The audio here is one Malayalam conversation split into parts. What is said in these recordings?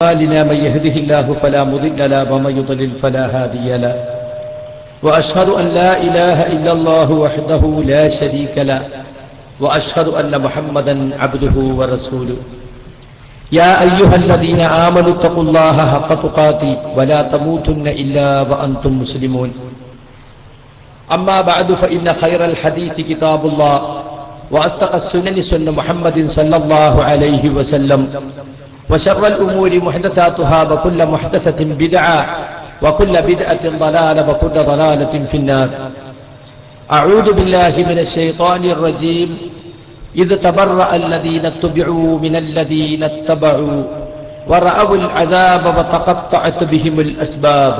لنا من يهده الله فلا مضل له ومن يضلل فلا هادي له وأشهد أن لا إله إلا الله وحده لا شريك له وأشهد أن محمدا عبده ورسوله يا أيها الذين آمنوا اتقوا الله حق تقاته ولا تموتن إلا وأنتم مسلمون أما بعد فإن خير الحديث كتاب الله وأصدق السنن سنة محمد صلى الله عليه وسلم وشر الأمور محدثاتها وكل محدثة بدعة وكل بدعة ضلالة وكل ضلالة في النار. أعوذ بالله من الشيطان الرجيم. إذ تبرأ الذين اتبعوا من الذين اتبعوا ورأوا العذاب وتقطعت بهم الأسباب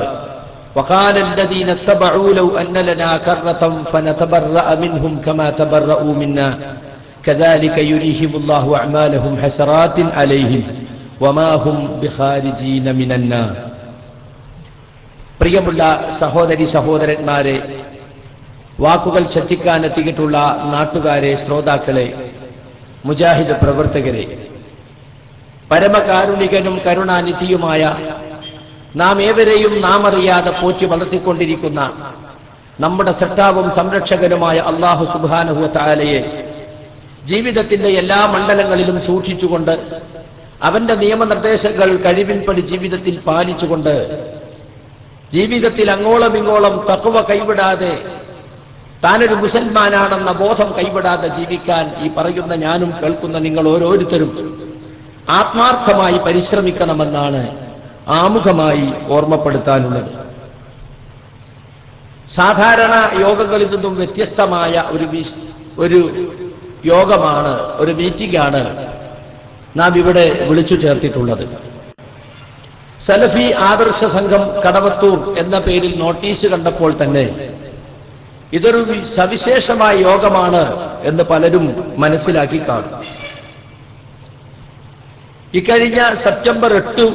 وقال الذين اتبعوا لو أن لنا كرة فنتبرأ منهم كما تبرأوا منا كذلك يريهم الله أعمالهم حسرات عليهم وما هم بخارجين من النار. പ്രിയമുള്ള സഹോദരി സഹോദരന്മാരെ, വാക്കുകൾ ശ്രദ്ധിക്കാനെത്തിയിട്ടുള്ള നാട്ടുകാരെ, ശ്രോതാക്കളെ, മുജാഹിദ് പ്രവർത്തകരെ, പരമകാരുണികനും കരുണാനിധിയുമായ നാം ഏവരെയും നാം അറിയാതെ പോറ്റി വളർത്തിക്കൊണ്ടിരിക്കുന്ന നമ്മുടെ സൃഷ്ടാവും സംരക്ഷകനുമായ അല്ലാഹു സുബ്ഹാനഹു വ തആലയെ ജീവിതത്തിന്റെ എല്ലാ മണ്ഡലങ്ങളിലും സൂക്ഷിച്ചുകൊണ്ട് അവന്റെ നിയമനിർദ്ദേശങ്ങൾ കഴിവിൻപടി ജീവിതത്തിൽ പാലിച്ചുകൊണ്ട് ജീവിതത്തിൽ അങ്ങോളം ഇങ്ങോളം തഖ്വ കൈവിടാതെ താനൊരു മുസൽമാനാണെന്ന ബോധം കൈവിടാതെ ജീവിക്കാൻ ഈ പറയുന്ന ഞാനും കേൾക്കുന്ന നിങ്ങൾ ഓരോരുത്തരും ആത്മാർത്ഥമായി പരിശ്രമിക്കണമെന്നാണ് ആമുഖമായി ഓർമ്മപ്പെടുത്താനുള്ളത്. സാധാരണ യോഗങ്ങളിൽ നിന്നും വ്യത്യസ്തമായ ഒരു യോഗമാണ്, ഒരു മീറ്റിംഗാണ് നാം ഇവിടെ വിളിച്ചു ചേർത്തിട്ടുള്ളത്. സലഫി ആദർശ സംഘം കടവത്തൂർ എന്ന പേരിൽ നോട്ടീസ് കണ്ടപ്പോൾ തന്നെ ഇതൊരു സവിശേഷമായ യോഗമാണ് എന്ന് പലരും മനസ്സിലാക്കി കാണും. ഇക്കഴിഞ്ഞ സെപ്റ്റംബർ 8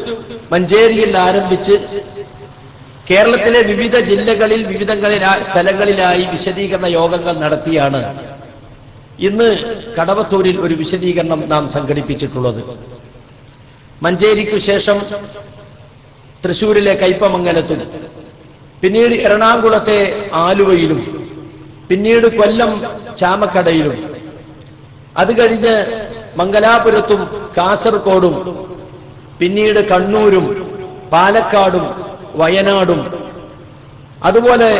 മഞ്ചേരിയിൽ ആരംഭിച്ച് കേരളത്തിലെ വിവിധ ജില്ലകളിൽ വിവിധ സ്ഥലങ്ങളിലായി വിശദീകരണ യോഗങ്ങൾ നടത്തിയാണ് ഇന്ന് കടവത്തൂരിൽ ഒരു വിശദീകരണം നാം സംഘടിപ്പിച്ചിട്ടുള്ളത്. മഞ്ചേരിക്കു ശേഷം തൃശൂരിലെ കയ്പമംഗലത്തും, പിന്നീട് എറണാകുളത്തെ ആലുവയിലും, പിന്നീട് കൊല്ലം ചാമക്കടയിലും, അത് കഴിഞ്ഞ് മംഗലാപുരത്തും കാസർഗോഡും, പിന്നീട് കണ്ണൂരും പാലക്കാടും വയനാടും, അതുപോലെ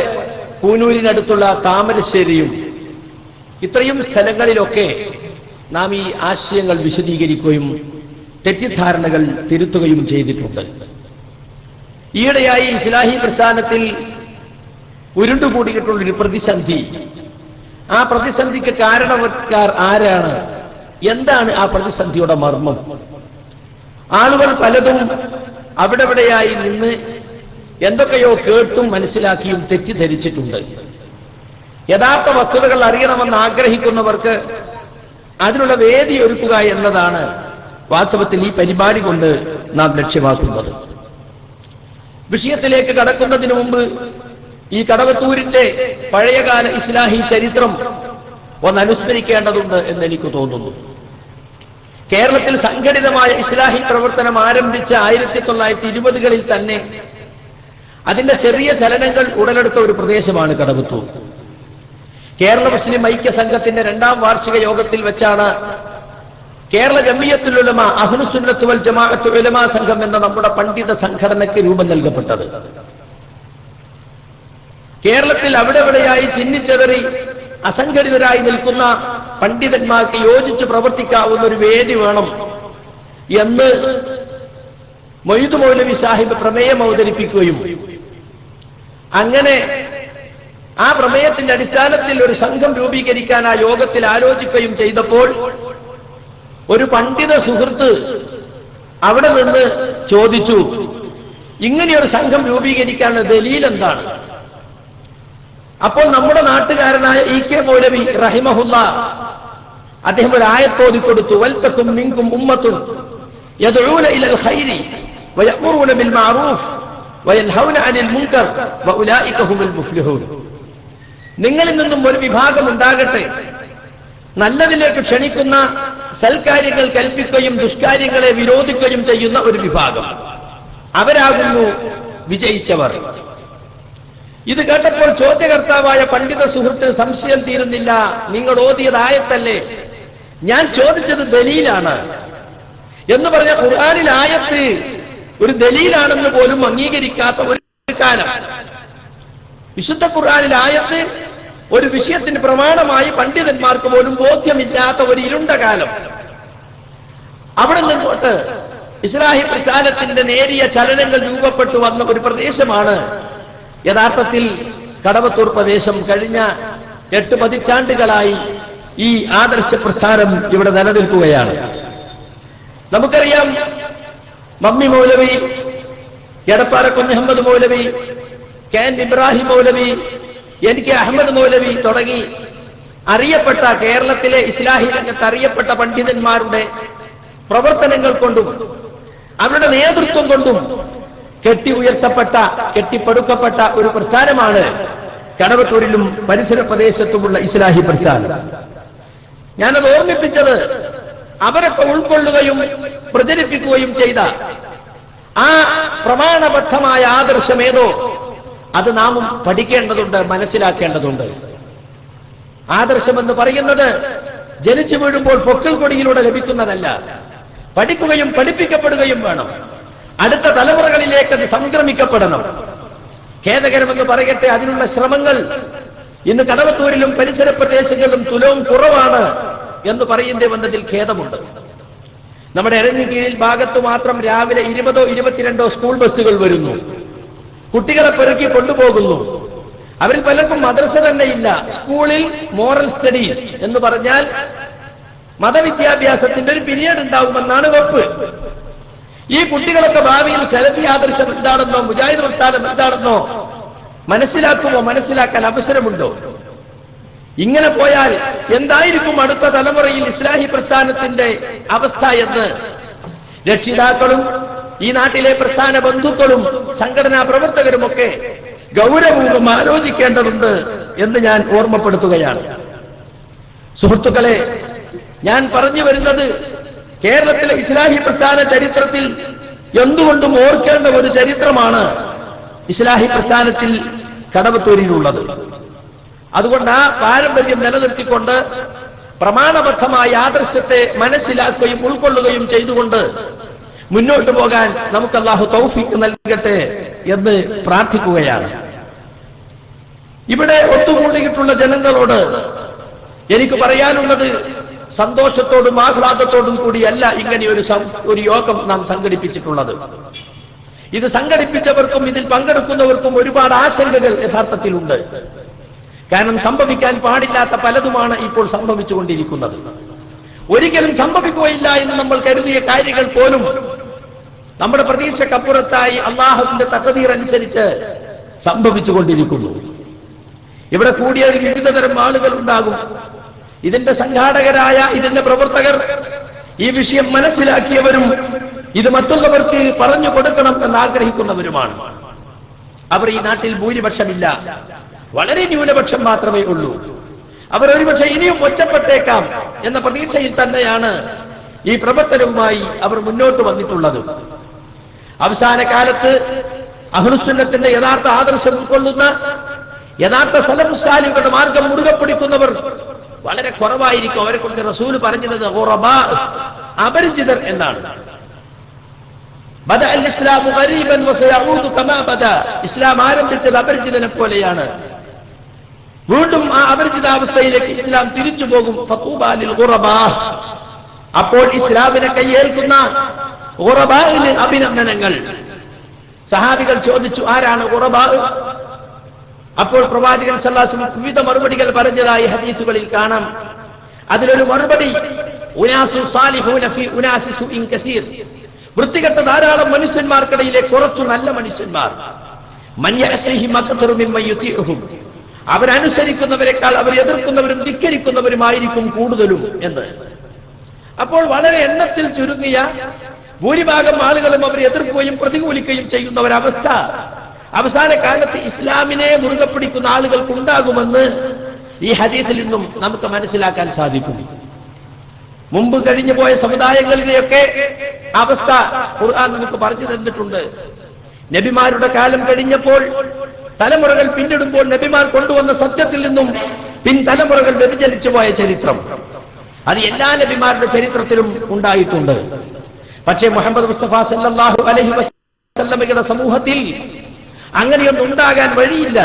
പൂനൂരിനടുത്തുള്ള താമരശ്ശേരിയും, ഇത്രയും സ്ഥലങ്ങളിലൊക്കെ നാം ഈ ആശയങ്ങൾ വിശദീകരിക്കുകയും തെറ്റിദ്ധാരണകൾ തിരുത്തുകയും ചെയ്തിട്ടുണ്ട്. ഈയിടെയായി ഇസ്ലാഹി പ്രസ്ഥാനത്തിൽ ഉരുണ്ടുകൂടിയിട്ടുള്ളൊരു പ്രതിസന്ധി, ആ പ്രതിസന്ധിക്ക് കാരണക്കാർ ആരാണ്, എന്താണ് ആ പ്രതിസന്ധിയുടെ മർമ്മം? ആളുകൾ പലതും അവിടെവിടെയായി നിന്ന് എന്തൊക്കെയോ കേട്ടും മനസ്സിലാക്കിയും തെറ്റിദ്ധരിച്ചിട്ടുണ്ട്. യഥാർത്ഥ വസ്തുതകൾ അറിയണമെന്ന് ആഗ്രഹിക്കുന്നവർക്ക് അതിനുള്ള വേദി ഒരുക്കുക എന്നതാണ് വാസ്തവത്തിൽ ഈ പരിപാടി കൊണ്ട് നാം ലക്ഷ്യമാക്കുന്നത്. വിഷയത്തിലേക്ക് കടക്കുന്നതിന് മുമ്പ് ഈ കടവത്തൂരിന്റെ പഴയകാല ഇസ്ലാഹി ചരിത്രം ഒന്ന് അനുസ്മരിക്കേണ്ടതുണ്ട് എന്ന് എനിക്ക് തോന്നുന്നു. കേരളത്തിൽ സംഘടിതമായ ഇസ്ലാഹി പ്രവർത്തനം ആരംഭിച്ച 1920കളിൽ തന്നെ അതിന്റെ ചെറിയ ചലനങ്ങൾ ഉടലെടുത്ത ഒരു പ്രദേശമാണ് കടവത്തൂർ. കേരള മുസ്ലിം ഐക്യ സംഘത്തിന്റെ 2ാം വാർഷിക യോഗത്തിൽ വെച്ചാണ് കേരള ജമിയത്തുൽ ഉലമ അഹ്ലുസുന്നത്ത് വൽ ജമാഅത്ത് ഉലമാ സംഘം എന്ന നമ്മുടെ പണ്ഡിത സംഘടനയ്ക്ക് രൂപം നൽകപ്പെട്ടത്. കേരളത്തിൽ അവിടെവിടെയായി ചിന്നിച്ചെതറി അസംഘടിതരായി നിൽക്കുന്ന പണ്ഡിതന്മാർക്ക് യോജിച്ച് പ്രവർത്തിക്കാവുന്ന ഒരു വേദി വേണം എന്ന് മൊയ്ദ് മൗലവി സാഹിബ് പ്രമേയം അവതരിപ്പിക്കുകയും അങ്ങനെ ആ പ്രമേയത്തിന്റെ അടിസ്ഥാനത്തിൽ ഒരു സംഘം രൂപീകരിക്കാൻ ആ യോഗത്തിൽ ആലോചിക്കുകയും ചെയ്തപ്പോൾ ഒരു പണ്ഡിത സുഹൃത്ത് അവിടെ നിന്ന് ചോദിച്ചു, ഇങ്ങനെയൊരു സംഘം രൂപീകരിക്കാനുള്ള ദലീൽ എന്താണ്? അപ്പോൾ നമ്മുടെ നാട്ടുകാരനായ ഇ.കെ. മൗലവി റഹിമഹുല്ലാ അദ്ദേഹം ഒരു ആയത്തോതി കൊടുത്തു. വൽതകും മിൻകും ഉമ്മത്തുൻ യദ്ഊന ഇലൽ ഖൈരി വയഅ്മുറൂന ബിൽ മഅറൂഫ് വയൻഹൗന അനിൽ മുൻകർ വഉലൈക ഹുമുൽ മുഫ്ലിഹൂൻ. നിങ്ങളിൽ നിന്നും ഒരു വിഭാഗം ഉണ്ടാകട്ടെ, നല്ലതിലേക്ക് ക്ഷണിക്കുന്ന സൽക്കാര്യങ്ങൾ കൽപ്പിക്കുകയും ദുഷ്കാര്യങ്ങളെ വിരോധിക്കുകയും ചെയ്യുന്ന ഒരു വിഭാഗം. അവരാകുന്നു വിജയിച്ചവർ. ഇത് കേട്ടപ്പോൾ ചോദ്യകർത്താവായ പണ്ഡിത സുഹൃത്തിന് സംശയം തീരുന്നില്ല. നിങ്ങൾ ഓതിയത് ആയത്തല്ലേ, ഞാൻ ചോദിച്ചത് ദലീലാണ് എന്ന് പറഞ്ഞ ഖുർആനിൽ ആയത്ത് ഒരു ദലീലാണെന്ന് പോലും അംഗീകരിക്കാത്ത ഒരു കാലം. വിശുദ്ധ ഖുർആനിൽ ആയത്ത് ഒരു വിഷയത്തിന് പ്രമാണമായി പണ്ഡിതന്മാർക്ക് പോലും ബോധ്യമില്ലാത്ത ഒരു ഇരുണ്ട കാലം. അവിടെ നിന്നോട്ട് ഇസ്ലാഹി പ്രസ്ഥാനത്തിന്റെ നേരിയ ചലനങ്ങൾ രൂപപ്പെട്ടു വന്ന ഒരു പ്രദേശമാണ് യഥാർത്ഥത്തിൽ കടവത്തൂർ പ്രദേശം. കഴിഞ്ഞ 8 പതിറ്റാണ്ടുകളായി ഈ ആദർശ പ്രസ്ഥാനം ഇവിടെ നിലനിൽക്കുകയാണ്. നമുക്കറിയാം, മമ്മി മൗലവി, എടപ്പാറ കുഞ്ഞഹമ്മദ് മൗലവി, കെ.എൻ. ഇബ്രാഹിം മൗലവി, എനിക്ക് അഹമ്മദ് മൗലവി തുടങ്ങി അറിയപ്പെട്ട കേരളത്തിലെ ഇസ്ലാഹി രംഗത്ത് അറിയപ്പെട്ട പണ്ഡിതന്മാരുടെ പ്രവർത്തനങ്ങൾ കൊണ്ടും അവരുടെ നേതൃത്വം കൊണ്ടും കെട്ടിപ്പടുക്കപ്പെട്ട ഒരു പ്രസ്ഥാനമാണ് കടവത്തൂരിലും പരിസര പ്രദേശത്തുമുള്ള ഇസ്ലാഹി പ്രസ്ഥാനം. ഞാനത് ഓർമ്മിപ്പിച്ചത് അവരൊക്കെ ഉൾക്കൊള്ളുകയും പ്രചരിപ്പിക്കുകയും ചെയ്ത ആ പ്രമാണബദ്ധമായ ആദർശമേതോ അത് നാമും പഠിക്കേണ്ടതുണ്ട്, മനസ്സിലാക്കേണ്ടതുണ്ട്. ആദർശമെന്ന് പറയുന്നത് ജനിച്ചു വീഴുമ്പോൾ പൊക്കിൾ കൊടിയിലൂടെ ലഭിക്കുന്നതല്ല. പഠിക്കുകയും പഠിപ്പിക്കപ്പെടുകയും വേണം. അടുത്ത തലമുറകളിലേക്ക് അത് സംക്രമിക്കപ്പെടണം. ഖേദകരമെന്ന് പറയട്ടെ, അതിനുള്ള ശ്രമങ്ങൾ ഇന്ന് കടവത്തൂരിലും പരിസര പ്രദേശങ്ങളിലും തുലവും കുറവാണ് എന്ന് പറയേണ്ടി വന്നതിൽ ഖേദമുണ്ട്. നമ്മുടെ എരഞ്ഞിക്കീഴിൽ ഭാഗത്ത് മാത്രം രാവിലെ 20ഓ 22ഓ സ്കൂൾ ബസ്സുകൾ വരുന്നു. കുട്ടികളെ പെറുക്കി കൊണ്ടുപോകുന്നു. അവരിൽ പലർക്കും മദ്രസ തന്നെ ഇല്ല. സ്കൂളിൽ മോറൽ സ്റ്റഡീസ് എന്ന് പറഞ്ഞാൽ മതവിദ്യാഭ്യാസത്തിന്റെ ഒരു പീരിയഡ് ഉണ്ടാവുമെന്നാണ് വെപ്പ്. ഈ കുട്ടികളൊക്കെ ഭാവിയിൽ സലഫി ആദർശം എന്താണെന്നോ മുജാഹിദ് പ്രസ്ഥാനം എന്താണെന്നോ മനസ്സിലാക്കുമോ? മനസ്സിലാക്കാൻ അവസരമുണ്ടോ? ഇങ്ങനെ പോയാൽ എന്തായിരിക്കും അടുത്ത തലമുറയിൽ ഇസ്ലാഹി പ്രസ്ഥാനത്തിന്റെ അവസ്ഥ എന്ന് രക്ഷിതാക്കളും ഈ നാട്ടിലെ പ്രസ്ഥാന ബന്ധുക്കളും സംഘടനാ പ്രവർത്തകരുമൊക്കെ ഗൗരവപൂർവ്വം ആലോചിക്കേണ്ടതുണ്ട് എന്ന് ഞാൻ ഓർമ്മപ്പെടുത്തുകയാണ്. സുഹൃത്തുക്കളെ, ഞാൻ പറഞ്ഞു വരുന്നത് കേരളത്തിലെ ഇസ്ലാഹി പ്രസ്ഥാന ചരിത്രത്തിൽ എന്തുകൊണ്ടും ഓർക്കേണ്ട ഒരു ചരിത്രമാണ് ഇസ്ലാഹി പ്രസ്ഥാനത്തിൽ കടവത്തൂരിലുള്ളത്. അതുകൊണ്ട് ആ പാരമ്പര്യം നിലനിർത്തിക്കൊണ്ട് പ്രമാണബദ്ധമായ ആദർശത്തെ മനസ്സിലാക്കുകയും ഉൾക്കൊള്ളുകയും ചെയ്തുകൊണ്ട് മുന്നോട്ട് പോകാൻ നമുക്ക് അല്ലാഹു തൗഫീഖ് നൽകട്ടെ എന്ന് പ്രാർത്ഥിക്കുകയാണ്. ഇവിടെ ഒത്തുകൂടിയിട്ടുള്ള ജനങ്ങളോട് എനിക്ക് പറയാനുള്ളത്, സന്തോഷത്തോടും ആഹ്ലാദത്തോടും കൂടിയല്ല ഇങ്ങനെ ഒരു യോഗം നാം സംഘടിപ്പിച്ചിട്ടുള്ളത്. ഇത് സംഘടിപ്പിച്ചവർക്കും ഇതിൽ പങ്കെടുക്കുന്നവർക്കും ഒരുപാട് ആശങ്കകൾ യഥാർത്ഥത്തിലുണ്ട്. കാരണം സംഭവിക്കാൻ പാടില്ലാത്ത പലതുമാണ് ഇപ്പോൾ സംഭവിച്ചുകൊണ്ടിരിക്കുന്നത്. ഒരിക്കലും സംഭവിക്കുകയില്ല എന്ന് നമ്മൾ കരുതിയ കാര്യങ്ങൾ പോലും നമ്മുടെ പ്രതീക്ഷക്കപ്പുറത്തായി അള്ളാഹുവിന്റെ തഖ്ദീർ അനുസരിച്ച് സംഭവിച്ചുകൊണ്ടിരിക്കുന്നു. ഇവിടെ കൂടിയ വിവിധ തരം ആളുകൾ ഉണ്ടാകും. ഇതിന്റെ സംഘാടകരായ ഇതിന്റെ പ്രവർത്തകർ ഈ വിഷയം മനസ്സിലാക്കിയവരും ഇത് മറ്റുള്ളവർക്ക് പറഞ്ഞു കൊടുക്കണം എന്ന് ആഗ്രഹിക്കുന്നവരുമാണ്. അവർ ഈ നാട്ടിൽ ഭൂരിപക്ഷമില്ല, വളരെ ന്യൂനപക്ഷം മാത്രമേ ഉള്ളൂ. അവർ ഒരുപക്ഷെ ഇനിയും ഒറ്റപ്പെട്ടേക്കാം എന്ന പ്രതീക്ഷയിൽ തന്നെയാണ് ഈ പ്രവർത്തനവുമായി അവർ മുന്നോട്ട് വന്നിട്ടുള്ളത്. അവസാന കാലത്ത് അഹ്ലുസുന്നത്തിന്റെ യഥാർത്ഥ ആദർശം ഉൾക്കൊള്ളുന്ന യഥാർത്ഥ സലഫുസ് സാലിഹുകളുടെ മാർഗം മുറുകെ പിടിക്കുന്നവർ വളരെ കുറവായിരിക്കും. അവരെ കുറിച്ച് റസൂൽ പറഞ്ഞത് ഗുറബാ, അപരിചിതർ എന്നാണ്. ബദഅ ഇസ്ലാമു ഗരീബൻ വസയഊദു കമാ ബദഅ. ഇസ്ലാം ആരംഭിച്ചത് അപരിചിതനെ പോലെയാണ്, വീണ്ടും ആ അപരിചിതാവസ്ഥയിലേക്ക് ഇസ്ലാം തിരിച്ചു പോകും. ഫതൂബാ ലിൽ ഗുറബാ. അപ്പോൾ ഇസ്ലാമിനെ കയ്യേൽക്കുന്ന ഗുറബാഇന് അഭിനന്ദനങ്ങൾ. സഹാബികൾ ചോദിച്ചു, ആരാണ് ഗുറബാ? അപ്പോൾ പ്രവാചകൻ സല്ലല്ലാഹു അലൈഹി വസല്ലം വിവിധ മറുപടികൾ പറഞ്ഞതായി ഹദീസുകളിൽ കാണാം. അതിലൊരു മറുപടി, ഉനാസു സാലിഹൂന ഫീ ഉനാസി സുഇൻ കസീർ. വൃത്തികെട്ട ധാരാളം മനുഷ്യന്മാർക്കിടയിലെ കുറച്ചു നല്ല മനുഷ്യന്മാർ. മൻ യഅസിഹിം അക്തറു മിമ്മൻ യുതീഉഹും. അവരനുസരിക്കുന്നവരെക്കാൾ അവർ എതിർക്കുന്നവരും ധിക്കരിക്കുന്നവരുമായിരിക്കും കൂടുതലും എന്ന്. അപ്പോൾ വളരെ എണ്ണത്തിൽ ചുരുങ്ങിയ ഭൂരിഭാഗം ആളുകളും അവർ എതിർക്കുകയും പ്രതികൂലിക്കുകയും ചെയ്യുന്ന ഒരവസ്ഥ അവസാന കാലത്ത് ഇസ്ലാമിനെ മുറുകെ പിടിക്കുന്ന ആളുകൾക്കുണ്ടാകുമെന്ന് ഈ ഹദീസിൽ നിന്നും നമുക്ക് മനസ്സിലാക്കാൻ സാധിക്കും. മുമ്പ് കഴിഞ്ഞു പോയ സമുദായങ്ങളിലെയൊക്കെ അവസ്ഥ ഖുർആൻ നമുക്ക് പറഞ്ഞു തന്നിട്ടുണ്ട്. നബിമാരുടെ കാലം കഴിഞ്ഞപ്പോൾ തലമുറകൾ പിന്നിടുമ്പോൾ നബിമാർ കൊണ്ടുവന്ന സത്യത്തിൽ നിന്നും പിൻതലമുറകൾ വ്യതിചലിച്ചു പോയ ചരിത്രം അത് എല്ലാ നബിമാരുടെ ചരിത്രത്തിലും ഉണ്ടായിട്ടുണ്ട്. പക്ഷേ മുഹമ്മദ് മുസ്തഫ സല്ലല്ലാഹു അലൈഹി വസല്ലമയുടെ സമൂഹത്തിൽ അങ്ങനെയൊന്നും ഉണ്ടാകാൻ വഴിയില്ല.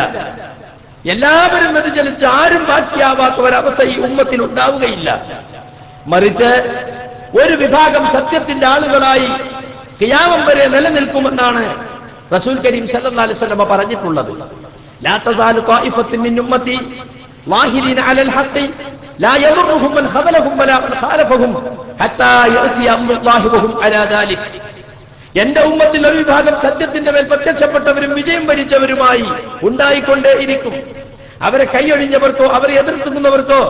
എല്ലാവരും വ്യതിചലിച്ച് ആരും ബാക്കിയാവാത്ത ഒരവസ്ഥ ഈ ഉമ്മത്തിൽ ഉണ്ടാവുകയില്ല. മറിച്ച് ഒരു വിഭാഗം സത്യത്തിന്റെ ആളുകളായി ഖിയാമം വരെ നിലനിൽക്കുമെന്നാണ് റസൂൽ കരീം സല്ലല്ലാഹു അലൈഹി വസല്ലം പറഞ്ഞിട്ടുള്ളത്. ലാ തസാലു ത്വായിഫത്തുൻ മിൻ ഉമ്മത്തി ളാഹിരീന അലൽ ഹഖ് ലാ യദുറുഹും മൻ ഖദലഹും വലാ മൻ ഖാലഫഹും ഹത്താ യഅതി അംറുല്ലാഹി വഹും അലാ ദാലിക്. എന്റെ ഉമ്മത്തിൽ ഒരു വിഭാഗം സത്യത്തിന്റെ മേൽ പ്രത്യക്ഷപ്പെട്ടവരും വിജയം വരിച്ചവരുമായി ഉണ്ടായിക്കൊണ്ടേയിരിക്കും. അവരെ കൈയൊഴിഞ്ഞവർക്കോ അവരെ എതിർക്കുന്നവർക്കോ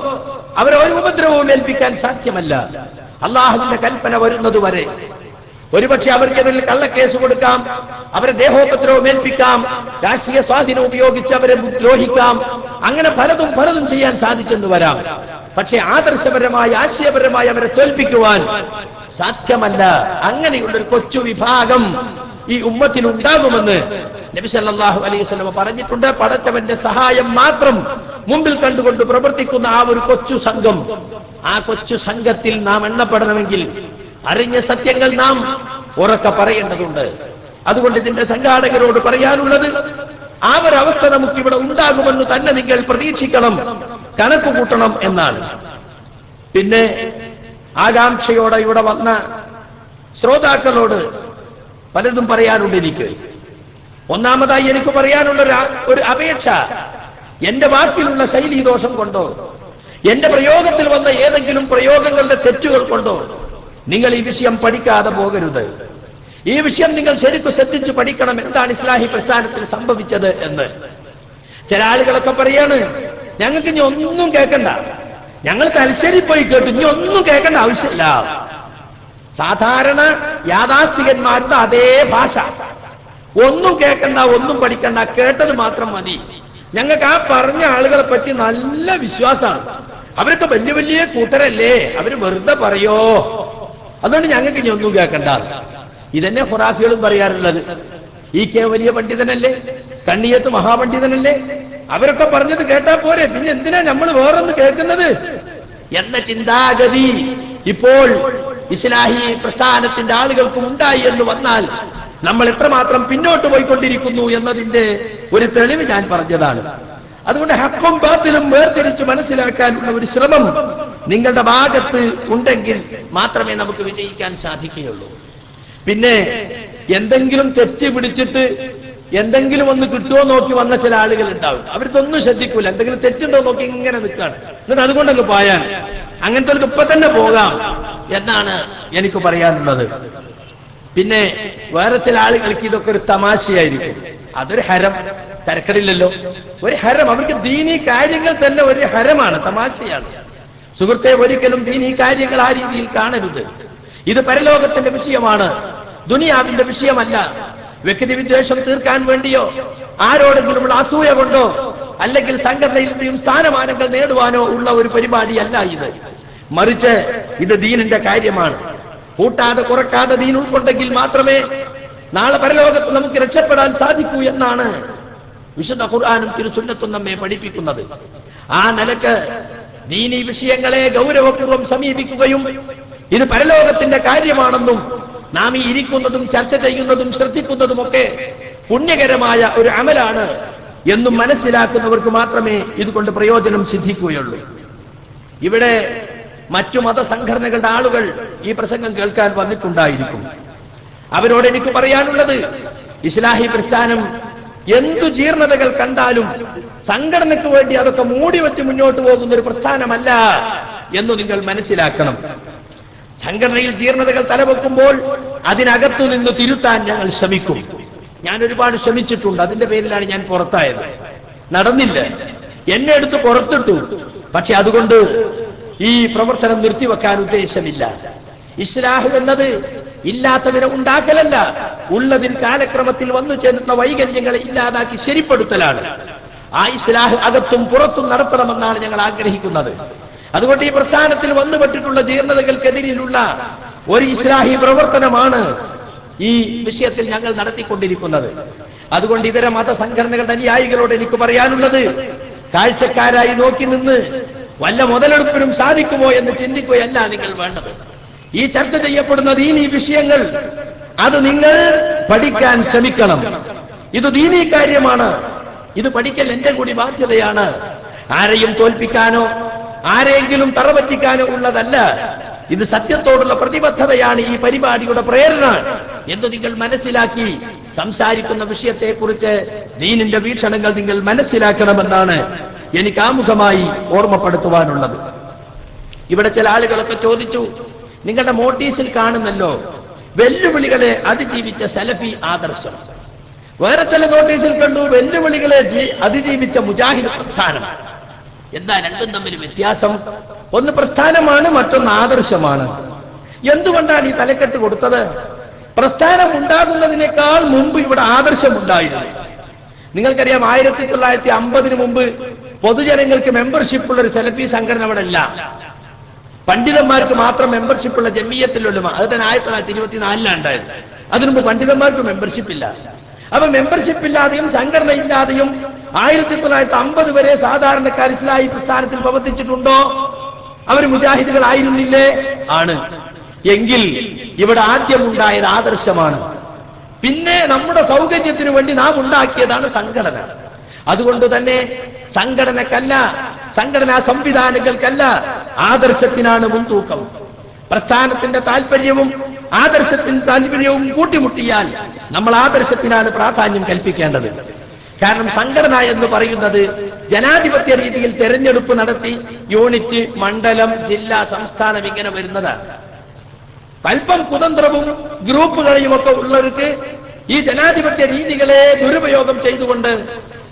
അവരെ ഒരു ഉപദ്രവവും ഏൽപ്പിക്കാൻ സാധ്യമല്ല അള്ളാഹുവിന്റെ കൽപ്പന വരുന്നതുവരെ. ഒരുപക്ഷെ അവർക്കെതിരിൽ കള്ളക്കേസ് കൊടുക്കാം, അവരെ ദേഹോപദ്രവം ഏൽപ്പിക്കാം, രാഷ്ട്രീയ സ്വാധീനം ഉപയോഗിച്ച് അവരെ ദ്രോഹിക്കാം, അങ്ങനെ പലതും ചെയ്യാൻ സാധിച്ചെന്ന് വരാം. പക്ഷെ ആദർശപരമായി ആശയപരമായി അവരെ തോൽപ്പിക്കുവാൻ സാധ്യമല്ല. അങ്ങനെയുള്ളൊരു കൊച്ചു വിഭാഗം ഈ ഉമ്മത്തിൽ ഉണ്ടാകുമെന്ന് നബി സല്ലല്ലാഹു അലൈഹി വസല്ലം പറഞ്ഞിട്ടുണ്ട്. പടച്ചവന്റെ സഹായം മാത്രം മുമ്പിൽ കണ്ടുകൊണ്ട് പ്രവർത്തിക്കുന്ന ആ ഒരു കൊച്ചു സംഘം, ആ കൊച്ചു സംഘത്തിൽ നാം എണ്ണപ്പെടണമെങ്കിൽ അറിഞ്ഞ സത്യങ്ങൾ നാം ഉറക്കെ പറയേണ്ടതുണ്ട്. അതുകൊണ്ട് ഇതിന്റെ സംഘാടകരോട് പറയാനുള്ളത്, ആ ഒരവസ്ഥ നമുക്കിവിടെ ഉണ്ടാകുമെന്ന് തന്നെ നിങ്ങൾ പ്രതീക്ഷിക്കണം, കണക്ക് കൂട്ടണം എന്നാണ്. പിന്നെ ആകാംക്ഷയോടെ ഇവിടെ വന്ന ശ്രോതാക്കളോട് പലതും പറയാനുണ്ട് എനിക്ക്. ഒന്നാമതായി എനിക്ക് പറയാനുള്ള ഒരു അപേക്ഷ, എന്റെ വാക്കിലുള്ള ശൈലീ ദോഷം കൊണ്ടോ എന്റെ പ്രയോഗത്തിൽ വന്ന ഏതെങ്കിലും പ്രയോഗങ്ങളുടെ തെറ്റുകൾ കൊണ്ടോ നിങ്ങൾ ഈ വിഷയം പഠിക്കാതെ പോകരുത്. ഈ വിഷയം നിങ്ങൾ ശരിക്കും ശ്രദ്ധിച്ച് പഠിക്കണം. എന്താണ് ഇസ്ലാഹി പ്രസ്ഥാനത്തിൽ സംഭവിച്ചത് എന്ന്. ചില ആളുകളൊക്കെ പറയാണ്, ഞങ്ങൾക്ക് ഇനി ഒന്നും കേൾക്കണ്ട, ഞങ്ങൾ തലശ്ശേരി പോയി കേട്ടു, ഇനി ഒന്നും കേൾക്കേണ്ട ആവശ്യമില്ല. സാധാരണ യാഥാസ്ഥികന്മാരുടെ അതേ ഭാഷ, ഒന്നും കേൾക്കണ്ട, ഒന്നും പഠിക്കണ്ട, കേട്ടത് മാത്രം മതി. ഞങ്ങൾക്ക് ആ പറഞ്ഞ ആളുകളെ പറ്റി നല്ല വിശ്വാസമാണ്, അവരൊക്കെ വലിയ വലിയ കൂട്ടരല്ലേ, അവര് വെറുതെ പറയോ, അതുകൊണ്ട് ഞങ്ങൾക്ക് ഇനി ഒന്നും കേൾക്കണ്ട. ഇതന്നെ ഖുറാഫികളും പറയാറുള്ളത്. വലിയ പണ്ഡിതനല്ലേ, കണ്ണിയത്ത് മഹാപണ്ഡിതനല്ലേ, അവരൊക്കെ പറഞ്ഞത് കേട്ടാ പോരെ, പിന്നെ എന്തിനാ നമ്മൾ വേറൊന്ന് കേൾക്കുന്നത് എന്ന ചിന്താഗതി ഇപ്പോൾ ഇസ്ലാഹി പ്രസ്ഥാനത്തിന്റെ ആളുകൾക്കും ഉണ്ടായി എന്ന് വന്നാൽ നമ്മൾ എത്രമാത്രം പിന്നോട്ട് പോയിക്കൊണ്ടിരിക്കുന്നു എന്നതിന്റെ ഒരു തെളിവ് ഞാൻ പറഞ്ഞതാണ്. അതുകൊണ്ട് ഹക്കും ബാത്തിലും വേർതിരിച്ച് മനസ്സിലാക്കാനുള്ള ഒരു ശ്രമം നിങ്ങളുടെ ഭാഗത്ത് ഉണ്ടെങ്കിൽ മാത്രമേ നമുക്ക് വിജയിക്കാൻ സാധിക്കുകയുള്ളൂ. പിന്നെ എന്തെങ്കിലും തെറ്റ് പിടിച്ചിട്ട് എന്തെങ്കിലും ഒന്ന് കിട്ടുമോ നോക്കി വന്ന ചില ആളുകൾ ഉണ്ടാവും. അവരിതൊന്നും ശ്രദ്ധിക്കൂല, എന്തെങ്കിലും തെറ്റുണ്ടോ നോക്കി ഇങ്ങനെ നിൽക്കാണ്, എന്നിട്ട് അതുകൊണ്ടൊക്കെ പോയാൽ അങ്ങനത്തെ ഇപ്പൊ തന്നെ പോകാം എന്നാണ് എനിക്ക് പറയാനുള്ളത്. പിന്നെ വേറെ ചില ആളുകൾക്ക് ഇതൊക്കെ ഒരു തമാശയായിരിക്കും, അതൊരു ഹരം, തരക്കടില്ലല്ലോ, ഒരു ഹരം. അവർക്ക് ദീനീ കാര്യങ്ങൾ തന്നെ ഒരു ഹരമാണ്, തമാശയാണ്. സുഹൃത്തെ, ഒരിക്കലും ദീനീ കാര്യങ്ങൾ ആ രീതിയിൽ കാണരുത്. ഇത് പരലോകത്തിന്റെ വിഷയമാണ്, ദുനിയാവിന്റെ വിഷയമല്ല. വ്യക്തി വിദ്വേഷം തീർക്കാൻ വേണ്ടിയോ ആരോടെങ്കിലുമുള്ള അസൂയ കൊണ്ടോ അല്ലെങ്കിൽ സംഘടനയിൽ നിന്നും സ്ഥാനമാനങ്ങൾ നേടുവാനോ ഉള്ള ഒരു പരിപാടിയല്ല ഇത്. മറിച്ച് ഇത് ദീനിന്റെ കാര്യമാണ്. കൂട്ടാതെ കുറക്കാതെ ദീൻ ഉൾക്കൊണ്ടെങ്കിൽ മാത്രമേ നാളെ പരലോകത്ത് നമുക്ക് രക്ഷപ്പെടാൻ സാധിക്കൂ എന്നാണ് വിശുദ്ധ ഖുർആനും തിരുസുന്നത്തും നമ്മെ പഠിപ്പിക്കുന്നത്. ആ നിലക്ക് ദീനീ വിഷയങ്ങളെ ഗൗരവപൂർവ്വം സമീപിക്കുകയും ഇത് പരലോകത്തിന്റെ കാര്യമാണെന്നും നാം ഈ ഇരിക്കുന്നതും ചർച്ച ചെയ്യുന്നതും ശ്രദ്ധിക്കുന്നതുമൊക്കെ പുണ്യകരമായ ഒരു അമലാണ് എന്നും മനസ്സിലാക്കുന്നവർക്ക് മാത്രമേ ഇതുകൊണ്ട് പ്രയോജനം സിദ്ധിക്കുകയുള്ളൂ. ഇവിടെ മറ്റു മതസംഘടനകളുടെ ആളുകൾ ഈ പ്രസംഗം കേൾക്കാൻ വന്നിട്ടുണ്ടായിരിക്കും. അവരോട് എനിക്ക് പറയാനുള്ളത്, ഇസ്ലാഹി പ്രസ്ഥാനം എന്തു ജീർണതകൾ കണ്ടാലും സംഘടനയ്ക്ക് വേണ്ടി അതൊക്കെ മൂടി വെച്ച് മുന്നോട്ട് പോകുന്ന ഒരു പ്രസ്ഥാനമല്ല എന്ന് നിങ്ങൾ മനസ്സിലാക്കണം. സംഘടനയിൽ ജീർണതകൾ തലവെക്കുമ്പോൾ അതിനകത്തു നിന്ന് തിരുത്താൻ ഞങ്ങൾ ശ്രമിക്കും. ഞാൻ ഒരുപാട് ശ്രമിച്ചിട്ടുണ്ട്, അതിന്റെ പേരിലാണ് ഞാൻ പുറത്തായത്. നടന്നില്ല, എന്നെ എടുത്ത് പുറത്തിട്ടു. പക്ഷെ അതുകൊണ്ട് ഈ പ്രവർത്തനം നിർത്തിവെക്കാൻ ഉദ്ദേശമില്ല. ഇസ്ലാഹ് എന്നത് ഇല്ലാത്തതിനെ ഉണ്ടാക്കലല്ല, ഉള്ളതിൽ കാലക്രമത്തിൽ വന്നു ചേർന്ന വൈകല്യങ്ങളെ ഇല്ലാതാക്കി ശരിപ്പെടുത്തലാണ്. ആ ഇസ്ലാഹ് അകത്തും പുറത്തും നടത്തണമെന്നാണ് ഞങ്ങൾ ആഗ്രഹിക്കുന്നത്. അതുകൊണ്ട് ഈ പ്രസ്ഥാനത്തിൽ വന്നുപെട്ടിട്ടുള്ള ജീർണതകൾക്കെതിരെയുള്ള ഒരു ഇസ്ലാഹി പ്രവർത്തനമാണ് ഈ വിഷയത്തിൽ ഞങ്ങൾ നടത്തിക്കൊണ്ടിരിക്കുന്നത്. അതുകൊണ്ട് ഇതര മതസംഘടനകളുടെ അനുയായികളോട് എനിക്ക് പറയാനുള്ളത്, കാഴ്ചക്കാരായി നോക്കി നിന്ന് വല്ല മുതലെടുപ്പിനും സാധിക്കുമോ എന്ന് ചിന്തിക്കുകയല്ല നിങ്ങൾ വേണ്ടത്. ഈ ചർച്ച ചെയ്യപ്പെടുന്ന ദീനീ വിഷയങ്ങൾ അത് നിങ്ങൾ പഠിക്കാൻ ശ്രമിക്കണം. ഇത് ദീനീ കാര്യമാണ്. ഇത് പഠിക്കൽ എന്റെ കൂടി ബാധ്യതയാണ്. ആരെയും തോൽപ്പിക്കാനോ ആരെങ്കിലും തറപറ്റിക്കാനോ ഉള്ളതല്ല. ഇത് സത്യത്തോടുള്ള പ്രതിബദ്ധതയാണ് ഈ പരിപാടിയുടെ പ്രേരണ എന്ന് നിങ്ങൾ മനസ്സിലാക്കി സംസാരിക്കുന്ന വിഷയത്തെക്കുറിച്ച് ദീനിന്റെ വീക്ഷണങ്ങൾ നിങ്ങൾ മനസ്സിലാക്കണമെന്നാണ് എനിക്ക് ആമുഖമായി ഓർമ്മപ്പെടുത്തുവാനുള്ളത്. ഇവിടെ ചില ആളുകളൊക്കെ ചോദിച്ചു, നിങ്ങളുടെ നോട്ടീസിൽ കാണുന്നല്ലോ വെല്ലുവിളികളെ അതിജീവിച്ച സലഫി ആദർശം. വേറെ ചില നോട്ടീസിൽ കണ്ടു വെല്ലുവിളികളെ അതിജീവിച്ച മുജാഹിദ് പ്രസ്ഥാനം. എന്താ രണ്ടും തമ്മിൽ വ്യത്യാസം? ഒന്ന് പ്രസ്ഥാനമാണ്, മറ്റൊന്ന് ആദർശമാണ്. എന്തുകൊണ്ടാണ് ഈ തലക്കെട്ട് കൊടുത്തത്? പ്രസ്ഥാനം ഉണ്ടാകുന്നതിനേക്കാൾ മുമ്പ് ഇവിടെ ആദർശം ഉണ്ടായിരുന്നു. നിങ്ങൾക്കറിയാം, 1950 മുമ്പ് പൊതുജനങ്ങൾക്ക് മെമ്പർഷിപ്പ് ഉള്ള ഒരു സലഫി സംഘടന അവിടെ ഇല്ല. പണ്ഡിതന്മാർക്ക് മാത്രം മെമ്പർഷിപ്പ് ഉള്ള ജമിയത്തുൽ ഉലമ, അത് തന്നെ 1924 ഉണ്ടായത്. അതിനുമുമ്പ് പണ്ഡിതന്മാർക്ക് മെമ്പർഷിപ്പ് ഇല്ല. അപ്പൊ മെമ്പർഷിപ്പ് ഇല്ലാതെയും സംഘടന ഇല്ലാതെയും 1950 വരെ സാധാരണക്കാർ ഇസ്ലാഹി പ്രസ്ഥാനത്തിൽ പ്രവർത്തിച്ചിട്ടുണ്ടോ? അവർ മുജാഹിദുകൾ ആയിരുന്നില്ലേ? ആണ്. എങ്കിൽ ഇവിടെ ആദ്യം ഉണ്ടായത് ആദർശമാണ്. പിന്നെ നമ്മുടെ സൗകര്യത്തിനു വേണ്ടി നാം ഉണ്ടാക്കിയതാണ് സംഘടന. അതുകൊണ്ട് തന്നെ സംഘടനക്കല്ല, സംഘടനാ സംവിധാനങ്ങൾക്കല്ല, ആദർശത്തിനാണ് മുൻതൂക്കം. പ്രസ്ഥാനത്തിന്റെ താല്പര്യവും ആദർശത്തിന്റെ താല്പര്യവും കൂട്ടിമുട്ടിയാൽ നമ്മൾ ആദർശത്തിനാണ് പ്രാധാന്യം കൽപ്പിക്കേണ്ടത്. കാരണം സംഘടന എന്ന് പറയുന്നത് ജനാധിപത്യ രീതിയിൽ തെരഞ്ഞെടുപ്പ് നടത്തി യൂണിറ്റ്, മണ്ഡലം, ജില്ല, സംസ്ഥാനം ഇങ്ങനെ വരുന്നതാണ്. അല്പം കുതന്ത്രവും ഗ്രൂപ്പുകളെയും ഒക്കെ ഉള്ളവർക്ക് ഈ ജനാധിപത്യ രീതികളെ ദുരുപയോഗം ചെയ്തുകൊണ്ട്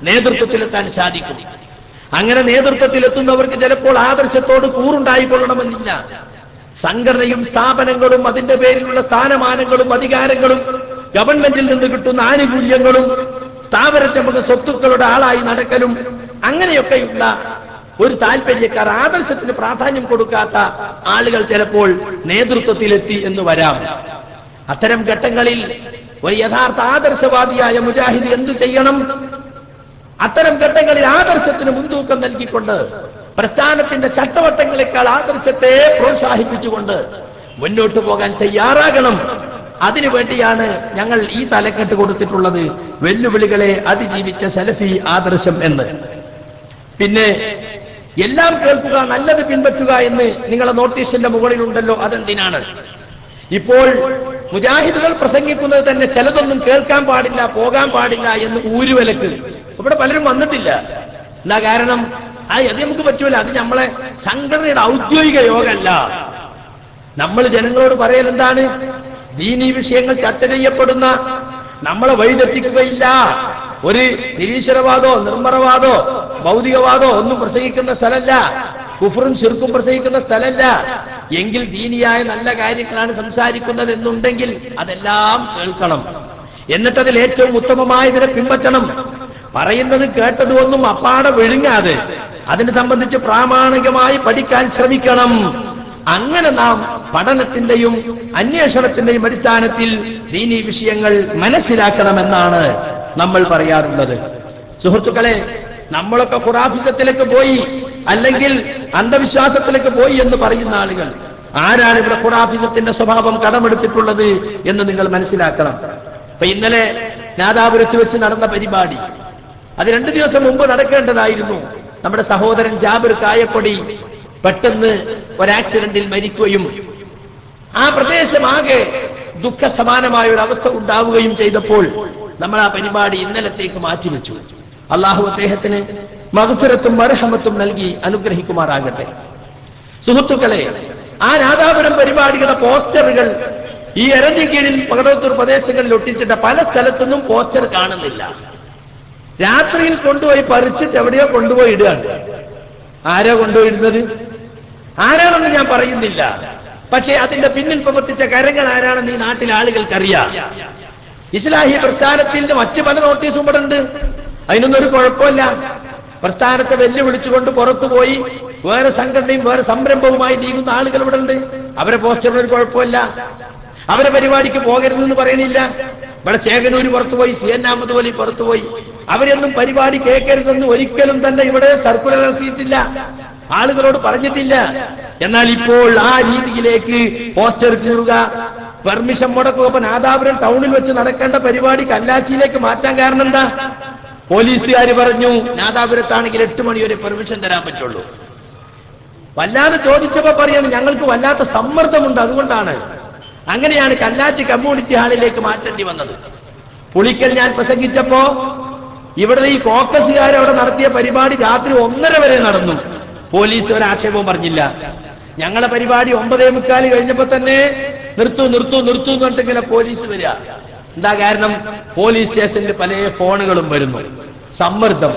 നേതൃത്വത്തിലെത്താൻ സാധിക്കും. അങ്ങനെ നേതൃത്വത്തിലെത്തുന്നവർക്ക് ചിലപ്പോൾ ആദർശത്തോട് കൂറുണ്ടായിക്കൊള്ളണമെന്നില്ല. സംഘടനയും സ്ഥാപനങ്ങളും അതിന്റെ പേരിലുള്ള സ്ഥാനമാനങ്ങളും അധികാരങ്ങളും ഗവൺമെന്റിൽ നിന്ന് കിട്ടുന്ന ആനുകൂല്യങ്ങളും സ്ഥാപനച്ചമക സ്വത്തുക്കളുടെ ആളായി നടക്കലും അങ്ങനെയൊക്കെയുള്ള ഒരു താല്പര്യക്കാർ, ആദർശത്തിന് പ്രാധാന്യം കൊടുക്കാത്ത ആളുകൾ ചിലപ്പോൾ നേതൃത്വത്തിലെത്തി എന്ന് വരാം. അത്തരം ഘട്ടങ്ങളിൽ ഒരു യഥാർത്ഥ ആദർശവാദിയായ മുജാഹിദ് എന്തു ചെയ്യണം? അത്തരം ഘട്ടങ്ങളിൽ ആദർശത്തിന് മുൻതൂക്കം നൽകിക്കൊണ്ട് പ്രസ്ഥാനത്തിന്റെ ചട്ടവട്ടങ്ങളെക്കാൾ ആദർശത്തെ പ്രോത്സാഹിപ്പിച്ചുകൊണ്ട് മുന്നോട്ട് പോകാൻ തയ്യാറാകണം. അതിനുവേണ്ടിയാണ് ഞങ്ങൾ ഈ തലക്കെട്ട് കൊടുത്തിട്ടുള്ളത്, വെല്ലുവിളികളെ അതിജീവിച്ച സലഫി ആദർശം എന്ന്. പിന്നെ എല്ലാം കേൾക്കുക, നല്ലത് പിൻപറ്റുക എന്ന് നിങ്ങളെ നോട്ടീസിന്റെ മുകളിലുണ്ടല്ലോ, അതെന്തിനാണ്? ഇപ്പോൾ മുജാഹിദുകൾ പ്രസംഗിക്കുന്നത് തന്നെ ചിലതൊന്നും കേൾക്കാൻ പാടില്ല, പോകാൻ പാടില്ല എന്ന് ഊരുവലക്ക് ഇവിടെ പലരും വന്നിട്ടില്ല. എന്താ കാരണം? അത് നമുക്ക് പറ്റൂല, അത് നമ്മളെ സംഘടനയുടെ ഔദ്യോഗിക യോഗമല്ല. നമ്മൾ ജനങ്ങളോട് പറയൽ എന്താണ്? ദീനീ വിഷയങ്ങൾ ചർച്ച ചെയ്യപ്പെടുന്ന, നമ്മളെ വഴിതെറ്റിക്കുകയില്ല, ഒരു നിരീശ്വരവാദോ നിർമ്മറവാദോ ഭൗതികവാദോ ഒന്നും പ്രസംഗിക്കുന്ന സ്ഥലമല്ല, കുഫറും ശിർക്കും പ്രസംഗിക്കുന്ന സ്ഥലമല്ല. എങ്കിൽ ദീനിയായ നല്ല കാര്യങ്ങളാണ് സംസാരിക്കുന്നത് എന്നുണ്ടെങ്കിൽ അതെല്ലാം കേൾക്കണം. എന്നിട്ടതിൽ ഏറ്റവും ഉത്തമമായതിനെ പിൻപറ്റണം. പറയുന്നത് കേട്ടത് ഒന്നും അപ്പാടെ വിഴുങ്ങാതെ അതിനെ സംബന്ധിച്ച് പ്രാമാണികമായി പഠിക്കാൻ ശ്രമിക്കണം. അങ്ങനെ നാം പഠനത്തിന്റെയും അന്വേഷണത്തിന്റെയും അടിസ്ഥാനത്തിൽ ദീനീ വിഷയങ്ങൾ മനസ്സിലാക്കണമെന്നാണ് നമ്മൾ പറയാറുള്ളത്. സുഹൃത്തുക്കളെ, നമ്മളൊക്കെ ഖുറാഫിസത്തിലേക്ക് പോയി, അല്ലെങ്കിൽ അന്ധവിശ്വാസത്തിലേക്ക് പോയി എന്ന് പറയുന്ന ആളുകൾ ആരാണ്? ഇവിടെ ഖുറാഫിസത്തിന്റെ സ്വഭാവം കടമെടുത്തിട്ടുള്ളത് എന്ന് നിങ്ങൾ മനസ്സിലാക്കണം. അപ്പൊ ഇന്നലെ നാദാപുരത്ത് വെച്ച് നടന്ന പരിപാടി, അത് 2 ദിവസം മുമ്പ് നടക്കേണ്ടതായിരുന്നു. നമ്മുടെ സഹോദരൻ ജാബിർ കായക്കൊടി പെട്ടെന്ന് ഒരാക്സിഡന്റിൽ മരിക്കുകയും ആ പ്രദേശമാകെ ദുഃഖസമാനമായ ഒരു അവസ്ഥ ഉണ്ടാവുകയും ചെയ്തപ്പോൾ നമ്മൾ ആ പരിപാടി ഇന്നലത്തേക്ക് മാറ്റിവെച്ചു. അള്ളാഹു അദ്ദേഹത്തിന് മഗ്ഫിറത്തും മർഹമത്തും നൽകി അനുഗ്രഹിക്കുമാറാകട്ടെ. സുഹൃത്തുക്കളെ, ആ നാദാപുരം പരിപാടിയുടെ പോസ്റ്ററുകൾ ഈ എരഞ്ഞിക്കീഴിൽ പകടത്തൂർ പ്രദേശങ്ങളിൽ ഒട്ടിച്ചിട്ട പല സ്ഥലത്തൊന്നും പോസ്റ്റർ കാണുന്നില്ല. രാത്രിയിൽ കൊണ്ടുപോയി പറിച്ചിട്ട് എവിടെയോ കൊണ്ടുപോയി ഇടുകയാണ്. ആരോ കൊണ്ടുപോയിടുന്നത്? ആരാണെന്ന് ഞാൻ പറയുന്നില്ല. പക്ഷേ അതിന്റെ പിന്നിൽ പ്രവർത്തിച്ച കരങ്ങൾ ആരാണെന്ന് ഈ നാട്ടിലെ ആളുകൾക്കറിയാം. ഇസ്ലാഹി പ്രസ്ഥാനത്തിന്റെ മറ്റു പല നോട്ടീസും ഇവിടെ ഉണ്ട്. അതിനൊന്നും ഒരു കുഴപ്പമില്ല. പ്രസ്ഥാനത്തെ വെല്ലുവിളിച്ചുകൊണ്ട് പുറത്തുപോയി വേറെ സംഘടനയും വേറെ സംരംഭവുമായി നീങ്ങുന്ന ആളുകൾ ഇവിടെ ഉണ്ട്. അവരെ പോസ്റ്ററിന് ഒരു കുഴപ്പമില്ല, അവരെ പരിപാടിക്ക് പോകരുതെന്ന് പറയണില്ല. ഇവിടെ ചേകനൂര് പുറത്തുപോയി, CN അഹമ്മദ് വലി പുറത്തുപോയി. അവരൊന്നും പരിപാടി കേൾക്കരുതെന്ന് ഒരിക്കലും തന്നെ ഇവിടെ സർക്കുലർ ഇറക്കിയിട്ടില്ല, ആളുകളോട് പറഞ്ഞിട്ടില്ല. എന്നാൽ ഇപ്പോൾ ആ രീതിയിലേക്ക് പോസ്റ്റർ കീറുക, പെർമിഷൻ മുടക്കുക. അപ്പൊ നാദാപുരം ടൗണിൽ വെച്ച് നടക്കേണ്ട പരിപാടി കല്ലാച്ചിയിലേക്ക് മാറ്റാൻ കാരണം എന്താ? പോലീസുകാർ പറഞ്ഞു നാദാപുരത്താണെങ്കിൽ 8 മണി വരെ പെർമിഷൻ തരാൻ പറ്റുള്ളൂ. വല്ലാതെ ചോദിച്ചപ്പോ പറയാണ് ഞങ്ങൾക്ക് വല്ലാത്ത സമ്മർദ്ദമുണ്ട്, അതുകൊണ്ടാണ്. അങ്ങനെയാണ് കല്ലാച്ചി കമ്മ്യൂണിറ്റി ഹാളിലേക്ക് മാറ്റേണ്ടി വന്നത്. പുളിക്കൽ ഞാൻ പ്രസംഗിച്ചപ്പോ ഇവിടെ ഈ കോക്കസുകാരവിടെ നടത്തിയ പരിപാടി രാത്രി 1:30 വരെ നടന്നു. പോലീസ് ഒരാക്ഷേപവും പറഞ്ഞില്ല. ഞങ്ങളെ പരിപാടി 9:45 കഴിഞ്ഞപ്പോ തന്നെ നിർത്തൂ നിർത്തൂ നിർത്തൂ എന്ന് പറഞ്ഞിട്ട് ഇങ്ങനെ പോലീസ് വരിക. എന്താ കാരണം? പോലീസ് സ്റ്റേഷനിൽ പല ഫോണുകളും വരുന്നു, സമ്മർദ്ദം.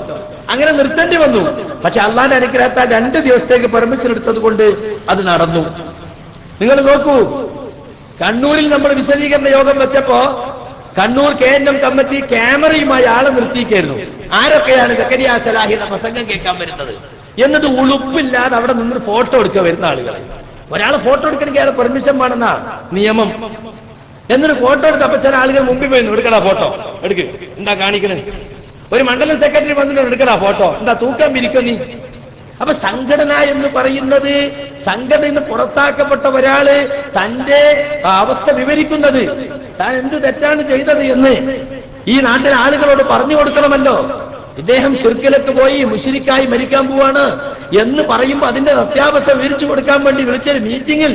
അങ്ങനെ നിർത്തേണ്ടി വന്നു. പക്ഷെ അള്ളാന്റെ അനുഗ്രഹത്താൽ 2 ദിവസത്തേക്ക് പെർമിഷൻ എടുത്തത് കൊണ്ട് അത് നടന്നു. നിങ്ങൾ നോക്കൂ, കണ്ണൂരിൽ നമ്മൾ വിശദീകരണ യോഗം വെച്ചപ്പോ കണ്ണൂർ KNM കമ്മിറ്റി ക്യാമറയുമായി ആളെ നിർത്തിയിരിക്കായിരുന്നു. ആരൊക്കെയാണ് സക്കരിയ സലാഹിയുടെ പ്രസംഗം കേൾക്കാൻ വരുന്നത്? എന്നിട്ട് ഉളുപ്പില്ലാതെ അവിടെ നിന്ന് ഫോട്ടോ എടുക്കുക വരുന്ന ആളുകളെ. ഒരാളെ ഫോട്ടോ എടുക്കണമെങ്കിൽ അയാളെ പെർമിഷൻ വേണമെന്നാ നിയമം. എന്നിട്ട് ഫോട്ടോ എടുത്തപ്പോ ചില ആളുകൾ മുമ്പിൽ പോയി എടുക്കടാ ഫോട്ടോ എടുക്ക്, എന്താ കാണിക്കണേ? ഒരു മണ്ഡലം സെക്രട്ടറി വന്നിട്ട് എടുക്കടാ ഫോട്ടോ, എന്താ തൂക്കാൻ പിരിക്കോ നീ? അപ്പൊ സംഘടന എന്ന് പറയുന്നത്, സംഘടനയിൽ നിന്ന് പുറത്താക്കപ്പെട്ട ഒരാള് തന്റെ അവസ്ഥ വിവരിക്കുന്നത്, താൻ എന്ത് തെറ്റാണ് ചെയ്തത് എന്ന് ഈ നാട്ടിലെ ആളുകളോട് പറഞ്ഞു കൊടുക്കണമല്ലോ. ഇദ്ദേഹം ശിർക്കിലേക്ക് പോയി മുശ്രിക്കായി മരിക്കാൻ പോവാണ് എന്ന് പറയുമ്പോൾ അതിന്റെ സത്യാവസ്ഥ വിവരിച്ചു കൊടുക്കാൻ വേണ്ടി വിളിച്ചൊരു മീറ്റിംഗിൽ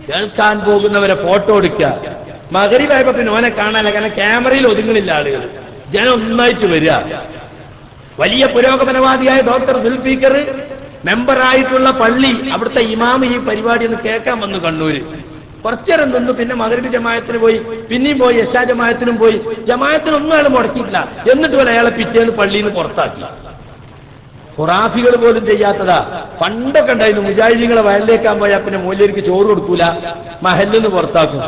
കേൾക്കാൻ പോകുന്നവരെ ഫോട്ടോ എടുക്കുക. മഗ്‌രിബായപ്പോ പിന്നെ ഓനെ കാണാനില്ല, കാരണം ക്യാമറയിൽ ഒതുങ്ങണില്ല ആളുകൾ, ജനം ഒന്നായിട്ട് വരിക. വലിയ പുരോഗമനവാദിയായ ഡോക്ടർ ദുൽഫിക്കർ മെമ്പറായിട്ടുള്ള പള്ളി, അവിടുത്തെ ഇമാമ് ഈ പരിപാടി ഒന്ന് കേൾക്കാൻ വന്നു കണ്ണൂര്. കുറച്ചേരം നിന്നു, പിന്നെ മഗ്‌രിബ് ജമാഅത്തിന് പോയി, പിന്നെയും പോയി ഇശാ ജമാഅത്തിനും പോയി. ജമാഅത്തിനൊന്നും അയാൾ മുടക്കിയിട്ടില്ല. എന്നിട്ട് പോലെ അയാളെ പിറ്റേന്ന് പള്ളിയിൽ നിന്ന് പുറത്താക്കി. ഖുറാഫികൾ പോലും ചെയ്യാത്തതാ. പണ്ടൊക്കെ ഉണ്ടായിരുന്നു, മുജാഹിദീങ്ങളെ വയലിലേക്കാൻ പോയാൽ പിന്നെ മൗലവിക്ക് ചോറ് കൊടുക്കൂല, മഹലിൽ നിന്ന് പുറത്താക്കും.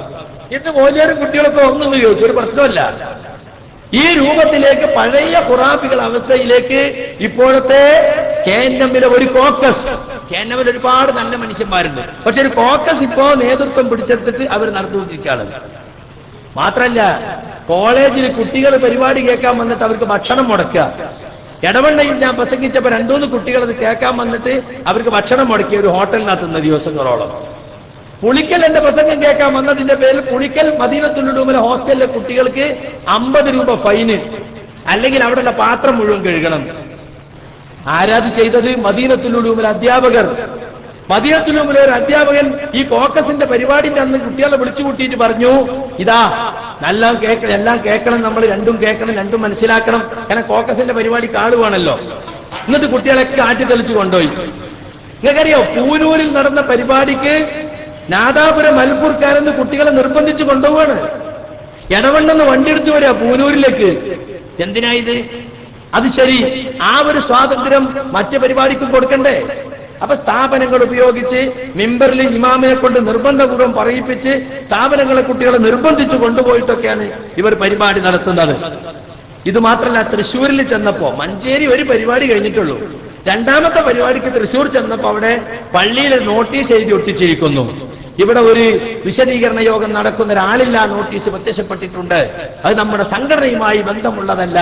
ഇന്ന് മൗലവിയും കുട്ടികളൊക്കെ ഒന്നും ചോദിക്കും, ഒരു പ്രശ്നമല്ല. ഈ രൂപത്തിലേക്ക് പഴയ ഖുറാഫികൾ അവസ്ഥയിലേക്ക് ഇപ്പോഴത്തെ KNM-ലെ ഒരു കോക്കസ്, KNM-ൽ ഒരുപാട് നല്ല മനുഷ്യന്മാരുണ്ട്, പക്ഷെ ഒരു കോക്കസ് ഇപ്പോ നേതൃത്വം പിടിച്ചെടുത്തിട്ട് അവർ നടത്തിക്കൊണ്ടിരിക്കുകയാണ്. മാത്രല്ല, കോളേജിൽ കുട്ടികൾ പരിപാടി കേൾക്കാൻ വന്നിട്ട് അവർക്ക് ഭക്ഷണം മുടക്കുക. എടവണ്ണയിൽ ഞാൻ പ്രസംഗിച്ചപ്പോ 2-3 കുട്ടികൾ അത് കേൾക്കാൻ വന്നിട്ട് അവർക്ക് ഭക്ഷണം മുടക്കി ഒരു ഹോട്ടലിനകത്തുന്ന ദിവസങ്ങളോളം. പുളിക്കൽ എന്റെ പ്രസംഗം കേൾക്കാൻ വന്നതിന്റെ പേരിൽ പുളിക്കൽ മദീനത്തുൽ ഉലൂമിലെ ഹോസ്റ്റലിലെ കുട്ടികൾക്ക് 50 രൂപ ഫൈന്, അല്ലെങ്കിൽ അവിടെയുള്ള പാത്രം മുഴുവൻ കഴുകണം. ആരാത് ചെയ്തത്? മദീനത്തുൽ ഉലൂമിലെ അധ്യാപകർ. മദീനത്തുൽ ഉലൂമിലെ ഒരു അധ്യാപകൻ ഈ കോക്കസിന്റെ പരിപാടിന്റെ അന്ന് കുട്ടികളെ വിളിച്ചു കൂട്ടിയിട്ട് പറഞ്ഞു, ഇതാ എല്ലാം കേൾക്കണം, നമ്മൾ രണ്ടും കേൾക്കണം, രണ്ടും മനസ്സിലാക്കണം. കാരണം കോക്കസിന്റെ പരിപാടിക്ക് ആള് വേണമല്ലോ. എന്നിട്ട് കുട്ടികളൊക്കെ ആട്ടിത്തെളിച്ച് കൊണ്ടുപോയി. നിങ്ങൾക്കറിയോ, പൂനൂരിൽ നടന്ന പരിപാടിക്ക് നാദാപുരം അൽഫുർഖാനെന്ന് കുട്ടികളെ നിർബന്ധിച്ച് കൊണ്ടുപോവാണ്. എടവണ്ണെന്ന് വണ്ടി എടുത്തു വരിക പൂനൂരിലേക്ക്. എന്തിനാ ഇത്? അത് ശരി, ആ ഒരു സ്വാതന്ത്ര്യം മറ്റു പരിപാടിക്കും കൊടുക്കണ്ടേ? അപ്പൊ സ്ഥാപനങ്ങൾ ഉപയോഗിച്ച് മിമ്പറിൽ ഇമാമിനെ കൊണ്ട് നിർബന്ധപൂർവ്വം പറയിപ്പിച്ച് സ്ഥാപനങ്ങളെ കുട്ടികളെ നിർബന്ധിച്ച് കൊണ്ടുപോയിട്ടൊക്കെയാണ് ഇവർ പരിപാടി നടത്തുന്നത്. ഇത് മാത്രമല്ല, തൃശ്ശൂരിൽ ചെന്നപ്പോ, മഞ്ചേരി ഒരു പരിപാടി കഴിഞ്ഞിട്ടുള്ളൂ, 2ാമത്തെ പരിപാടിക്ക് തൃശ്ശൂർ ചെന്നപ്പോ അവിടെ പള്ളിയിൽ നോട്ടീസ് എഴുതി ഒട്ടിച്ചിരിക്കുന്നു, ഇവിടെ ഒരു വിശദീകരണ യോഗം നടക്കുന്ന ഒരാളില്ല, നോട്ടീസ് പ്രത്യക്ഷപ്പെട്ടിട്ടുണ്ട്, അത് നമ്മുടെ സംഘടനയുമായി ബന്ധമുള്ളതല്ല,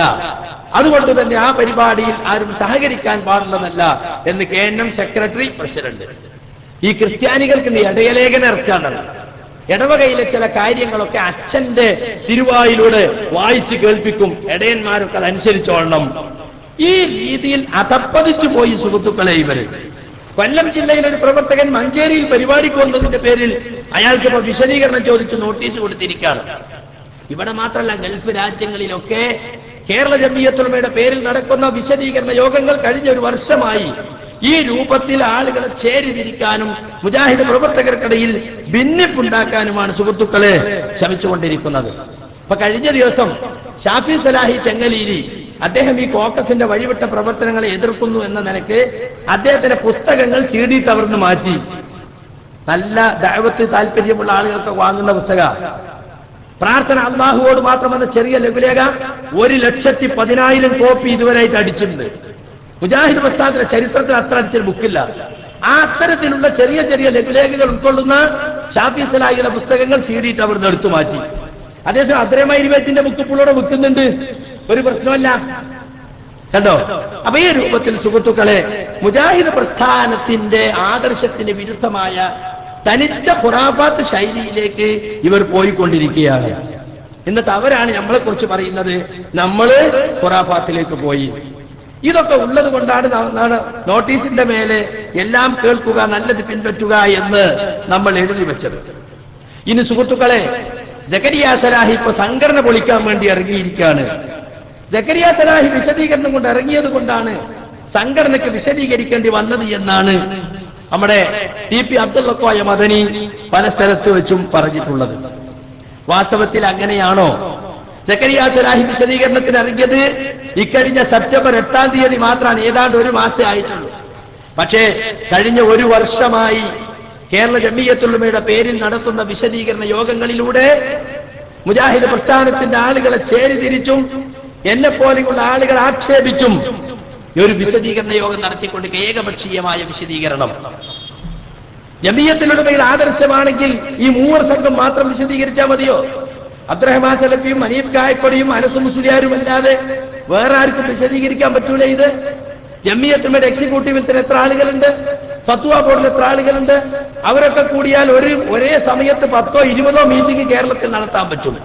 അതുകൊണ്ട് തന്നെ ആ പരിപാടിയിൽ ആരും സഹകരിക്കാൻ പാടുള്ളതല്ല എന്ന് KNM സെക്രട്ടറി പ്രസിഡന്റ്. ഈ ക്രിസ്ത്യാനികൾക്ക് ഇടയലേഖനം ഇറക്കാനാണ്. ഇടവകയിലെ ചില കാര്യങ്ങളൊക്കെ അച്ഛന്റെ തിരുവായിലൂടെ വായിച്ച് കേൾപ്പിക്കും, ഇടയന്മാരൊക്കെ അതനുസരിച്ചോളണം. ഈ രീതിയിൽ അധപ്പതിച്ചു പോയി സുഹൃത്തുക്കളെ ഇവര്. കൊല്ലം ജില്ലയിലെ ഒരു പ്രവർത്തകൻ മഞ്ചേരിയിൽ പരിപാടിക്ക് വന്നതിന്റെ പേരിൽ അയാൾക്ക് ഇപ്പൊ വിശദീകരണം ചോദിച്ച് നോട്ടീസ് കൊടുത്തിരിക്കുകയാണ്. ഇവിടെ മാത്രമല്ല, ഗൾഫ് രാജ്യങ്ങളിലൊക്കെ കേരള ജംഇയ്യത്തുൽ ഉലമയുടെ പേരിൽ നടക്കുന്ന വിശദീകരണ യോഗങ്ങൾ കഴിഞ്ഞ 1 വർഷമായി ഈ രൂപത്തിൽ ആളുകളെ ചേരിതിരിക്കാനും മുജാഹിദ് പ്രവർത്തകർക്കിടയിൽ ഭിന്നിപ്പുണ്ടാക്കാനുമാണ് സുഹൃത്തുക്കളെ ശ്രമിച്ചുകൊണ്ടിരിക്കുന്നത്. അപ്പൊ കഴിഞ്ഞ ദിവസം ഷാഫി സലാഹി ചെങ്ങലീരി അദ്ദേഹം ഈ കോക്കസിന്റെ വഴിവിട്ട പ്രവർത്തനങ്ങളെ എതിർക്കുന്നു എന്ന നിലയ്ക്ക് അദ്ദേഹത്തിന്റെ പുസ്തകങ്ങൾ CD തവർന്ന് മാറ്റി. നല്ല ദഅവത്ത് താല്പര്യമുള്ള ആളുകൾക്ക് വാങ്ങുന്ന പുസ്തക പ്രാർത്ഥന അള്ളാഹുവോട് മാത്രമെന്ന ചെറിയ ലഘുലേഖ 1,10,10,000 കോപ്പി ഇതുവരെയായിട്ട് അടിച്ചിട്ടുണ്ട്. മുജാഹിദ് പ്രസ്ഥാനത്തിന്റെ ചരിത്രത്തിൽ അത്ര അടിച്ചൊരു ബുക്കില്ല. ആ അത്തരത്തിലുള്ള ചെറിയ ചെറിയ ലഘുലേഖകൾ ഉൾക്കൊള്ളുന്ന ഷാഫി സലാഹിയുടെ പുസ്തകങ്ങൾ CD അവിടുന്ന് എടുത്തു മാറ്റി. അതേസമയം അദ്രൈമൈരിവേത്തിന്റെ ബുക്കിപ്പോഴൂടെ വിൽക്കുന്നുണ്ട്, ഒരു പ്രശ്നമല്ല. കണ്ടോ? അപ്പൊ ഈ രൂപത്തിൽ സുഹൃത്തുക്കളെ, മുജാഹിദ് പ്രസ്ഥാനത്തിന്റെ ആദർശത്തിന് വിരുദ്ധമായ തനിച്ച ഖുറാഫാത്ത് ശൈലിയിലേക്ക് ഇവർ പോയിക്കൊണ്ടിരിക്കുകയാണ്. എന്നിട്ട് അവരാണ് നമ്മളെ കുറിച്ച് പറയുന്നത് നമ്മള് ഖുറാഫാത്തിലേക്ക് പോയി. ഇതൊക്കെ ഉള്ളത് കൊണ്ടാണ് നോട്ടീസിന്റെ മേലെ എല്ലാം കേൾക്കുക, നല്ലത് പിൻപറ്റുക എന്ന് നമ്മൾ എഴുതി വെച്ചത്. ഇനി സുഹൃത്തുക്കളെ, സക്കരിയ സലാഹി ഇപ്പൊ സംഘടന പൊളിക്കാൻ വേണ്ടി ഇറങ്ങിയിരിക്കുകയാണ്. സക്കരിയ സലാഹി വിശദീകരണം കൊണ്ട് ഇറങ്ങിയത് കൊണ്ടാണ് സംഘടനയ്ക്ക് വിശദീകരിക്കേണ്ടി വന്നത് എന്നാണ് നമ്മുടെ TP അബ്ദുൽ മദനി പല സ്ഥലത്ത് വെച്ചും പറഞ്ഞിട്ടുള്ളത്. വാസ്തവത്തിൽ അങ്ങനെയാണോ? സക്കരിയ സലാഹി വിശദീകരണത്തിന് ഇറങ്ങിയത് ഇക്കഴിഞ്ഞ സെപ്റ്റംബർ 8-ാം തീയതി മാത്രമാണ്, ഏതാണ്ട് ഒരു മാസേ ആയിട്ടുള്ളൂ. പക്ഷേ കഴിഞ്ഞ ഒരു വർഷമായി കേരള ജമിയത്തുൽ ഉലമയുടെ പേരിൽ നടത്തുന്ന വിശദീകരണ യോഗങ്ങളിലൂടെ മുജാഹിദ് പ്രസ്ഥാനത്തിന്റെ ആളുകളെ ചേരിതിരിച്ചും എന്നെ പോലെയുള്ള ആളുകളെ ആക്ഷേപിച്ചും ഒരു വിശദീകരണ യോഗം നടത്തിക്കൊണ്ട് ഏകപക്ഷീയമായ വിശദീകരണം. ജമിയത്തുൽ ഉലമയുടെ ആദർശമാണെങ്കിൽ ഈ മൂവർ സംഘം മാത്രം വിശദീകരിച്ചാൽ മതിയോ? അബ്ദുറഹ്മാൻ സലഫിയും ഹനീഫ് കായക്കൊടിയും അനസ് മുസ്ലിയാരും അല്ലാതെ വേറെ ആർക്കും വിശദീകരിക്കാൻ പറ്റൂല ഇത്? ജമിയത്തുൽ ഉലമയുടെ എക്സിക്യൂട്ടീവിൽ തന്നെ എത്ര ആളുകളുണ്ട്? ഫത്വ ബോർഡിൽ എത്ര ആളുകളുണ്ട്? അവരൊക്കെ കൂടിയാൽ ഒരേ സമയത്ത് 10ഓ 20ഓ മീറ്റിംഗ് കേരളത്തിൽ നടത്താൻ പറ്റും.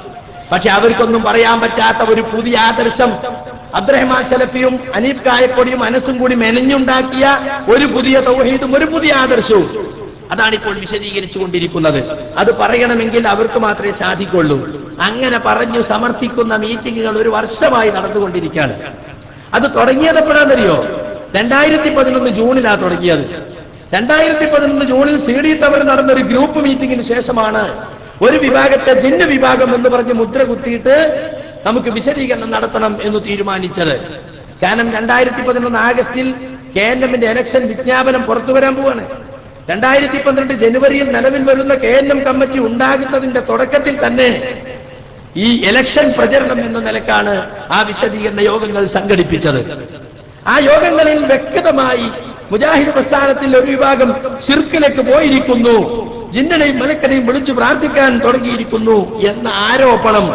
പക്ഷെ അവർക്കൊന്നും പറയാൻ പറ്റാത്ത ഒരു പുതിയ ആദർശം അബ്ദുറഹ്മാൻ സലഫിയും ഹനീഫ് കായക്കൊടിയും അനസും കൂടി മെനഞ്ഞുണ്ടാക്കിയ ഒരു പുതിയ തൗഹീദും ഒരു പുതിയ ആദർശവും, അതാണ് ഇപ്പോൾ വിശദീകരിച്ചു കൊണ്ടിരിക്കുന്നത്. അത് പറയണമെങ്കിൽ അവർക്ക് മാത്രമേ സാധിക്കുള്ളൂ. അങ്ങനെ പറഞ്ഞു സമർത്ഥിക്കുന്ന മീറ്റിങ്ങുകൾ ഒരു വർഷമായി നടന്നുകൊണ്ടിരിക്കുകയാണ്. അത് തുടങ്ങിയത് എപ്പോഴാണെന്നറിയോ? 2011 ജൂണിലാണ് തുടങ്ങിയത്. 2011 ജൂണിൽ CD ടവർ നടന്നൊരു ഗ്രൂപ്പ് മീറ്റിംഗിന് ശേഷമാണ് ഒരു വിഭാഗത്തെ ജിന്ന് വിഭാഗം എന്ന് പറഞ്ഞ് മുദ്ര കുത്തിയിട്ട് നമുക്ക് വിശദീകരണം നടത്തണം എന്ന് തീരുമാനിച്ചത്. കാരണം 2011 ആഗസ്റ്റിൽ KNM-ന്റെ ഇലക്ഷൻ വിജ്ഞാപനം പുറത്തു വരാൻ പോവാണ്. 2012 ജനുവരിയിൽ നിലവിൽ വരുന്ന KNM കമ്മിറ്റി ഉണ്ടാകുന്നതിന്റെ തുടക്കത്തിൽ തന്നെ ഈ ഇലക്ഷൻ പ്രചരണം എന്ന നിലക്കാണ് ആ വിശദീകരണ യോഗങ്ങൾ സംഘടിപ്പിച്ചത്. ആ യോഗങ്ങളിൽ വ്യക്തമായി മുജാഹിദ് പ്രസ്ഥാനത്തിൽ ഒരു വിഭാഗം ശിർക്കിലേക്ക് പോയിരിക്കുന്നു, ജിന്നിനെയും മലക്കനെയും വിളിച്ചു പ്രാർത്ഥിക്കാൻ തുടങ്ങിയിരിക്കുന്നു എന്ന ആരോപണം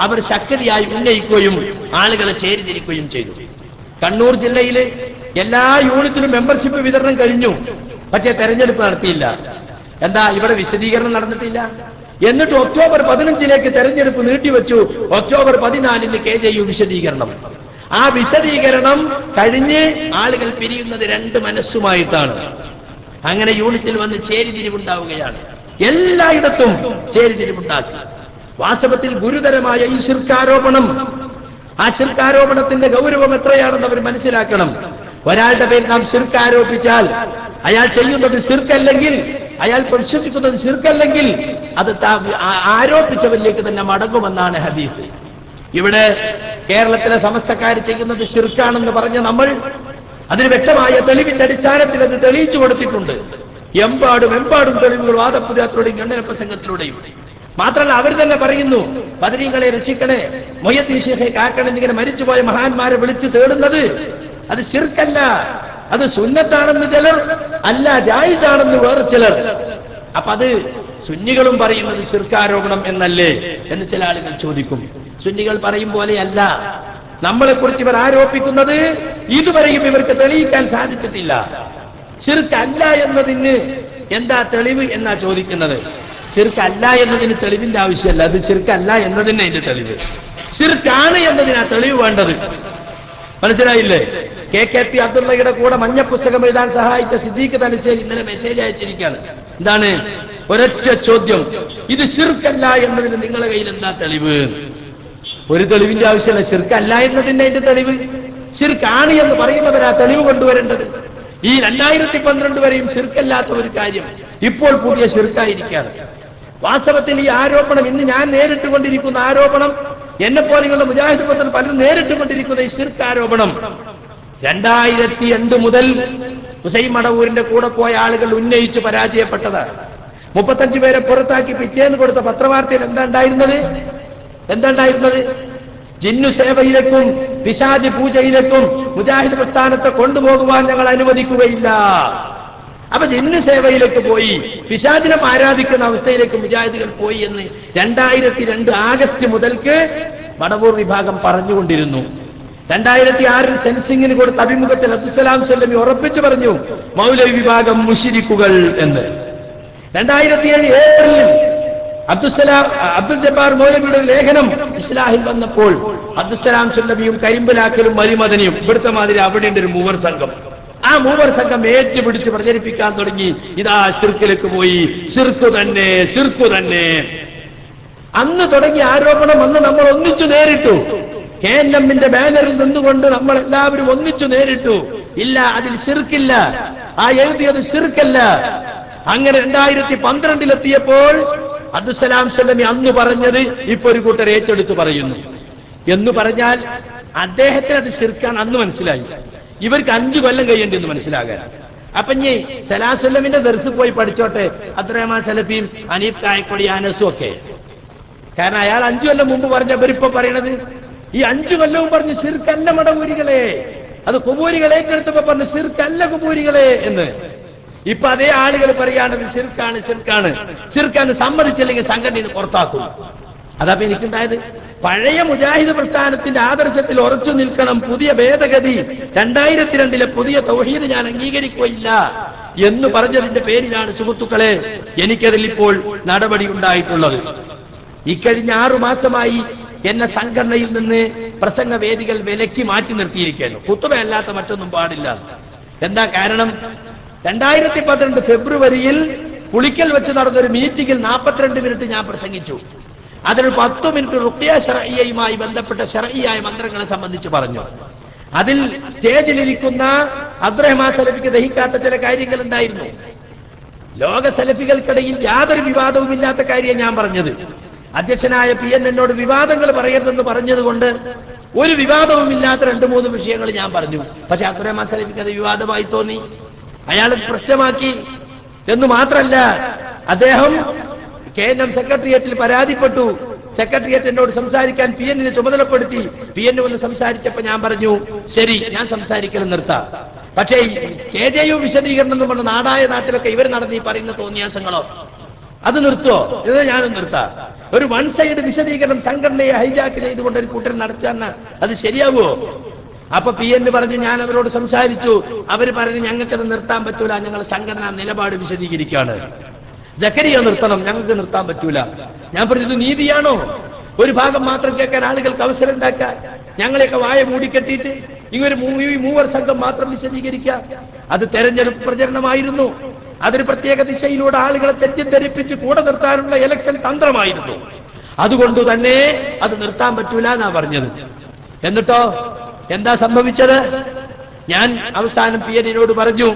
അവർ ശക്തിയായി ഉന്നയിക്കുകയും ആളുകളെ ചേരിതിരിക്കുകയും ചെയ്തു. കണ്ണൂർ ജില്ലയിലെ എല്ലാ യൂണിറ്റിലും മെമ്പർഷിപ്പ് വിതരണം കഴിഞ്ഞു. പക്ഷേ തെരഞ്ഞെടുപ്പ് നടത്തിയില്ല. എന്താ? ഇവിടെ വിശദീകരണം നടന്നിട്ടില്ല. എന്നിട്ട് ഒക്ടോബർ 15 തെരഞ്ഞെടുപ്പ് നീട്ടിവെച്ചു. ഒക്ടോബർ 14 KJU വിശദീകരണം. ആ വിശദീകരണം കഴിഞ്ഞ് ആളുകൾ പിരിയുന്നത് 2 മനസ്സുമായിട്ടാണ്. അങ്ങനെ യൂണിറ്റിൽ വന്ന് ചേരിതിരിവുണ്ടാവുകയാണ്. എല്ലായിടത്തും ചേരിതിരിവുണ്ടാക്കി. വാസ്തവത്തിൽ ഗുരുതരമായ ഈ ശിർക്കാരോപണം, ആ ശിർക്കാരോപണത്തിന്റെ ഗൗരവം എത്രയാണെന്ന് അവർ മനസ്സിലാക്കണം. ഒരാളുടെ പേര് നാം ശിർക്കാരോപിച്ചാൽ അയാൾ ചെയ്യുന്നത് ശിർക്കല്ലെങ്കിൽ, അയാൾ വിശ്വസിക്കുന്നത് ശിർക്കല്ലെങ്കിൽ അത് ആരോപിച്ചവരിലേക്ക് തന്നെ മടങ്ങുമെന്നാണ് ഹദീസ്. ഇവിടെ കേരളത്തിലെ സമസ്തക്കാർ ചെയ്യുന്നത് ശിർക്കാണെന്ന് പറഞ്ഞ നമ്മൾ അതിന് വ്യക്തമായ തെളിവിന്റെ അടിസ്ഥാനത്തിൽ അത് തെളിയിച്ചു കൊടുത്തിട്ടുണ്ട്. എമ്പാടും തെളിവുകൾ വാദപുരാത്തിലൂടെയും ഖണ്ഡന പ്രസംഗത്തിലൂടെയും. മാത്രമല്ല അവർ തന്നെ പറയുന്നു, ബദരീങ്ങളെ രക്ഷിക്കണേ, മൊയ്യത്തീൻ ശൈഖെ കാക്കണേ എന്നിങ്ങനെ മരിച്ചുപോയ മഹാന്മാരെ വിളിച്ച് തേടുന്നത് അത് ശിർക്കല്ല, അത് സുന്നത്താണെന്ന് ചിലർ, അല്ല ജായിസാണെന്ന് വേറെ ചിലർ. അപ്പൊ അത് സുന്നികളും പറയുന്നത് ശിർക്കാരോപണം എന്നല്ലേ എന്ന് ചില ആളുകൾ ചോദിക്കും. സുന്നികൾ പറയും പോലെയല്ല. നമ്മളെ കുറിച്ച് ഇവർ ആരോപിക്കുന്നത് ഇതുവരെയും ഇവർക്ക് തെളിയിക്കാൻ സാധിച്ചിട്ടില്ല. ശിർക്കല്ല എന്നതിന് എന്താ തെളിവ് എന്നാ ചോദിക്കുന്നത്. ശിർക്കല്ല എന്നതിന് തെളിവിന്റെ ആവശ്യമല്ല, അത് ശിർക്കല്ല എന്നതിന് അതിന്റെ തെളിവ്. ശിർക്കാണ് എന്നതിനാ തെളിവ് വേണ്ടത്. മനസ്സിലായില്ലേ? KKP അബ്ദുള്ളയുടെ കൂടെ മഞ്ഞ പുസ്തകം എഴുതാൻ സഹായിച്ച സിദ്ദീഖ് തലശ്ശേരി ഇന്നലെ മെസ്സേജ് അയച്ചിരിക്കുകയാണ്. എന്താണ്? ഒരൊറ്റ ചോദ്യം, ഇത് ശിർക്കല്ല എന്നതിന് നിങ്ങളുടെ കയ്യിൽ എന്താ തെളിവ്? ഒരു തെളിവിന്റെ ആവശ്യമല്ല. ശിർക്കല്ല എന്നതിന്റെ അതിന്റെ തെളിവ്. ശിർക്കാണ് എന്ന് പറയുന്നവരാ തെളിവ് കൊണ്ടുവരേണ്ടത്. ഈ 2012 വരെയും ശിർക്കല്ലാത്ത ഒരു കാര്യം ഇപ്പോൾ പുതിയ ശിർക്കായിരിക്കുകയാണ്. വാസ്തവത്തിൽ ഈ ആരോപണം, ഇന്ന് ഞാൻ നേരിട്ട് കൊണ്ടിരിക്കുന്ന ആരോപണം, എന്നെ പോലെയുള്ള മുജാഹിദ് പത്രത്തിൽ പലരും നേരിട്ട് കൊണ്ടിരിക്കുന്ന ഈ ശിർക്ക് ആരോപണം 2002 മുതൽ ഹുസൈൻ മടവൂരിന്റെ കൂടെ പോയ ആളുകൾ ഉന്നയിച്ച് പരാജയപ്പെട്ടതാണ്. 35 പേരെ പുറത്താക്കി പിറ്റേന്ന് കൊടുത്ത പത്രവാർത്തയിൽ എന്താ ഉണ്ടായിരുന്നത്? ജിന്നു സേവയിലേക്കും പിശാചി പൂജയിലേക്കും മുജാഹിദ് പ്രസ്ഥാനത്തെ കൊണ്ടുപോകുവാൻ ഞങ്ങൾ അനുവദിക്കുകയില്ല. അപ്പൊ ജിന്ന് സേവയിലേക്ക് പോയി, പിശാചിനെ ആരാധിക്കുന്ന അവസ്ഥയിലേക്ക് മുജാഹിദുകൾ പോയി എന്ന് 2002 ആഗസ്റ്റ് മുതൽക്ക് മടവൂർ വിഭാഗം പറഞ്ഞുകൊണ്ടിരുന്നു. 2006 സെൻസിംഗിന് കൊടുത്ത അഭിമുഖത്തിൽ അബ്ദുസ്സലാം സ്വല്ലമി ഉറപ്പിച്ചു പറഞ്ഞു മൗലവി വിഭാഗം മുശ്രിക്കുകൾ എന്ന്. 2007 ഏപ്രിലിൽ അബ്ദുൽ ജബ്ബാർ മൗലവിയുടെ ലേഖനം ഇസ്ലാഹിൽ വന്നപ്പോൾ അബ്ദുസ്സലാം സ്വല്ലമിയും കരിമ്പലാക്കലും മലിമദനിയും ഇവിടുത്തെ മാതിരി അവിടെ ഉണ്ട് ഒരു മൂവർ സംഘം. ആ മൂവർ സംഘം ഏറ്റുപിടിച്ച് പ്രചരിപ്പിക്കാൻ തുടങ്ങി, ഇതാ ശിർക്കിലേക്ക് പോയി, ശിർക്ക് തന്നെ, ശിർക്ക് തന്നെ. അന്ന് തുടങ്ങിയ ആരോപണം അന്ന് നമ്മൾ ഒന്നിച്ചു നേരിട്ടു. KNM-ന്റെ ബാനറിൽ നിന്നുകൊണ്ട് നമ്മൾ എല്ലാവരും ഒന്നിച്ചു നേരിട്ടു. ഇല്ല, അതിൽ ശിർക്കില്ല, ആ എഴുതിയത് ശിർക്കല്ല. അങ്ങനെ 2012 അബ്ദുസ്സലാം സ്വല്ലമി അന്ന് പറഞ്ഞത് ഇപ്പൊ ഒരു കൂട്ടർ ഏറ്റെടുത്ത് പറയുന്നു. എന്ന് പറഞ്ഞാൽ അദ്ദേഹത്തിന് അത് ശിർക്കാണ് അന്ന് മനസ്സിലായി. ഇവർക്ക് 5 കൊല്ലം കഴിയേണ്ടി എന്ന് മനസ്സിലാകാൻ. അപ്പൊ ഇനി സലാം സ്വല്ലമിന്റെ ദർസ് പോയി പഠിച്ചോട്ടെ അബ്ദുറഹ്മാൻ സലഫിയും അനീഫ് കായക്കൊടി അനസും ഒക്കെ. കാരണം അയാൾ 5 കൊല്ലം മുമ്പ് പറഞ്ഞ ഇവരിപ്പോ പറയണത് ഈ 5 കൊല്ലവും പറഞ്ഞു ശിർക്കല്ല മടവൂരികളെ, അത് കുബൂരികൾ ഏറ്റെടുത്തപ്പോ പറഞ്ഞു ശിർക്കല്ല കുബൂരികളെ എന്ന്. ഇപ്പൊ അതേ ആളുകൾ പറയാണത് ശിർക്കാണ്, ശിർക്കാണ്, ശിർക്കാന്ന് സമ്മതിച്ചില്ലെങ്കിൽ സംഘടന പുറത്താക്കും. അതപ്പൊ എനിക്കുണ്ടായത് പഴയ മുജാഹിദ് പ്രസ്ഥാനത്തിന്റെ ആദർശത്തിൽ ഉറച്ചു നിൽക്കണം, പുതിയ ഭേദഗതി 2002 പുതിയ തൗഹീദ് ഞാൻ അംഗീകരിക്കുകയില്ല എന്ന് പറഞ്ഞതിന്റെ പേരിലാണ് സുഹൃത്തുക്കളെ എനിക്കതിൽ ഇപ്പോൾ നടപടി ഉണ്ടായിട്ടുള്ളത്. ഇക്കഴിഞ്ഞ 6 മാസമായി എന്നെ സംഘടനയിൽ നിന്ന് പ്രസംഗ വേദികൾ വിലക്കി മാറ്റി നിർത്തിയിരിക്കുന്നു. ഖുതുബ അല്ലാത്ത മറ്റൊന്നും പാടില്ല. എന്താ കാരണം? 2012 ഫെബ്രുവരിയിൽ പുളിക്കൽ വെച്ച് നടന്നൊരു മീറ്റിംഗിൽ 42 മിനിറ്റ് ഞാൻ പ്രസംഗിച്ചു. അതിൽ 10 മിനിറ്റ് റുഖ്യ ശർഇയ്യയുമായി ബന്ധപ്പെട്ട ശർഇയ്യായ മന്ത്രങ്ങളെ സംബന്ധിച്ച് പറഞ്ഞു. അതിൽ സ്റ്റേജിലിരിക്കുന്ന അബ്ദുറഹ്മാൻ സലഫിക്ക് ദഹിക്കാത്ത ചില കാര്യങ്ങൾ ഉണ്ടായിരുന്നു. ലോക സലഫികൾക്കിടയിൽ യാതൊരു വിവാദവുമില്ലാത്ത കാര്യം ഞാൻ പറഞ്ഞത്. അധ്യക്ഷനായ PN എന്നോട് വിവാദങ്ങൾ പറയരുതെന്ന് പറഞ്ഞതുകൊണ്ട് ഒരു വിവാദവുമില്ലാത്ത 2-3 വിഷയങ്ങൾ ഞാൻ പറഞ്ഞു. പക്ഷെ അബ്ദുറഹ്മാൻ സലഫിക്ക് അത് വിവാദമായി തോന്നി, അയാൾ പ്രശ്നമാക്കി. എന്ന് മാത്രമല്ല, അദ്ദേഹം KNM സെക്രട്ടേറിയറ്റിൽ പരാതിപ്പെട്ടു. സെക്രട്ടേറിയറ്റ് എന്നോട് സംസാരിക്കാൻ PN-നെ ചുമതലപ്പെടുത്തി. PN വന്ന് സംസാരിച്ചപ്പോ ഞാൻ പറഞ്ഞു ശരി, ഞാൻ സംസാരിക്കലും നിർത്താം. പക്ഷേ KJU വിശദീകരണം എന്ന് പറഞ്ഞ നാടായ നാട്ടിലൊക്കെ ഇവർ നടന്ന് ഈ പറയുന്ന തോന്നിയാസങ്ങളോ അത് നിർത്തുവോ? ഇത് ഞാനും നിർത്താം. ഒരു 1 സൈഡ് വിശദീകരണം സംഘടനയെ ഹൈജാക്ക് ചെയ്തുകൊണ്ട് ഒരു കൂട്ടർ നടത്തുക, അത് ശരിയാവുമോ? അപ്പൊ PN പറഞ്ഞു, ഞാൻ അവരോട് സംസാരിച്ചു. അവര് പറഞ്ഞു ഞങ്ങൾക്കത് നിർത്താൻ പറ്റൂല, ഞങ്ങൾ സംഘടനാ നിലപാട് വിശദീകരിക്കുകയാണ്. സക്കരിയ നിർത്തണം, ഞങ്ങൾക്ക് നിർത്താൻ പറ്റൂല. ഞാൻ പറഞ്ഞു ഇത് നീതിയാണോ? ഒരു ഭാഗം മാത്രം കേൾക്കാൻ ആളുകൾക്ക് അവസരം ഉണ്ടാക്കാൻ, ഞങ്ങളെയൊക്കെ വായ മൂടിക്കെട്ടിയിട്ട് ഇങ്ങൊരു മൂവർ സംഘം മാത്രം വിശദീകരിക്കുക. അത് തെരഞ്ഞെടുപ്പ് പ്രചരണമായിരുന്നു. അതൊരു പ്രത്യേക ദിശയിലൂടെ ആളുകളെ തെറ്റിദ്ധരിപ്പിച്ച് കൂടെ നിർത്താനുള്ള ഇലക്ഷൻ തന്ത്രമായിരുന്നു. അതുകൊണ്ട് തന്നെ അത് നിർത്താൻ പറ്റൂല എന്നാ പറഞ്ഞത്. എന്നിട്ടോ എന്താ സംഭവിച്ചത്? ഞാൻ അവസാനം PN-നോട് പറഞ്ഞു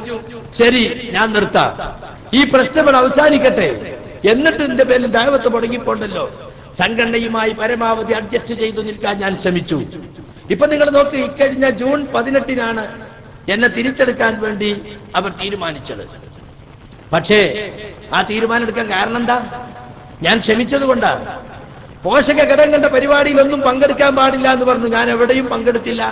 ശരി, ഞാൻ നിർത്താം, ഈ പ്രശ്നം അവസാനിക്കട്ടെ, എന്നിട്ട് എന്റെ പേരിൽ ദഅവത്ത് മുടങ്ങിപ്പോണ്ടല്ലോ. സംഘടനയുമായി പരമാവധി അഡ്ജസ്റ്റ് ചെയ്തു നിൽക്കാൻ ഞാൻ ശ്രമിച്ചു. ഇപ്പൊ നിങ്ങൾ നോക്ക്, ഇക്കഴിഞ്ഞ ജൂൺ 18 എന്നെ തിരിച്ചെടുക്കാൻ വേണ്ടി അവർ തീരുമാനിച്ചത്. പക്ഷേ ആ തീരുമാനം എടുക്കാൻ കാരണം എന്താ? ഞാൻ ക്ഷമിച്ചത് കൊണ്ടാ. പോഷക ഘടകങ്ങളുടെ പരിപാടിയിലൊന്നും പങ്കെടുക്കാൻ പാടില്ല എന്ന് പറഞ്ഞു. ഞാൻ എവിടെയും പങ്കെടുത്തില്ല.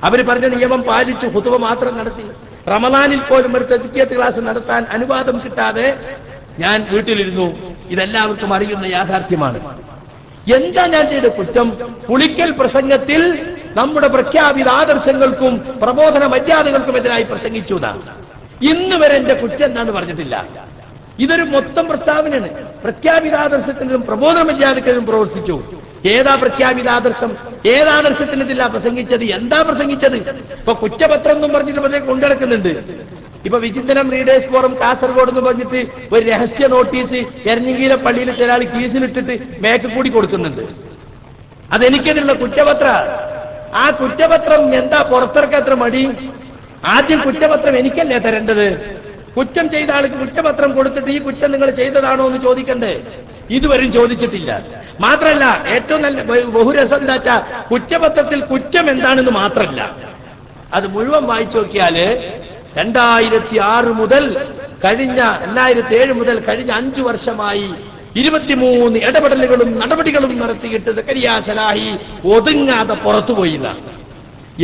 അവർ പറഞ്ഞ നിയമം പാലിച്ചു, ഖുതുബ മാത്രം നടത്തി. റമദാനിൽ പോലും ഒരു തസ്കിയത്ത് ക്ലാസ് നടത്താൻ അനുവാദം കിട്ടാതെ ഞാൻ വീട്ടിലിരുന്നു. ഇതെല്ലാവർക്കും അറിയുന്ന യാഥാർത്ഥ്യമാണ്. എന്താ ഞാൻ ചെയ്ത കുറ്റം? പുളിക്കൽ പ്രസംഗത്തിൽ നമ്മുടെ പ്രഖ്യാപിത ആദർശങ്ങൾക്കും പ്രബോധന മര്യാദകൾക്കും എതിരായി പ്രസംഗിച്ചു. ഇന്ന് വരെ എന്റെ കുറ്റം എന്താന്ന് പറഞ്ഞിട്ടില്ല. ഇതൊരു മൊത്തം പ്രസ്താവനയാണ്. പ്രഖ്യാപിതാദർശത്തിനും പ്രബോധന മര്യാദക്കും പ്രവർത്തിച്ചു. ഏതാ പ്രഖ്യാപിതാദർശം? ഏതാദർശത്തിനെതിരാ പ്രസംഗിച്ചത്? എന്താ പ്രസംഗിച്ചത്? ഇപ്പൊ കുറ്റപത്രം എന്നും പറഞ്ഞിട്ട് കൊണ്ടുനടക്കുന്നുണ്ട്. ഇപ്പൊ വിചിന്തനം റീഡേഴ്സ് ഫോറം കാസർഗോഡ് എന്ന് പറഞ്ഞിട്ട് ഒരു രഹസ്യ നോട്ടീസ് എരഞ്ഞിങ്കീല പള്ളിയിൽ ചില ആൾ കീസിലിട്ടിട്ട് മേക്ക് കൂടി കൊടുക്കുന്നുണ്ട്. അതെനിക്കെതിരുള്ള കുറ്റപത്ര. ആ കുറ്റപത്രം എന്താ പുറത്തിറക്കാത്ര മടി? ആദ്യം കുറ്റപത്രം എനിക്കല്ലേ തരേണ്ടത്? കുറ്റം ചെയ്ത ആൾക്ക് കുറ്റപത്രം കൊടുത്തിട്ട് ഈ കുറ്റം നിങ്ങൾ ചെയ്തതാണോ എന്ന് ചോദിക്കണ്ടേ? ഇതുവരെയും ചോദിച്ചിട്ടില്ല. മാത്രല്ല, ഏറ്റവും നല്ല ബഹുരസം എന്താ വെച്ചാ കുറ്റപത്രത്തിൽ കുറ്റം എന്താണെന്ന് മാത്രമല്ല, അത് മുഴുവൻ വായിച്ചു നോക്കിയാല് 2006 മുതൽ കഴിഞ്ഞ 2007 മുതൽ കഴിഞ്ഞ 5 വർഷമായി 23 ഇടപെടലുകളും നടപടികളും നടത്തിയിട്ട് സക്കരിയ സലാഹി ഒതുങ്ങാതെ പുറത്തുപോയില്ല.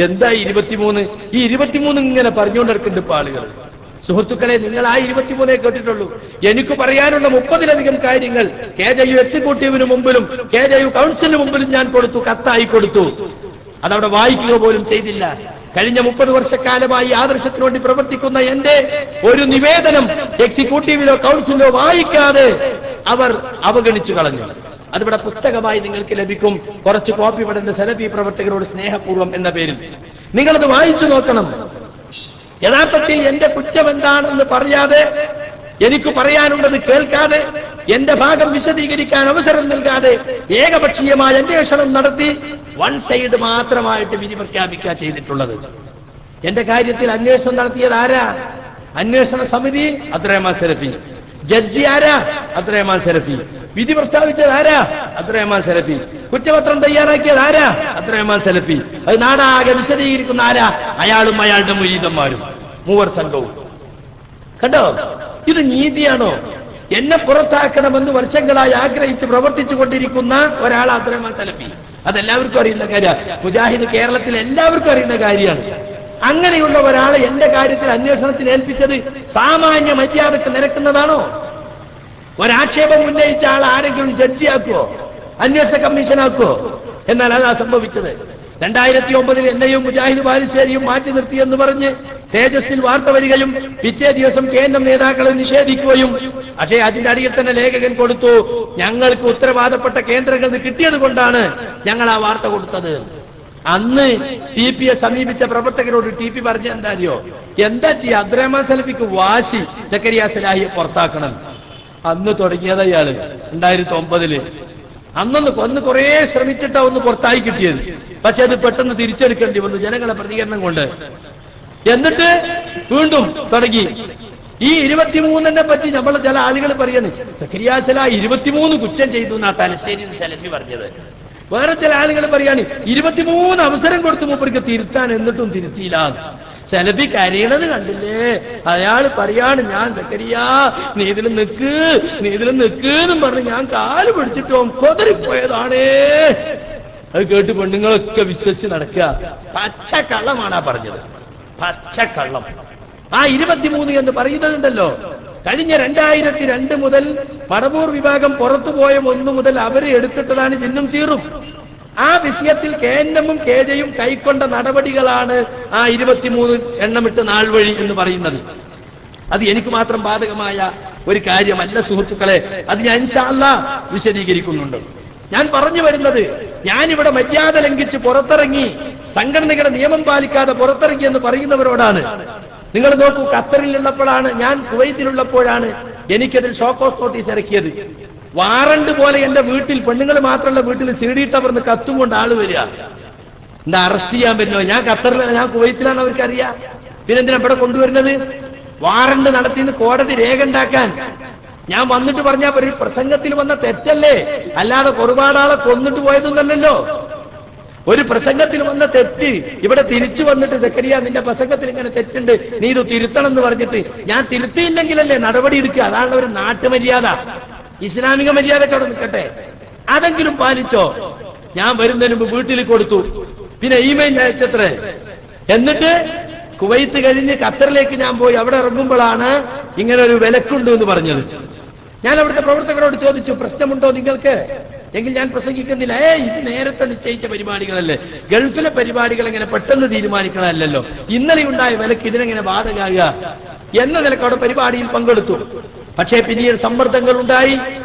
എന്താ 23? ഈ 23 ഇങ്ങനെ പറഞ്ഞുകൊണ്ടിരിക്കുന്നുണ്ട് ഇപ്പൊ ആളുകൾ. സുഹൃത്തുക്കളെ, നിങ്ങൾ ആ 23 കേട്ടിട്ടുള്ളൂ. എനിക്ക് പറയാനുള്ള 30-ലധികം കാര്യങ്ങൾ KJU എക്സിക്യൂട്ടീവിന് മുമ്പിലും KJU കൗൺസിലിന് മുമ്പിലും ഞാൻ കൊടുത്തു, കത്തായി കൊടുത്തു. അതവിടെ വായിക്കുക പോലും ചെയ്തില്ല. കഴിഞ്ഞ 30 വർഷക്കാലമായി ആദർശത്തിന് വേണ്ടി പ്രവർത്തിക്കുന്ന എന്റെ ഒരു നിവേദനം എക്സിക്യൂട്ടീവിലോ കൗൺസിലോ വായിക്കാതെ അവർ അവഗണിച്ചു കളഞ്ഞു. അതിവിടെ പുസ്തകമായി നിങ്ങൾക്ക് ലഭിക്കും. കുറച്ച് കോപ്പി പെടുന്ന സലഫി പ്രവർത്തകരോട് സ്നേഹപൂർവ്വം എന്ന പേരിൽ നിങ്ങളത് വായിച്ചു നോക്കണം. യഥാർത്ഥത്തിൽ എന്റെ കുറ്റം എന്താണെന്ന് പറയാതെ, എനിക്ക് പറയാനുള്ളത് കേൾക്കാതെ, എന്റെ ഭാഗം വിശദീകരിക്കാൻ അവസരം നൽകാതെ ഏകപക്ഷീയമായ അന്വേഷണം നടത്തി വൺ സൈഡ് മാത്രമായിട്ട് വിധി പ്രഖ്യാപിക്കുക ചെയ്തിട്ടുള്ളത്. എന്റെ കാര്യത്തിൽ അന്വേഷണം നടത്തിയത് ആരാ? അന്വേഷണ സമിതി അബ്ദുറഹ്മാൻ സലഫി. ജഡ്ജി ആരാ? അബ്ദുറഹ്മാൻ സലഫി. വിധി പ്രസ്താവിച്ചത് ആരാ? അബ്ദുറഹ്മാൻ സലഫി. കുറ്റപത്രം തയ്യാറാക്കിയത് ആരാ? അബ്ദുറഹ്മാൻ സലഫി. അത് നാടാകെ വിശദീകരിക്കുന്ന ആരാ? അയാളും അയാളുടെ മുരീദന്മാരും, മൂവർ സംഘവും. കണ്ടോ, ഇത് നീതിയാണോ? എന്നെ പുറത്താക്കണമെന്ന് വർഷങ്ങളായി ആഗ്രഹിച്ച് പ്രവർത്തിച്ചു കൊണ്ടിരിക്കുന്ന ഒരാൾ അബ്ദുറഹ്മാൻ സലഫി. അതെല്ലാവർക്കും അറിയുന്ന കാര്യമാണ്. മുജാഹിദ് കേരളത്തിൽ എല്ലാവർക്കും അറിയുന്ന കാര്യമാണ്. അങ്ങനെയുള്ള ഒരാളെ എന്റെ കാര്യത്തിൽ അന്വേഷണത്തിന് ഏൽപ്പിച്ചത് സാമാന്യ മര്യാദക്ക് നിരക്കുന്നതാണോ? ഒരാക്ഷേപം ഉന്നയിച്ച ആൾ ആരെങ്കിലും ജഡ്ജിയാക്കുവോ? അന്വേഷണ കമ്മീഷനാക്കുവോ? എന്നാൽ അതാ സംഭവിച്ചത്. 2009 എന്നെയും മുജാഹിദ് ബാലുശ്ശേരിയും മാറ്റി നിർത്തിയെന്ന് പറഞ്ഞ് തേജസ്സിൽ വാർത്ത വരികയും പിറ്റേ ദിവസം KNM നേതാക്കളെ നിഷേധിക്കുകയും, പക്ഷേ അതിന്റെ അടിയിൽ തന്നെ ലേഖകൻ കൊടുത്തു, ഞങ്ങൾക്ക് ഉത്തരവാദപ്പെട്ട കേന്ദ്രങ്ങളിൽ നിന്ന് കിട്ടിയത് കൊണ്ടാണ് ഞങ്ങൾ ആ വാർത്ത കൊടുത്തത്. അന്ന് TP യെ സമീപിച്ച പ്രവർത്തകരോട് TP പറഞ്ഞ എന്താ അറിയോ? എന്താ ചെയ്യാ? അബ്ദുറഹ്മാൻ സലഫിക്ക് വാശി സക്കരിയ സലാഹിയെ പുറത്താക്കണം. അന്ന് തുടങ്ങിയത് അയാള് 2009. അന്ന് കുറെ ശ്രമിച്ചിട്ടാ ഒന്ന് പുറത്തായി കിട്ടിയത്. പക്ഷെ അത് പെട്ടെന്ന് തിരിച്ചെടുക്കേണ്ടി വന്നു ജനങ്ങളെ പ്രതികരണം കൊണ്ട്. എന്നിട്ട് വീണ്ടും തുടങ്ങി. ഈ 23 പറ്റി നമ്മളെ ചില ആളുകൾ പറയാണ്, സക്കരിയ സലാഹി 23 കുറ്റം ചെയ്തു എന്നാ തലശ്ശേരി സലഫി പറഞ്ഞത്. വേറെ ചില ആളുകൾ പറയാണ് 23 അവസരം കൊടുത്തു മൂപ്പർക്ക് തിരുത്താൻ, എന്നിട്ടും തിരുത്തിയില്ല. സലഫി കരയണത് കണ്ടില്ലേ? അയാൾ പറയാണ്, ഞാൻ സക്കരിയ നീ ഇതിൽ നിക്ക് എന്നും പറഞ്ഞ് ഞാൻ കാല് പിടിച്ചിട്ടോ കൊതറിപ്പോയതാണേ. അത് കേട്ട് പെണ്ണുങ്ങളൊക്കെ വിശ്വസിച്ച് നടക്കുക. പച്ചക്കള്ളമാണ് പറഞ്ഞത്, പച്ചക്കള്ളം. ആ 23 എന്ന് പറയുന്നതുണ്ടല്ലോ, കഴിഞ്ഞ 2002 മുതൽ പടവൂർ വിഭാഗം പുറത്തുപോയ 1 മുതൽ അവരെ എടുത്തിട്ടതാണ് ജിന്നും സീറും. ആ വിഷയത്തിൽ KNM-ഉം KJ-യും കൈക്കൊണ്ട നടപടികളാണ് ആ 23 എണ്ണമിട്ട് നാൾ വഴി എന്ന് പറയുന്നത്. അത് എനിക്ക് മാത്രം ബാധകമായ ഒരു കാര്യമല്ല സുഹൃത്തുക്കളെ. അത് ഞാൻ ഇൻഷാ അല്ലാഹ് വിശദീകരിക്കുന്നുണ്ട്. ഞാൻ പറഞ്ഞു വരുന്നത്, ഞാനിവിടെ മര്യാദ ലംഘിച്ച് പുറത്തിറങ്ങി, സംഘടനകളുടെ നിയമം പാലിക്കാതെ പുറത്തിറങ്ങി എന്ന് പറയുന്നവരോടാണ്. നിങ്ങൾ നോക്കൂ, ഖത്തറിലുള്ളപ്പോഴാണ്, ഞാൻ കുവൈത്തിലുള്ളപ്പോഴാണ് എനിക്കതിൽ ഷോക്ക് ഓഫ് നോട്ടീസ് ഇറക്കിയത്. വാറണ്ട് പോലെ എന്റെ വീട്ടിൽ, പെണ്ണുങ്ങൾ മാത്രമുള്ള വീട്ടിൽ CD ടവർന്ന് കത്തും കൊണ്ട് ആള് വരിക. എന്താ അറസ്റ്റ് ചെയ്യാൻ പറ്റുമോ? ഞാൻ ഖത്തറിലാണ്, ഞാൻ കുവൈത്തിലാണ്, അവർക്കറിയാം. പിന്നെ എന്തിനാ ഇവിടെ കൊണ്ടുവരുന്നത്? വാറണ്ട് നടത്തിന്ന് കോടതി രേഖ ഉണ്ടാക്കാൻ. ഞാൻ വന്നിട്ട് പറഞ്ഞാൽ ഒരു പ്രസംഗത്തിൽ വന്ന തെറ്റല്ലേ, അല്ലാതെ ഒരുപാട് ആളെ കൊന്നിട്ട് പോയതൊന്നല്ലോ. ഒരു പ്രസംഗത്തിൽ വന്ന തെറ്റ് ഇവിടെ തിരിച്ചു വന്നിട്ട് സക്കരിയ നിന്റെ പ്രസംഗത്തിൽ ഇങ്ങനെ തെറ്റുണ്ട്, നീ ഇത് തിരുത്തണം എന്ന് പറഞ്ഞിട്ട് ഞാൻ തിരുത്തിയില്ലെങ്കിലല്ലേ നടപടി എടുക്കുക. അതാണ് ഒരു നാട്ടുമര്യാദ, ഇസ്ലാമിക മര്യാദക്ക് അവിടെ നിൽക്കട്ടെ. അതെങ്കിലും പാലിച്ചോ? ഞാൻ വരുന്നതിന് മുമ്പ് വീട്ടിൽ കൊടുത്തു, പിന്നെ ഇമെയിൽ അയച്ചത്രേ. എന്നിട്ട് കുവൈത്ത് കഴിഞ്ഞ് ഖത്തറിലേക്ക് ഞാൻ പോയി. അവിടെ ഇറങ്ങുമ്പോഴാണ് ഇങ്ങനെ ഒരു വിലക്കുണ്ട് എന്ന് പറഞ്ഞത്. ഞാൻ അവിടുത്തെ പ്രവർത്തകരോട് ചോദിച്ചു, പ്രശ്നമുണ്ടോ നിങ്ങൾക്ക്? എങ്കിൽ ഞാൻ പ്രസംഗിക്കുന്നില്ല. ഇത് നേരത്തെ നിശ്ചയിച്ച പരിപാടികളല്ലേ, ഗൾഫിലെ പരിപാടികൾ എങ്ങനെ പെട്ടെന്ന് തീരുമാനിക്കണമല്ലോ, ഇന്നലെ ഉണ്ടായ വിലക്ക് ഇതിനെങ്ങനെ ബാധകമാകുക എന്ന നിലക്ക് അവിടെ പരിപാടിയിൽ പങ്കെടുത്തു. പക്ഷേ പിന്നീട് സമ്മർദ്ദങ്ങൾ ഉണ്ടായി,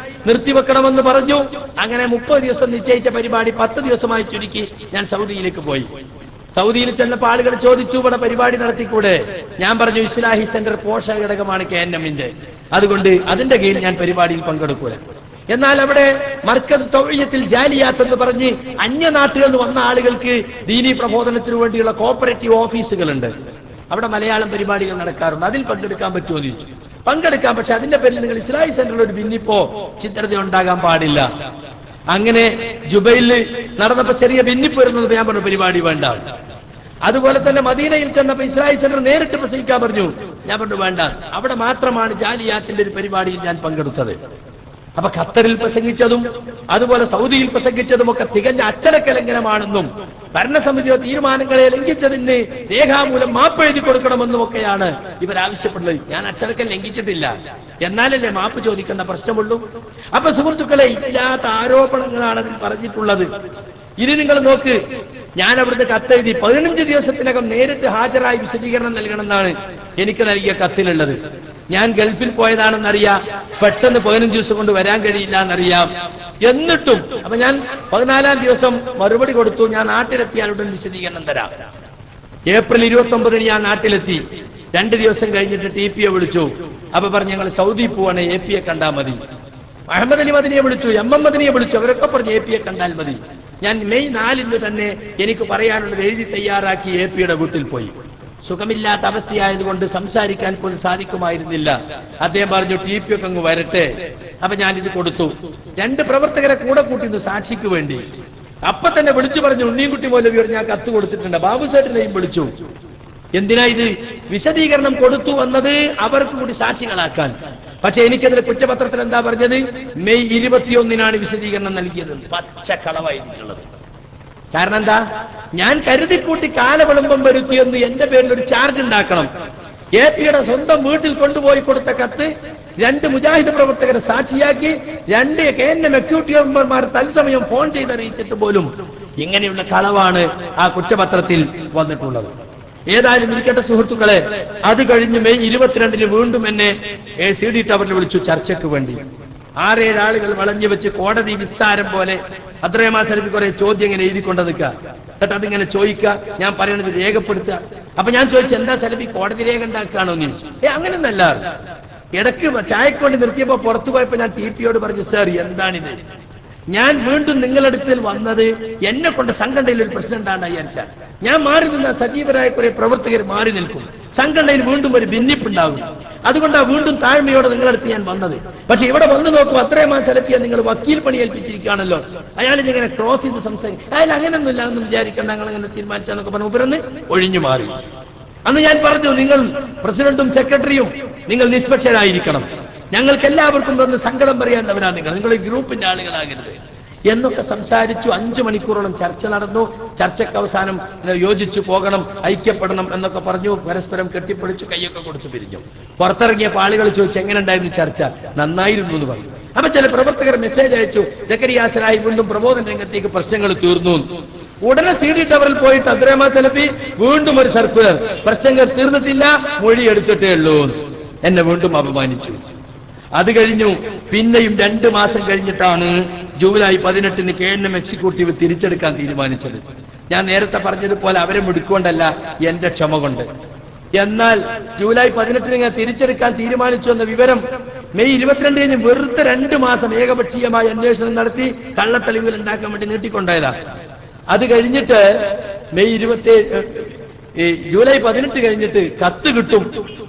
നിർത്തിവെക്കണമെന്ന് പറഞ്ഞു. അങ്ങനെ 30 ദിവസം നിശ്ചയിച്ച പരിപാടി 10 ദിവസമായി ചുരുക്കി ഞാൻ സൗദിയിലേക്ക് പോയി. സൗദിയിൽ ചെന്നപ്പോൾ ആളുകൾ ചോദിച്ചു, ഇവിടെ പരിപാടി നടത്തിക്കൂടെ? ഞാൻ പറഞ്ഞു, ഇസ്ലാഹി സെന്റർ പോഷക ഘടകമാണ് KNM-ന്റെ, അതുകൊണ്ട് അതിന്റെ കീഴിൽ ഞാൻ പരിപാടിയിൽ പങ്കെടുക്കൂല. എന്നാൽ അവിടെ മർക്കസ് തൗഹിയത്തിൽ ജാലിയാത്ത് എന്ന് പറഞ്ഞ് അന്യനാട്ടിൽ നിന്ന് വന്ന ആളുകൾക്ക് ദീനീ പ്രബോധനത്തിനു വേണ്ടിയുള്ള കോപ്പറേറ്റീവ് ഓഫീസുകളുണ്ട്. അവിടെ മലയാളം പരിപാടികൾ നടക്കാറുണ്ട്. അതിൽ പങ്കെടുക്കാൻ പറ്റുമോ എന്ന് ചോദിച്ചു. പങ്കെടുക്കാം, പക്ഷെ അതിന്റെ പേരിൽ നിങ്ങൾ ഇസ്ലാഹി സെന്ററിൽ ഒരു ഭിന്നിപ്പോ ചിത്രത ഉണ്ടാകാൻ പാടില്ല. അങ്ങനെ ജുബൈലിൽ നടന്നപ്പോ ചെറിയ ഭിന്നിപ്പ് വരുന്നത് ഞാൻ പറഞ്ഞു പരിപാടി വേണ്ട. അതുപോലെ തന്നെ മദീനയിൽ ചെന്നപ്പോ ഇസ്ലാഹി സെന്റർ നേരിട്ട് പ്രസംഗിക്കാൻ പറഞ്ഞു. ഞാൻ പറഞ്ഞു വേണ്ട. അവിടെ മാത്രമാണ് ജാലിയാത്തിന്റെ ഒരു പരിപാടിയിൽ ഞാൻ പങ്കെടുത്തത്. അപ്പൊ ഖത്തറിൽ പ്രസംഗിച്ചതും അതുപോലെ സൗദിയിൽ പ്രസംഗിച്ചതും ഒക്കെ തികഞ്ഞ അച്ചടക്ക ലംഘനമാണെന്നും ഭരണസമിതിയോ തീരുമാനങ്ങളെ ലംഘിച്ചതിന് രേഖാമൂലം മാപ്പ് എഴുതി കൊടുക്കണമെന്നും ഒക്കെയാണ് ഇവർ ആവശ്യപ്പെടുന്നത്. ഞാൻ അച്ചടക്കം ലംഘിച്ചിട്ടില്ല, എന്നാലല്ലേ മാപ്പ് ചോദിക്കേണ്ട പ്രശ്നമുള്ളൂ. അപ്പൊ സുഹൃത്തുക്കളെ, ഇല്ലാത്ത ആരോപണങ്ങളാണ് അതിൽ പറഞ്ഞിട്ടുള്ളത്. ഇനി നിങ്ങൾ നോക്ക്, ഞാൻ അവിടുത്തെ കത്തെഴുതി 15 ദിവസത്തിനകം നേരിട്ട് ഹാജരായി വിശദീകരണം നൽകണമെന്നാണ് എനിക്ക് നൽകിയ കത്തിലുള്ളത്. ഞാൻ ഗൾഫിൽ പോയതാണെന്നറിയാം, പെട്ടെന്ന് 15 ദിവസം കൊണ്ട് വരാൻ കഴിയില്ല എന്നറിയാം. എന്നിട്ടും അപ്പൊ ഞാൻ 14-ാം ദിവസം മറുപടി കൊടുത്തു, ഞാൻ നാട്ടിലെത്തിയാലുടൻ വിശദീകരണം തരാം. ഏപ്രിൽ 29-ന് ഞാൻ നാട്ടിലെത്തി. 2 ദിവസം കഴിഞ്ഞിട്ട് TP യെ വിളിച്ചു. അപ്പൊ പറഞ്ഞു, ഞങ്ങൾ സൗദി പോവാണ്, AP യെ കണ്ടാൽ മതി. അഹമ്മദ് അലി മദനിയെ വിളിച്ചു, MM മദനിയെ വിളിച്ചു. അവരൊക്കെ പറഞ്ഞു AP യെ കണ്ടാൽ മതി. ഞാൻ മെയ് 4-ന് തന്നെ എനിക്ക് പറയാനുള്ളത് എഴുതി തയ്യാറാക്കി AP യുടെ വീട്ടിൽ പോയി. സുഖമില്ലാത്ത അവസ്ഥയായതുകൊണ്ട് സംസാരിക്കാൻ പോലും സാധിക്കുമായിരുന്നില്ല. അദ്ദേഹം പറഞ്ഞു, TP ഒക്കെ അങ്ങ് വരട്ടെ. അപ്പൊ ഞാൻ ഇത് കൊടുത്തു. 2 പ്രവർത്തകരെ കൂടെ കൂട്ടിയിരുന്നു സാക്ഷിക്ക് വേണ്ടി. അപ്പൊ തന്നെ വിളിച്ചു പറഞ്ഞു, ഉണ്ണിക്കുട്ടി മൗലവിയോട് ഞാൻ കത്ത് കൊടുത്തിട്ടുണ്ട്. ബാബു സേട്ടിനെയും വിളിച്ചു. എന്തിനാ ഇത്? വിശദീകരണം കൊടുത്തു എന്നത് അവർക്ക് കൂടി സാക്ഷികളാക്കാൻ. പക്ഷെ എനിക്കതിൽ കുറ്റപത്രത്തിൽ എന്താ പറഞ്ഞത്? മെയ് 21-നാണ് വിശദീകരണം നൽകിയത്. പച്ചക്കളവായിട്ടുള്ളത്. കാരണം എന്താ? ഞാൻ കരുതിക്കൂട്ടി കാലവിളംബം വരുത്തിയെന്ന് എന്റെ പേരിൽ ഒരു ചാർജ് ഉണ്ടാക്കണം. AP യുടെ സ്വന്തം വീട്ടിൽ കൊണ്ടുപോയി കൊടുത്ത കത്ത് 2 മുജാഹിദ് പ്രവർത്തകരെ സാക്ഷിയാക്കി 2 KNM എക്സിക്യൂട്ടീവ് മെമ്പർമാർ തത്സമയം ഫോൺ ചെയ്തറിയിച്ചിട്ട് പോലും ഇങ്ങനെയുള്ള കളവാണ് ആ കുറ്റപത്രത്തിൽ വന്നിട്ടുള്ളത്. ഏതായാലും ഇരിക്കട്ടെ സുഹൃത്തുക്കളെ, അത് കഴിഞ്ഞ് മെയ് 22-ന് വീണ്ടും എന്നെ CD ടവറിൽ വിളിച്ചു ചർച്ചയ്ക്ക് വേണ്ടി. 6-7 ആളുകൾ വളഞ്ഞു വെച്ച് കോടതി വിസ്താരം പോലെ അബ്ദുറഹ്മാൻ സലഫി കുറെ ചോദ്യം ഇങ്ങനെ എഴുതിക്കൊണ്ട് നിൽക്കുക. എന്നിട്ട് അതിങ്ങനെ ചോദിക്കുക, ഞാൻ പറയണത് രേഖപ്പെടുത്തുക. അപ്പൊ ഞാൻ ചോദിച്ചു, എന്താ സലഫി കോടതി രേഖ ഉണ്ടാക്കുകയാണോ എന്ന് ചോദിച്ചു. അങ്ങനെയൊന്നല്ല. ഇടയ്ക്ക് ചായക്ക് വേണ്ടി നിർത്തിയപ്പോ പുറത്തു പോയപ്പോ ഞാൻ TP യോട് പറഞ്ഞു, സാർ എന്താണിത്? ഞാൻ വീണ്ടും നിങ്ങളടുത്തിൽ വന്നത് എന്നെ കൊണ്ട് സംഘടനയിൽ ഒരു പ്രശ്നം ഉണ്ടാകാൻ വിചാരിച്ചാൽ ഞാൻ മാറി നിന്ന സജീവരായ കുറെ പ്രവർത്തകർ മാറി നിൽക്കും. സംഘടനയിൽ വീണ്ടും ഒരു ഭിന്നിപ്പുണ്ടാകും. അതുകൊണ്ടാണ് വീണ്ടും താഴ്മയോടെ നിങ്ങളടുത്ത് ഞാൻ വന്നത്. പക്ഷെ ഇവിടെ വന്ന് നോക്കും, അത്രയും സലഫിയെ നിങ്ങൾ വക്കീൽ പണി ഏൽപ്പിച്ചിരിക്കുകയാണല്ലോ, അയാളിങ്ങനെ ക്രോസ് ചെയ്ത് സംസാരിക്കും. അയാൾ അങ്ങനെയൊന്നുമില്ല എന്ന് വിചാരിക്കണ്ട, ഞങ്ങൾ അങ്ങനെ തീരുമാനിച്ചാന്നൊക്കെ പറഞ്ഞു ഇവരൊന്ന് ഒഴിഞ്ഞു മാറി. അന്ന് ഞാൻ പറഞ്ഞു, നിങ്ങൾ പ്രസിഡന്റും സെക്രട്ടറിയും നിങ്ങൾ നിഷ്പക്ഷരായിരിക്കണം. ഞങ്ങൾക്ക് എല്ലാവർക്കും വന്ന് സങ്കടം പറയാണ്ടവരാ നിങ്ങൾ ഈ ഗ്രൂപ്പിന്റെ ആളുകളാകരുത് എന്നൊക്കെ സംസാരിച്ചു. 5 മണിക്കൂറോളം ചർച്ച നടന്നു. ചർച്ചയ്ക്ക് അവസാനം യോജിച്ചു പോകണം, ഐക്യപ്പെടണം എന്നൊക്കെ പറഞ്ഞു. പരസ്പരം കെട്ടിപ്പിടിച്ചു, കൈയൊക്കെ കൊടുത്തു പിരിഞ്ഞു. പുറത്തിറങ്ങിയപ്പോൾ ആളുകൾ ചോദിച്ചു, എങ്ങനെ ഉണ്ടായിരുന്നു ചർച്ച? നന്നായിരുന്നു എന്ന് പറഞ്ഞു. അപ്പൊ ചില പ്രവർത്തകർ മെസ്സേജ് അയച്ചു, സക്കറിയ സലാഹി വീണ്ടും പ്രബോധന രംഗത്തേക്ക് പ്രശ്നങ്ങൾ തീർന്നു. ഉടനെ CD ടവറിൽ പോയിട്ട് അബ്ദുറഹ്മാൻ സലഫി വീണ്ടും ഒരു സർക്കുലർ, പ്രശ്നങ്ങൾ തീർന്നിട്ടില്ല, മൊഴി എടുത്തിട്ടേ ഉള്ളൂ. എന്നെ വീണ്ടും അപമാനിച്ചു. അത് കഴിഞ്ഞു. പിന്നെയും 2 മാസം കഴിഞ്ഞിട്ടാണ് ജൂലൈ 18-ന് KNM എക്സിക്യൂട്ടീവ് തിരിച്ചെടുക്കാൻ തീരുമാനിച്ചത്. ഞാൻ നേരത്തെ പറഞ്ഞതുപോലെ അവരെ മുടിക്കൊണ്ടല്ല, എന്റെ ക്ഷമ കൊണ്ട്. എന്നാൽ ജൂലൈ 18-ന് ഞാൻ തിരിച്ചെടുക്കാൻ തീരുമാനിച്ചു എന്ന വിവരം മെയ് 22-ന് വെറുതെ 2 മാസം ഏകപക്ഷീയമായ അന്വേഷണം നടത്തി കള്ളത്തെളിവുകൾ ഉണ്ടാക്കാൻ വേണ്ടി നീട്ടിക്കൊണ്ടായതാ. അത് കഴിഞ്ഞിട്ട് ജൂലൈ 18 കഴിഞ്ഞിട്ട് കത്ത് കിട്ടും,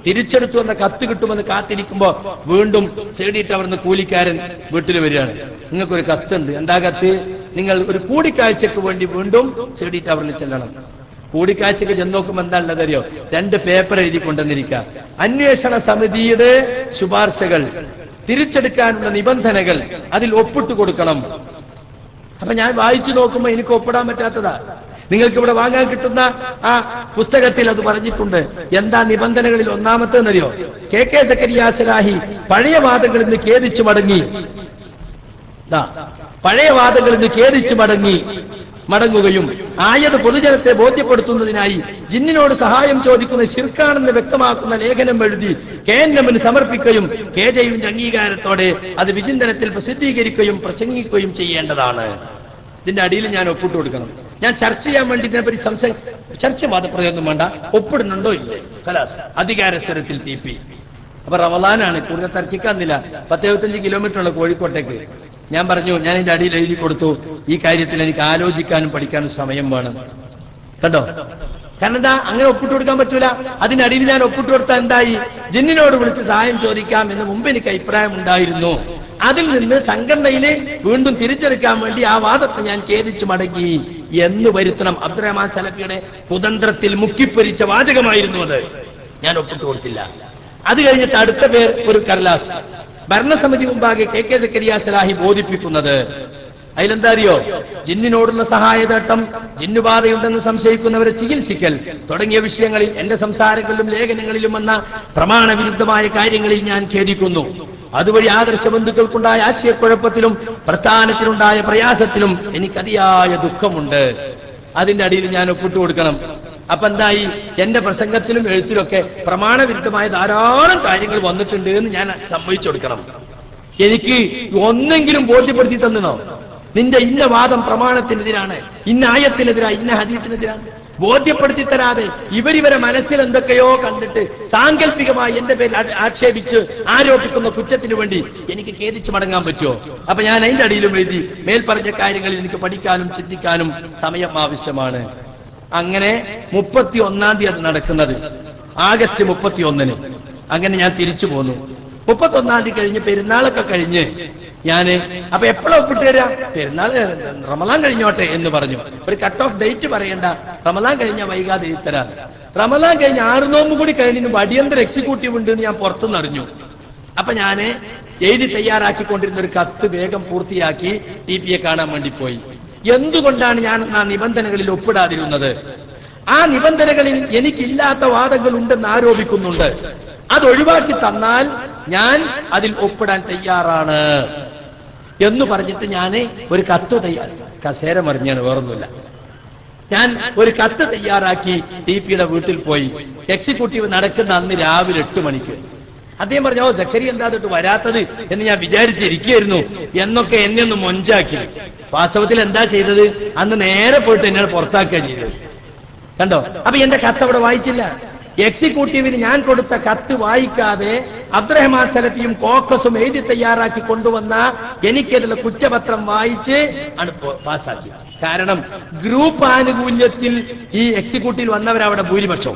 തിരിച്ചെടുത്തു എന്ന കത്ത് കിട്ടുമെന്ന് കാത്തിരിക്കുമ്പോ വീണ്ടും CD ടവറിന്ന് കൂലിക്കാരൻ വീട്ടിൽ വരികയാണ്. നിങ്ങൾക്കൊരു കത്തുണ്ട്. എന്താ കത്ത്? നിങ്ങൾ ഒരു കൂടിക്കാഴ്ചക്ക് വേണ്ടി വീണ്ടും CD ടവറിൽ ചെല്ലണം. കൂടിക്കാഴ്ചക്ക് ചെന്ന് നോക്കുമ്പോൾ എന്താ ഉള്ളതറിയോ? 2 പേപ്പർ എഴുതി കൊണ്ടുവന്നിരിക്കുക. അന്വേഷണ സമിതിയുടെ ശുപാർശകൾ, തിരിച്ചെടുക്കാനുള്ള നിബന്ധനകൾ, അതിൽ ഒപ്പിട്ട് കൊടുക്കണം. അപ്പൊ ഞാൻ വായിച്ചു നോക്കുമ്പോ എനിക്ക് ഒപ്പിടാൻ പറ്റാത്തതാ. നിങ്ങൾക്ക് ഇവിടെ വാങ്ങാൻ കിട്ടുന്ന ആ പുസ്തകത്തിൽ അത് പറഞ്ഞിട്ടുണ്ട്. എന്താ നിബന്ധനകളിൽ ഒന്നാമത്തേന്നറിയോ? KK സക്കരിയ സലാഹി പഴയ വാദങ്ങളിൽ നിന്ന് ഖേദിച്ചു മടങ്ങുകയും ആയത് പൊതുജനത്തെ ബോധ്യപ്പെടുത്തുന്നതിനായി ജിന്നിനോട് സഹായം ചോദിക്കുന്ന ശിർക്കാണെന്ന് വ്യക്തമാക്കുന്ന ലേഖനം എഴുതി KNM-ന് സമർപ്പിക്കുകയും KJയുടെ അംഗീകാരത്തോടെ അത് വിചിന്തനത്തിൽ പ്രസിദ്ധീകരിക്കുകയും പ്രസംഗിക്കുകയും ചെയ്യേണ്ടതാണ്. ഇതിന്റെ അടിയിൽ ഞാൻ ഒപ്പിട്ട് കൊടുക്കണം. ഞാൻ ചർച്ച ചെയ്യാൻ വേണ്ടി ഇതിനെപ്പറ്റി ചർച്ച വാദപ്രയോഗം വേണ്ട, ഒപ്പിടുന്നുണ്ടോ ഇല്ലേ, കലാസ് അധികാര സ്വരത്തിൽ TP. അപ്പൊ റമളാനാണ്, കൂടുതൽ തർക്കിക്കാന്നില്ല. 10-75 കിലോമീറ്റർ ഉള്ള കോഴിക്കോട്ടേക്ക്. ഞാൻ പറഞ്ഞു, ഞാൻ ഇതിന്റെ അടിയിൽ എഴുതി കൊടുത്തു, ഈ കാര്യത്തിൽ എനിക്ക് ആലോചിക്കാനും പഠിക്കാനും സമയം വേണം. കണ്ടോ? കാരണം എന്താ, അങ്ങനെ ഒപ്പിട്ട് കൊടുക്കാൻ പറ്റൂല. അതിനടിയിൽ ഞാൻ ഒപ്പിട്ട് കൊടുത്താൽ എന്തായി? ജിന്നിനോട് വിളിച്ച് സഹായം ചോദിക്കാം എന്ന് മുമ്പ് എനിക്ക് അഭിപ്രായം ഉണ്ടായിരുന്നു. അതിൽ നിന്ന് സംഘടനയിലെ വീണ്ടും തിരിച്ചെടുക്കാൻ വേണ്ടി ആ വാദത്തെ ഞാൻ ഖേദിച്ചു മടങ്ങി എന്ന് വരുത്തണം. അബ്ദുറഹ്മാൻ സലഫിയുടെ കുതന്ത്രത്തിൽ മുക്കിപ്പൊരിച്ച വാചകമായിരുന്നു അത്. ഞാൻ ഒപ്പിട്ട് കൊടുത്തില്ല. അത് കഴിഞ്ഞിട്ട് അടുത്ത പേർ ഒരു കടലാസ്, ഭരണസമിതി മുമ്പാകെ കെ കെ സക്കരിയ സലാഹി ബോധിപ്പിക്കുന്നത്. അതിലെന്താ അറിയോ? ജിന്നിനോടുള്ള സഹായതേട്ടം, ജിന്നുബാധയുണ്ടെന്ന് സംശയിക്കുന്നവരെ ചികിത്സിക്കൽ തുടങ്ങിയ വിഷയങ്ങളിൽ എന്റെ സംസാരങ്ങളിലും ലേഖനങ്ങളിലും വന്ന പ്രമാണവിരുദ്ധമായ കാര്യങ്ങളിൽ ഞാൻ ഖേദിക്കുന്നു. അതുവഴി ആദർശ ബന്ധുക്കൾക്കുണ്ടായ ആശയക്കുഴപ്പത്തിലും പ്രസ്ഥാനത്തിനുണ്ടായ പ്രയാസത്തിലും എനിക്ക് അതിയായ ദുഃഖമുണ്ട്. അതിന്റെ അടിയിൽ ഞാൻ ഒപ്പിട്ട് കൊടുക്കണം. അപ്പൊ എന്തായി? എന്റെ പ്രസംഗത്തിലും എഴുത്തിലൊക്കെ പ്രമാണവിരുദ്ധമായ ധാരാളം കാര്യങ്ങൾ വന്നിട്ടുണ്ട് എന്ന് ഞാൻ സമ്മതിച്ചു കൊടുക്കണം. എനിക്ക് ഒന്നെങ്കിലും ബോധ്യപ്പെടുത്തി തന്നോ? നിന്റെ ഇന്ന വാദം പ്രമാണത്തിനെതിരാണ്, ഇന്ന ആയത്തിനെതിരാണ്, ഇന്ന ഹദീസിനെതിരാണ് ബോധ്യപ്പെടുത്തി തരാതെ ഇവരിവരെ മനസ്സിൽ എന്തൊക്കെയോ കണ്ടിട്ട് സാങ്കല്പികമായി എന്റെ പേരിൽ ആക്ഷേപിച്ച് ആരോപിക്കുന്ന കുറ്റത്തിന് വേണ്ടി എനിക്ക് ഖേദിച്ചു മടങ്ങാൻ പറ്റുമോ? അപ്പൊ ഞാൻ അതിന്റെ അടിയിലും എഴുതി, മേൽപ്പറഞ്ഞ കാര്യങ്ങളിൽ എനിക്ക് പഠിക്കാനും ചിന്തിക്കാനും സമയം ആവശ്യമാണ്. അങ്ങനെ 31-ാം തീയതി അത് നടക്കുന്നത്, ആഗസ്റ്റ് 31-ന്. അങ്ങനെ ഞാൻ തിരിച്ചു പോന്നു. 31-ാം തീയതി കഴിഞ്ഞ് പെരുന്നാളൊക്കെ കഴിഞ്ഞ് ഞാന് അപ്പൊ എപ്പോഴാ ഒപ്പിട്ട് തരാ? പെരുന്നാൾ റമദാൻ കഴിഞ്ഞോട്ടെ എന്ന് പറഞ്ഞു. ഒരു കട്ട് ഓഫ് ഡേറ്റ് പറയണ്ട, റമദാൻ കഴിഞ്ഞാൽ വൈകാതെ എഴുത്തരാ. റമദാൻ കഴിഞ്ഞ് 6 നോമ്പ് കൂടി കഴിഞ്ഞു അടിയന്തര എക്സിക്യൂട്ടീവ് ഉണ്ട് എന്ന് ഞാൻ പുറത്തുനിന്ന് അറിഞ്ഞു. അപ്പൊ ഞാന് എഴുതി തയ്യാറാക്കിക്കൊണ്ടിരുന്ന ഒരു കത്ത് വേഗം പൂർത്തിയാക്കി TP-യെ കാണാൻ വേണ്ടി പോയി. എന്തുകൊണ്ടാണ് ഞാൻ ആ നിബന്ധനകളിൽ ഒപ്പിടാതിരുന്നത്? ആ നിബന്ധനകളിൽ എനിക്കില്ലാത്ത വാദങ്ങൾ ഉണ്ടെന്ന് ആരോപിക്കുന്നുണ്ട്. അത് ഒഴിവാക്കി തന്നാൽ ഞാൻ അതിൽ ഒപ്പിടാൻ തയ്യാറാണ് എന്ന് പറഞ്ഞിട്ട് ഞാൻ ഒരു കത്ത് കസേര മറിഞ്ഞാണ്, വേറൊന്നുമില്ല. ഞാൻ ഒരു കത്ത് തയ്യാറാക്കി TP-യുടെ വീട്ടിൽ പോയി. എക്സിക്യൂട്ടീവ് നടക്കുന്ന അന്ന് രാവിലെ 8 മണിക്ക്. അദ്ദേഹം പറഞ്ഞു, ഓ സക്കരി എന്താ തൊട്ട് വരാത്തത് എന്ന് ഞാൻ വിചാരിച്ചിരിക്കുകയായിരുന്നു എന്നൊക്കെ എന്നെ ഒന്ന് മൊഞ്ചാക്കി. വാസ്തവത്തിൽ എന്താ ചെയ്തത്? അന്ന് നേരെ പോയിട്ട് എന്നെ പുറത്താക്കുക ചെയ്തത്. കണ്ടോ? അപ്പൊ എന്റെ കത്ത് അവിടെ വായിച്ചില്ല. എക്സിക്യൂട്ടീവിന് ഞാൻ കൊടുത്ത കത്ത് വായിക്കാതെ അബ്ദുറഹ്മാൻ സലഫിയും കോക്കസും എഴുതി തയ്യാറാക്കി കൊണ്ടുവന്ന എനിക്കെതിരെ കുറ്റപത്രം വായിച്ച് ആണ് പാസ്സാക്കി. കാരണം ഗ്രൂപ്പ് ആനുകൂല്യത്തിൽ ഈ എക്സിക്യൂട്ടീവിൽ വന്നവരവിടെ ഭൂരിപക്ഷം.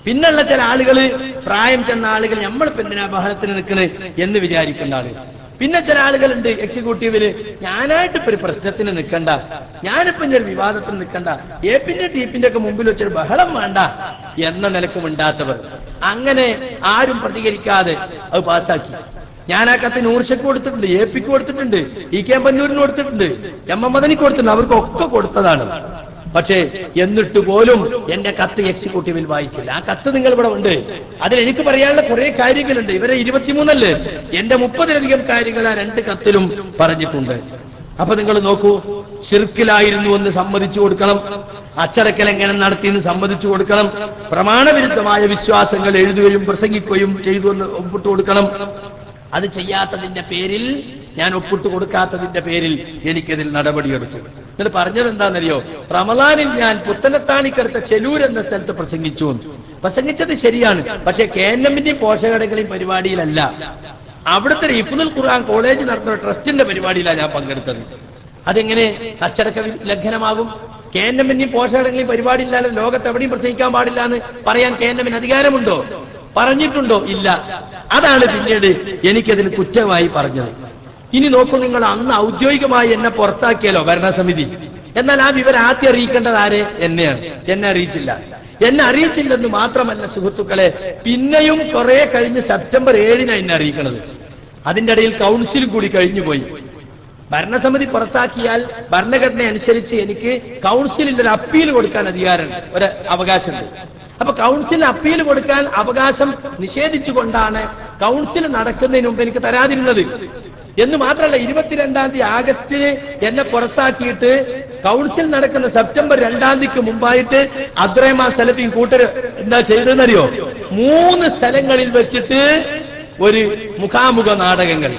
പിന്നുള്ള ചില ആളുകൾ, പ്രായം ചെന്ന ആളുകൾ, നമ്മളിപ്പോ എന്തിനാ ബഹളത്തിന് നിൽക്കുന്നത് എന്ന് വിചാരിക്കുന്ന ആളുകൾ. പിന്നെ ചില ആളുകളുണ്ട് എക്സിക്യൂട്ടീവില്, ഞാനായിട്ട് ഇപ്പൊ ഒരു പ്രശ്നത്തിന് നിൽക്കണ്ട, ഞാനിപ്പോ ഒരു വിവാദത്തിന് നിൽക്കണ്ട, എപിന്റെ ടീപ്പിന്റെ ഒക്കെ മുമ്പിൽ വെച്ചൊരു ബഹളം വേണ്ട എന്ന നിലക്കും ഉണ്ടാത്തവർ. അങ്ങനെ ആരും പ്രതികരിക്കാതെ അത് പാസ്സാക്കി. ഞാൻ ആ കത്ത് നൂർഷക്ക് കൊടുത്തിട്ടുണ്ട്, എപിക്ക് കൊടുത്തിട്ടുണ്ട്, EK പന്നൂരിന് കൊടുത്തിട്ടുണ്ട്, MM മദനിക്ക് കൊടുത്തിട്ടുണ്ട്. അവർക്കൊക്കെ കൊടുത്തതാണ്. പക്ഷേ എന്നിട്ട് പോലും എന്റെ കത്ത് എക്സിക്യൂട്ടീവിൽ വായിച്ചില്ല. ആ കത്ത് നിങ്ങൾ ഇവിടെ ഉണ്ട്. അതിൽ എനിക്ക് പറയാനുള്ള കുറെ കാര്യങ്ങളുണ്ട്. ഇവരെ 23 എന്റെ 30-ലധികം കാര്യങ്ങൾ ആ 2 കത്തിലും പറഞ്ഞിട്ടുണ്ട്. അപ്പൊ നിങ്ങൾ നോക്കൂ, ശിർക്കിലായിരുന്നു എന്ന് സമ്മതിച്ചു കൊടുക്കണം, അച്ചടക്കൽ എങ്ങനെ നടത്തിയെന്ന് സമ്മതിച്ചു കൊടുക്കണം, പ്രമാണവിരുദ്ധമായ വിശ്വാസങ്ങൾ എഴുതുകയും പ്രസംഗിക്കുകയും ചെയ്തു എന്ന് ഒപ്പിട്ട് കൊടുക്കണം. അത് ചെയ്യാത്തതിന്റെ പേരിൽ, ഞാൻ ഒപ്പിട്ട് കൊടുക്കാത്തതിന്റെ പേരിൽ എനിക്കതിൽ നടപടിയെടുത്തു. എന്നിട്ട് പറഞ്ഞത് എന്താണെന്നറിയോ? റമദാനിൽ ഞാൻ പുത്തനത്താണിക്കടുത്ത ചെലൂർ എന്ന സ്ഥലത്ത് പ്രസംഗിച്ചു. പ്രസംഗിച്ചത് ശരിയാണ്, പക്ഷെ KNM-ന്റെയും പോഷകടകളെയും പരിപാടിയിലല്ല. അവിടുത്തെ ഹിഫ്ദുൽ ഖുർആൻ കോളേജ് നടത്തുന്ന ട്രസ്റ്റിന്റെ പരിപാടിയിലാണ് ഞാൻ പങ്കെടുത്തത്. അതെങ്ങനെ അച്ചടക്ക ലംഘനമാകും? KNM-ന്റെയും പോഷകടകളെയും പരിപാടിയില്ലാതെ ലോകത്ത് എവിടെയും പ്രസംഗിക്കാൻ പാടില്ല എന്ന് പറയാൻ KNM-ന് അധികാരമുണ്ടോ? പറഞ്ഞിട്ടുണ്ടോ? ഇല്ല. അതാണ് പിന്നീട് എനിക്കതിന് കുറ്റമായി പറഞ്ഞത്. ഇനി നോക്കൂ നിങ്ങൾ, അന്ന് ഔദ്യോഗികമായി എന്നെ പുറത്താക്കിയല്ലോ ഭരണസമിതി. എന്നാൽ ആ വിവരം ആദ്യം അറിയിക്കേണ്ടത് ആരെ? എന്നെയാണ്. എന്നെ അറിയിച്ചില്ല. എന്നെ അറിയിച്ചില്ലെന്ന് മാത്രമല്ല സുഹൃത്തുക്കളെ, പിന്നെയും കുറെ കഴിഞ്ഞ് സെപ്റ്റംബർ 7-നാണ് എന്നെ അറിയിക്കുന്നത്. അതിന്റെ ഇടയിൽ കൗൺസിൽ കൂടി കഴിഞ്ഞുപോയി. ഭരണസമിതി പുറത്താക്കിയാൽ ഭരണഘടന അനുസരിച്ച് എനിക്ക് കൗൺസിലിൽ ഒരു അപ്പീൽ കൊടുക്കാൻ അധികാരമുണ്ട്, ഒരു അവകാശമുണ്ട്. അപ്പൊ കൗൺസിലിന് അപ്പീൽ കൊടുക്കാൻ അവകാശം നിഷേധിച്ചുകൊണ്ടാണ് കൗൺസിൽ നടക്കുന്നതിന് മുമ്പ് എനിക്ക് തരാതിരുന്നത്. എന്ന് മാത്രമല്ല, 22-ാം തീയതി ആഗസ്റ്റിന് എന്നെ പുറത്താക്കിയിട്ട് കൗൺസിൽ നടക്കുന്ന സെപ്റ്റംബർ 2-ാം തീയതിക്ക് മുമ്പായിട്ട് അബ്ദുറഹ്മാൻ സലഫിയും കൂട്ടര് എന്താ ചെയ്തെന്നറിയോ? 3 സ്ഥലങ്ങളിൽ വെച്ചിട്ട് ഒരു മുഖാമുഖ നാടകങ്ങൾ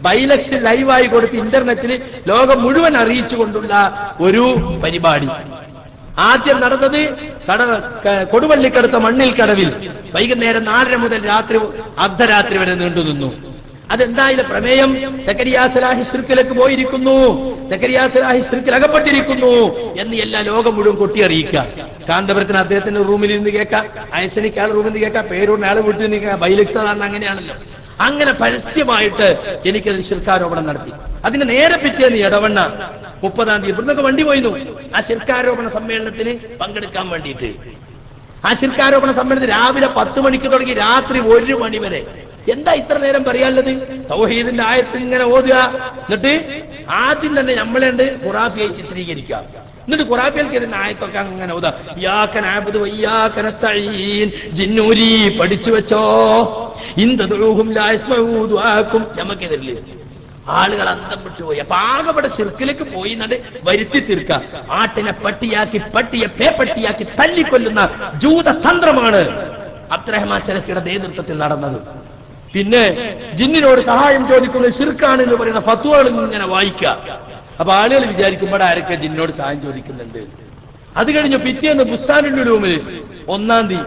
ബൈലക്സ് ലൈവായി കൊടുത്ത് ഇന്റർനെറ്റിൽ ലോകം മുഴുവൻ അറിയിച്ചുകൊണ്ടുള്ള ഒരു പരിപാടി. ആദ്യം നടന്നത് കൊടുവള്ളിക്കടുത്ത മണ്ണിൽ കടവിൽ വൈകുന്നേരം 4:30 മുതൽ രാത്രി അർദ്ധരാത്രി വരെ നീണ്ടു നിന്നു. അതെന്തായാലും പ്രമേയം, സക്കരിയ സലാഹി ശിർക്കിലേക്ക് പോയിരിക്കുന്നു, സക്കരിയ സലാഹി ശിർക്കിൽ അകപ്പെട്ടിരിക്കുന്നു എന്ന് എല്ലാ ലോകം മുഴുവൻ കൊട്ടിയറിയിക്കുക. കാന്തപുരത്തിന് അദ്ദേഹത്തിന്റെ റൂമിൽ ഇരുന്ന് കേൾക്കാം, അയസനിക്ക് ആൾ റൂമിൽ നിന്ന് കേൾക്കാം, പേരൂരിന് ആൾ വീട്ടിൽ നിന്ന് കേൾക്കാം. ബൈലക്സ് അങ്ങനെയാണല്ലോ. അങ്ങനെ പരസ്യമായിട്ട് എനിക്കത് ശിർക്കാരോപണം നടത്തി. അതിന് നേരെ പിറ്റേന്ന് ഇടവണ്ണ 30-ാം തീയതി ഇവിടുന്നൊക്കെ വണ്ടി പോയിരുന്നു ആ ശിർക്കാരോപണ സമ്മേളനത്തിന് പങ്കെടുക്കാൻ വേണ്ടിയിട്ട്. ആ ശിർക്കാരോപണ സമ്മേളനത്തിൽ രാവിലെ 10 മണിക്ക് തുടങ്ങി രാത്രി 1 മണി വരെ എന്താ ഇത്ര നേരം പറയാനുള്ളത്? തൗഹീദിന്റെ ആയത്ത് ഇങ്ങനെ ഓതുക, എന്നിട്ട് ആദ്യം തന്നെ നമ്മളെ ഖുറാഫിയെ ചിത്രീകരിക്കാം. എന്നിട്ട് ഖുറാഫിയൽക്ക് ഇതിന്റെ ആയത്തൊക്കെ അങ്ങനെ ഓതാ. ഇയ്യാക നഅ്ബുദു വഇയ്യാക നസ്തഈൻ, ജിന്നൂരി പഠിച്ചു വെച്ചോ. ഇൻ തദ്ഉഹും ലാ യസ്മഊ ദുആക്കും. നമുക്കെതിരില്ലേ ആളുകൾ അന്തം വിട്ടുപോയി. അപ്പൊ ആകെവിടെ ശിർക്കിലേക്ക് പോയി എന്നിട്ട് വരുത്തി തീർക്ക. ആട്ടിനെ പട്ടിയാക്കി പട്ടിയെ പേപ്പട്ടിയാക്കി തല്ലിക്കൊല്ലുന്ന ജൂതതന്ത്രമാണ് അബ്ദുറഹ്മാൻ സലഫിയുടെ നേതൃത്വത്തിൽ നടന്നത്. പിന്നെ ജിന്നിനോട് സഹായം ചോദിക്കുന്നത് ശിർക്കാണ് എന്ന് പറയുന്ന ഫത്വകൾ ഇങ്ങനെ വായിക്കുക. അപ്പൊ ആളുകൾ വിചാരിക്കും ഇവിടെ ആരൊക്കെ ജിന്നിനോട് സഹായം ചോദിക്കുന്നുണ്ട്. അത് കഴിഞ്ഞു പിറ്റേന്ന് ബുസ്താനുൽ ഉലൂമിൽ 1-ാം തീയതി,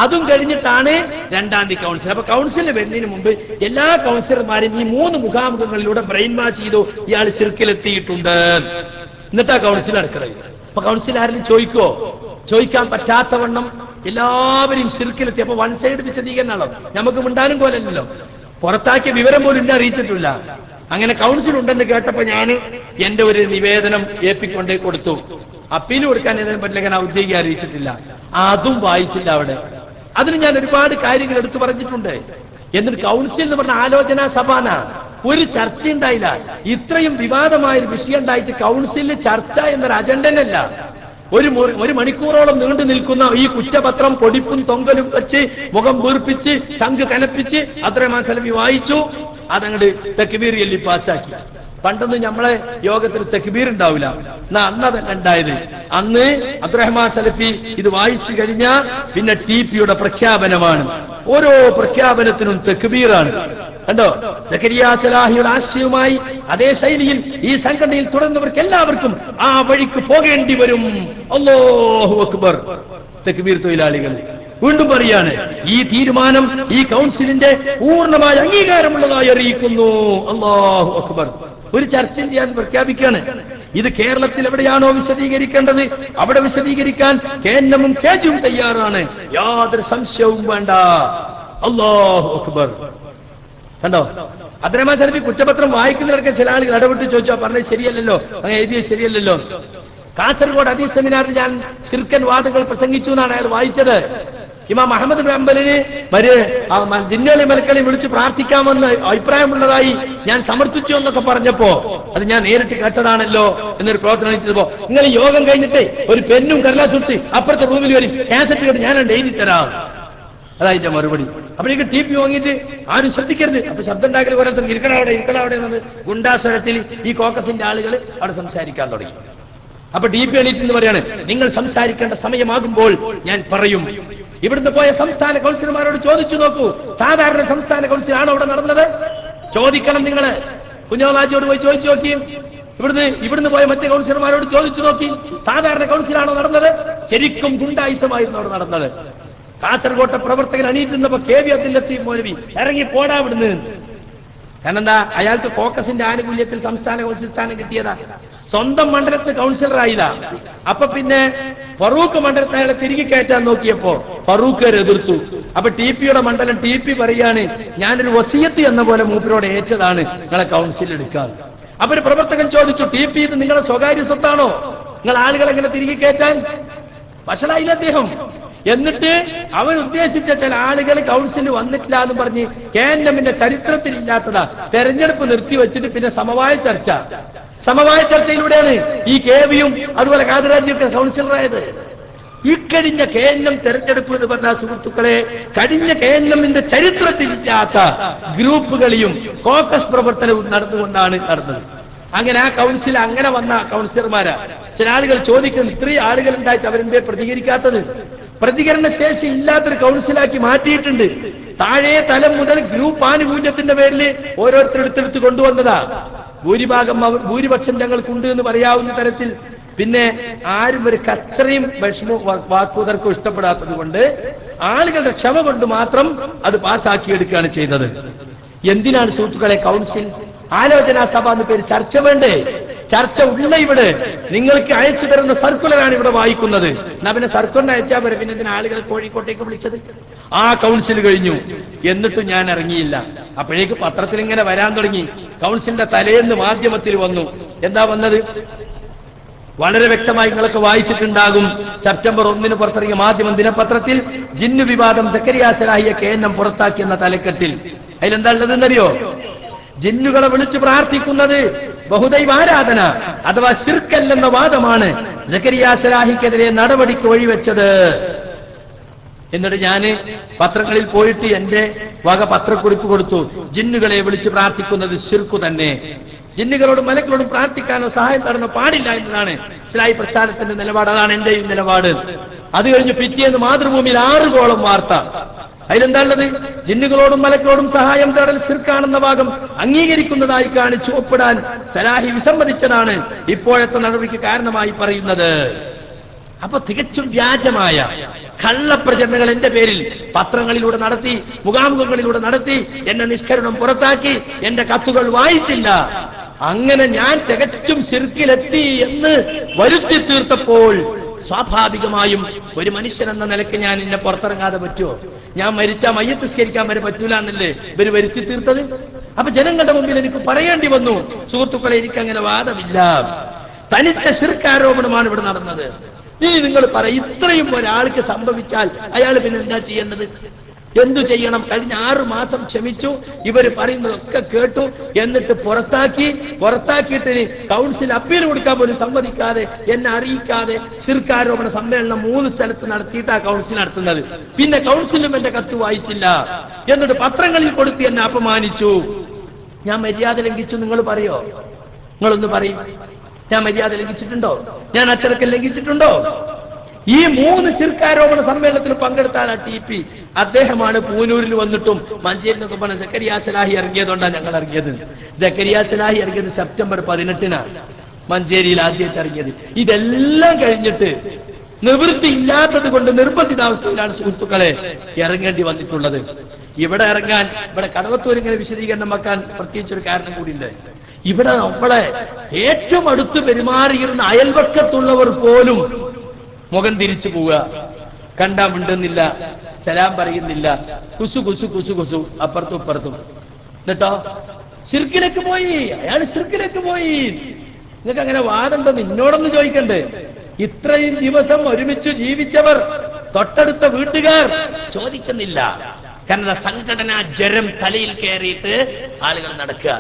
അതും കഴിഞ്ഞിട്ടാണ് 2-ാം തീയതി കൗൺസിൽ. അപ്പൊ കൗൺസിലിന് വരുന്നതിന് മുമ്പ് എല്ലാ കൗൺസിലർമാരും ഈ 3 മുഖാമുഖങ്ങളിലൂടെ ബ്രെയിൻ വാഷ് ചെയ്തു ഇയാൾ ശിർക്കിലെത്തിയിട്ടുണ്ട്. എന്നിട്ടാ കൗൺസിൽ നടക്കുന്നത്. അപ്പൊ കൗൺസിൽ ആരെങ്കിലും ചോദിക്കുവോ? ചോദിക്കാൻ പറ്റാത്തവണ്ണം എല്ലാവരും ശിർക്കിലെത്തി. അപ്പൊ വൺ സൈഡ് വിശദീകരണമാണല്ലോ, നമുക്ക് മിണ്ടാനും പോലല്ലോ. പുറത്താക്കിയ വിവരം പോലും എന്നെ അറിയിച്ചിട്ടില്ല. അങ്ങനെ കൗൺസിൽ ഉണ്ടെന്ന് കേട്ടപ്പോ ഞാൻ എന്റെ ഒരു നിവേദനം ഏപ്പിക്കൊണ്ടേ കൊടുത്തു. അപ്പീൽ കൊടുക്കാൻ ഏതാനും പറ്റില്ല, ഞാൻ ഔദ്യോഗിക അറിയിച്ചിട്ടില്ല. അതും വായിച്ചില്ല അവിടെ. അതിന് ഞാൻ ഒരുപാട് കാര്യങ്ങൾ എടുത്തു പറഞ്ഞിട്ടുണ്ട്. എന്നിട്ട് കൗൺസിൽ എന്ന് പറഞ്ഞ ആലോചനാ സഭാന ഒരു ചർച്ച ഉണ്ടായില്ല. ഇത്രയും വിവാദമായൊരു വിഷയം ഉണ്ടായിട്ട് കൗൺസിലിൽ ചർച്ച എന്നൊരു അജണ്ടനല്ല. ഒരു മണിക്കൂറോളം നീണ്ടു നിൽക്കുന്ന ഈ കുറ്റപത്രം പൊടിപ്പും തൊങ്കലും വെച്ച് മുഖം വീർപ്പിച്ച് ചങ്ക് കനപ്പിച്ച് അബ്ദുറഹ്മാൻ സലഫി വായിച്ചു. അതങ്ങട് തക്ബീർ ചൊല്ലി പാസ്സാക്കി. പണ്ടൊന്നും നമ്മളെ യോഗത്തിൽ തക്ബീർ ഉണ്ടാവില്ല. അന്ന് അതല്ല ഉണ്ടായത്. അന്ന് അബ്ദുറഹ്മാൻ സലഫി ഇത് വായിച്ചു കഴിഞ്ഞാൽ പിന്നെ ടിപിയുടെ പ്രഖ്യാപനമാണ്. ഓരോ പ്രഖ്യാപനത്തിനും തക്ബീറാണ്. കണ്ടോ, സക്കരിയ സലാഹിയുടെ ആശയവുമായി അതേ ശൈലിയിൽ ഈ സംഘടനയിൽ തുടർന്നവർക്ക് എല്ലാവർക്കും ആ വഴിക്ക് പോകേണ്ടി വരും. അല്ലാഹു അക്ബർ. തക്ബീർ തൊഴിലാളികൾ വീണ്ടും പറയാണ്, ഈ തീരുമാനം ഈ കൗൺസിലിന്റെ പൂർണ്ണമായ അംഗീകാരമുള്ളതായി അറിയിക്കുന്നു. അല്ലാഹു അക്ബർ. ഒരു ചർച്ചയും ചെയ്യാൻ പ്രഖ്യാപിക്കുകയാണ്. ഇത് കേരളത്തിൽ എവിടെയാണോ വിശദീകരിക്കേണ്ടത് അവിടെ വിശദീകരിക്കാൻ കേന്ദ്രവും കേജും തയ്യാറാണ്. യാതൊരു സംശയവും വേണ്ട. അല്ലാഹു അക്ബർ. കണ്ടോ, അബ്ദുറഹ്മാൻ സലഫി കുറ്റപത്രം വായിക്കുന്നിടക്ക് ചില ആളുകൾ ഇടപെട്ട് ചോദിച്ചോ, പറഞ്ഞത് ശരിയല്ലല്ലോ, അങ്ങനെ എഴുതിയത് ശരിയല്ലല്ലോ. കാസർഗോഡ് ഹദീസ് സെമിനാറിൽ ഞാൻ ശിർക്കൻ വാദങ്ങൾ പ്രസംഗിച്ചു എന്നാണ് അയാൾ വായിച്ചത്. ഇമാം അഹമ്മദ് ബിൻ ഹംബലിന് ജിന്നുകളെ മലക്കളെ വിളിച്ച് പ്രാർത്ഥിക്കാമെന്ന് അഭിപ്രായമുള്ളതായി ഞാൻ സമർത്ഥിച്ചു എന്നൊക്കെ പറഞ്ഞപ്പോ അത് ഞാൻ നേരിട്ട് കേട്ടതാണല്ലോ എന്നൊരു പ്രവർത്തനം ചെയ്തപ്പോ, നിങ്ങൾ യോഗം കഴിഞ്ഞിട്ടേ ഒരു പെന്നും കടലാസും എടുത്ത് അപ്പുറത്തെ റൂമിൽ വരും, കാസറ്റ് കേട്ട് ഞാൻ എഴുതി തരാം. അതായത് മറുപടി. അപ്പോഴേക്ക് ടി പി വാങ്ങിയിട്ട് ആരും ശ്രദ്ധിക്കരുത്. അപ്പൊ ശബ്ദം ഉണ്ടാക്കൽ പോലെ ഇരിക്കണം അവിടെ എന്നത് ഗുണ്ടാസ്വരത്തിൽ ഈ കോക്കസിന്റെ ആളുകൾ അവിടെ സംസാരിക്കാൻ തുടങ്ങി. അപ്പൊ ടി പി എണീറ്റ് എന്ന് പറയാണ്, നിങ്ങൾ സംസാരിക്കേണ്ട സമയമാകുമ്പോൾ ഞാൻ പറയും. ഇവിടുന്ന് പോയ സംസ്ഥാന കൗൺസിലർമാരോട് ചോദിച്ചു നോക്കൂ, സാധാരണ സംസ്ഥാന കൗൺസിൽ ആണോ അവിടെ നടന്നത്? ചോദിക്കണം. നിങ്ങള് കുഞ്ഞോളാജിയോട് പോയി ചോദിച്ചു നോക്കി. ഇവിടുന്ന് പോയ മറ്റേ കൗൺസിലർമാരോട് ചോദിച്ചു നോക്കി, സാധാരണ കൗൺസിലാണോ നടന്നത്? ശരിക്കും ഗുണ്ടായുസമായിരുന്നു അവിടെ നടന്നത്. കാസർകോട്ടെ പ്രവർത്തകൻ അണീറ്റുന്നപ്പോ KV അബ്ദുൽ ലത്തീഫ് മൗലവി ഇറങ്ങി പോടാ ഇവിടുന്ന്. കാരണം എന്താ, അയാൾക്ക് കോക്കസിന്റെ ആനുകൂല്യത്തിൽ സംസ്ഥാന കൗൺസിൽ സ്ഥാനം കിട്ടിയതാ. സ്വന്തം മണ്ഡലത്തിൽ കൗൺസിലറായില്ല. അപ്പൊ പിന്നെ ഫറൂഖ് മണ്ഡലത്തിൽ അയാളെ തിരികെ കയറ്റാൻ നോക്കിയപ്പോ ഫറൂഖ് എതിർത്തു. അപ്പൊ TPയുടെ മണ്ഡലം TP പറയാണ്, ഞാനൊരു വസിയത്ത് എന്ന പോലെ മൂപ്പരോട് ഏറ്റതാണ് നിങ്ങളെ കൗൺസിൽ എടുക്കാൻ. അപ്പൊ ഒരു പ്രവർത്തകൻ ചോദിച്ചു, TP ഇത് നിങ്ങളെ സ്വകാര്യ സ്വത്താണോ? നിങ്ങൾ ആളുകളെ എങ്ങനെ തിരികെ കയറ്റാൻ? വഷളായില്ല അദ്ദേഹം. എന്നിട്ട് അവർ ഉദ്ദേശിച്ച ചില ആളുകൾ കൗൺസിലിൽ വന്നിട്ടില്ല എന്ന് പറഞ്ഞ് കേന്ദ്രമിന്റെ ചരിത്രത്തിൽ ഇല്ലാത്തതാ തെരഞ്ഞെടുപ്പ് നിർത്തിവെച്ചിട്ട് പിന്നെ സമവായ ചർച്ചയിലൂടെയാണ് ഈ KVയും അതുപോലെ കാതറാജിയൊക്കെ കൗൺസിലറായത്. ഇക്കഴിഞ്ഞ കേന്ദ്രം തെരഞ്ഞെടുപ്പ് എന്ന് പറഞ്ഞ സുഹൃത്തുക്കളെ, കഴിഞ്ഞ കേന്ദ്രമിന്റെ ചരിത്രത്തിലില്ലാത്ത ഗ്രൂപ്പുകളെയും കോക്കസ് പ്രവർത്തനവും നടന്നുകൊണ്ടാണ് നടന്നത്. അങ്ങനെ ആ കൗൺസിൽ അങ്ങനെ വന്ന കൗൺസിലർമാരാ. ചില ആളുകൾ ചോദിക്കുന്നു, ഇത്രയും ആളുകൾ ഉണ്ടായിട്ട് അവരെന്തേ പ്രതികരിക്കാത്തത്? പ്രതികരണ ശേഷി ഇല്ലാത്തൊരു കൗൺസിലാക്കി മാറ്റിയിട്ടുണ്ട്. താഴെ തലം മുതൽ ഗ്രൂപ്പ് ആനുകൂല്യത്തിന്റെ പേരിൽ ഓരോരുത്തരെടുത്തെടുത്ത് കൊണ്ടുവന്നതാ. ഭൂരിപക്ഷം ഞങ്ങൾക്കുണ്ട് എന്ന് പറയാവുന്ന തരത്തിൽ. പിന്നെ ആരും ഒരു കച്ചറയും വിഷമവും വാക്കുതർക്കും ഇഷ്ടപ്പെടാത്തത് കൊണ്ട് ആളുകളുടെ ക്ഷമ കൊണ്ട് മാത്രം അത് പാസ്സാക്കിയെടുക്കുകയാണ് ചെയ്തത്. എന്തിനാണ് സുഹൃത്തുക്കളെ കൗൺസിൽ? ആലോചനാ സഭ എന്ന പേര് ചർച്ച വേണ്ടേ? ചർച്ച ഉള്ള ഇവിടെ നിങ്ങൾക്ക് അയച്ചു തരുന്ന സർക്കുലറാണ് ഇവിടെ വായിക്കുന്നത്. എന്നാ പിന്നെ സർക്കുലറിന് അയച്ചാൽ വരെ പിന്നെ ഇതിന് ആളുകളെ കോഴിക്കോട്ടേക്ക് വിളിച്ചത്? ആ കൗൺസിൽ കഴിഞ്ഞു, എന്നിട്ടും ഞാൻ ഇറങ്ങിയില്ല. അപ്പോഴേക്ക് പത്രത്തിൽ ഇങ്ങനെ വരാൻ തുടങ്ങി. കൗൺസിലിന്റെ തലേന്ന് മാധ്യമത്തിൽ വന്നു. എന്താ വന്നത്? വളരെ വ്യക്തമായി നിങ്ങളൊക്കെ വായിച്ചിട്ടുണ്ടാകും. സെപ്റ്റംബർ 1 പുറത്തിറങ്ങിയ മാധ്യമം ദിനപത്രത്തിൽ ജിന്നു വിവാദം സക്കരിയ സലാഹിയെ കേന്ദ്രം പുറത്താക്കിയെന്ന തലക്കെട്ടിൽ അതിലെന്താ ഉള്ളതെന്നറിയോ? ജിന്നുകളെ വിളിച്ചു പ്രാർത്ഥിക്കുന്നത് ബഹുദൈവാരാധന അഥവാ ശിർക്കല്ലെന്ന വാദമാണ് സക്കരിയ സലാഹിക്കെതിരെ നടപടിക്ക് വഴിവെച്ചത്. എന്നിട്ട് ഞാന് പത്രങ്ങളിൽ പോയിട്ട് എന്റെ വക പത്രക്കുറിപ്പ് കൊടുത്തു. ജിന്നുകളെ വിളിച്ചു പ്രാർത്ഥിക്കുന്നത് ശിർക്ക് തന്നെ. ജിന്നുകളോടും മലക്കളോടും പ്രാർത്ഥിക്കാനോ സഹായം തേടാനോ പാടില്ല എന്നതാണ് ഇസ്ലാഹി പ്രസ്ഥാനത്തിന്റെ നിലപാട്. അതാണ് എന്റെയും നിലപാട്. അത് കഴിഞ്ഞ് പിറ്റേന്ന് മാതൃഭൂമിയിൽ 6 കോളം വാർത്ത. അതിലെന്താ ഉള്ളത്? ജിന്നുകളോടും മലക്കളോടും സഹായം തേടൽ ശിർക്കാണെന്ന ഭാഗം അംഗീകരിക്കുന്നതായി കാണിച്ചു ഒപ്പിടാൻ സലാഹി വിസമ്മതിച്ചതാണ് ഇപ്പോഴത്തെ നടപടിക്ക് കാരണമായി പറയുന്നത്. അപ്പൊ തികച്ചും വ്യാജമായ കള്ളപ്രചരണങ്ങൾ എന്റെ പേരിൽ പത്രങ്ങളിലൂടെ നടത്തി, മുഖാമുഖങ്ങളിലൂടെ നടത്തി, എന്നെ നിഷ്കരണം പുറത്താക്കി, എന്റെ കത്തുകൾ വായിച്ചില്ല. അങ്ങനെ ഞാൻ തികച്ചും ശിർക്കിലെത്തി എന്ന് വരുത്തി തീർത്തപ്പോൾ സ്വാഭാവികമായും ഒരു മനുഷ്യൻ എന്ന നിലയ്ക്ക് ഞാൻ എന്നെ പുറത്തിറങ്ങാതെ പറ്റുമോ? ഞാൻ മരിച്ചാ മയ്യത്ത് നിസ്കരിക്കാൻ വരെ പറ്റൂല എന്നല്ലേ ഇവര് വരുത്തി തീർത്തത്. അപ്പൊ ജനങ്ങളുടെ മുമ്പിൽ എനിക്ക് പറയേണ്ടി വന്നു, സുഹൃത്തുക്കളെ, എനിക്ക് അങ്ങനെ വാദമില്ല, തനിച്ച ശിർക്കാരോപണമാണ് ഇവിടെ നടന്നത്. ഇനി നിങ്ങൾ പറയും, ഇത്രയും ഒരാൾക്ക് സംഭവിച്ചാൽ അയാൾ പിന്നെ എന്താ ചെയ്യേണ്ടത്? എന്തു ചെയ്യണം? കഴിഞ്ഞ 6 മാസം ക്ഷമിച്ചു, ഇവര് പറയുന്നതൊക്കെ കേട്ടു, എന്നിട്ട് പുറത്താക്കിയിട്ട് കൗൺസിൽ അപ്പീൽ കൊടുക്കാൻ പോലും സമ്മതിക്കാതെ, എന്നെ അറിയിക്കാതെ ശിർക്കാരോപണ സമ്മേളനം 3 സ്ഥലത്ത് നടത്തിയിട്ടാ കൗൺസിൽ നടത്തുന്നത്. പിന്നെ കൗൺസിലും എന്റെ കത്ത് വായിച്ചില്ല, എന്നിട്ട് പത്രങ്ങളിൽ കൊടുത്ത് എന്നെ അപമാനിച്ചു. ഞാൻ മര്യാദ ലംഘിച്ചു നിങ്ങൾ പറയോ? നിങ്ങളൊന്ന് പറയും, ഞാൻ മര്യാദ ലംഘിച്ചിട്ടുണ്ടോ? ഞാൻ അച്ചടക്കം ലംഘിച്ചിട്ടുണ്ടോ? ഈ 3 ശിർക്കാരോപണ സമ്മേളനത്തിൽ പങ്കെടുത്ത ആളാ TP. അദ്ദേഹമാണ് പൂനൂരിൽ വന്നിട്ടും മഞ്ചേരി എന്നൊക്കെ പറഞ്ഞ സക്കരിയ സലാഹി ഇറങ്ങിയതുകൊണ്ടാണ് ഞങ്ങൾ ഇറങ്ങിയത്. സക്കരിയ സലാഹി ഇറങ്ങിയത് സെപ്റ്റംബർ 18-നാണ് മഞ്ചേരിയിൽ ആദ്യമായിട്ട് ഇറങ്ങിയത്. ഇതെല്ലാം കഴിഞ്ഞിട്ട് നിവൃത്തി ഇല്ലാത്തത് കൊണ്ട് നിർബന്ധിതാവസ്ഥയിലാണ് സുഹൃത്തുക്കളെ ഇറങ്ങേണ്ടി വന്നിട്ടുള്ളത്. ഇവിടെ ഇറങ്ങാൻ, ഇവിടെ കടവത്തൂർ ഇങ്ങനെ വിശദീകരണം വെക്കാൻ പ്രത്യേകിച്ചൊരു കാരണം കൂടിയുണ്ട്. ഇവിടെ നമ്മളെ ഏറ്റവും അടുത്ത് പെരുമാറിയിരുന്ന അയൽവക്കത്തുള്ളവർ പോലും മുഖം തിരിച്ചു പോവുക, കണ്ടാ മിണ്ടുന്നില്ല, സലാം പറയുന്നില്ല, കുസു കുസു കുസു കുസു അപ്പുറത്തും ഇപ്പുറത്തും. എന്നിട്ടോ ശിർക്കിലേക്ക് പോയി, അയാൾ ശിർക്കിലേക്ക് പോയി. നിങ്ങൾക്ക് അങ്ങനെ വാദമുണ്ടെന്ന് എന്നോടൊന്ന് ചോദിക്കണ്ടേ? ഇത്രയും ദിവസം ഒരുമിച്ച് ജീവിച്ചവർ, തൊട്ടടുത്ത വീട്ടുകാർ ചോദിക്കുന്നില്ല. കാരണം സംഘടനാ ജ്വരം തലയിൽ കയറിയിട്ട് ആളുകൾ നടക്കുക.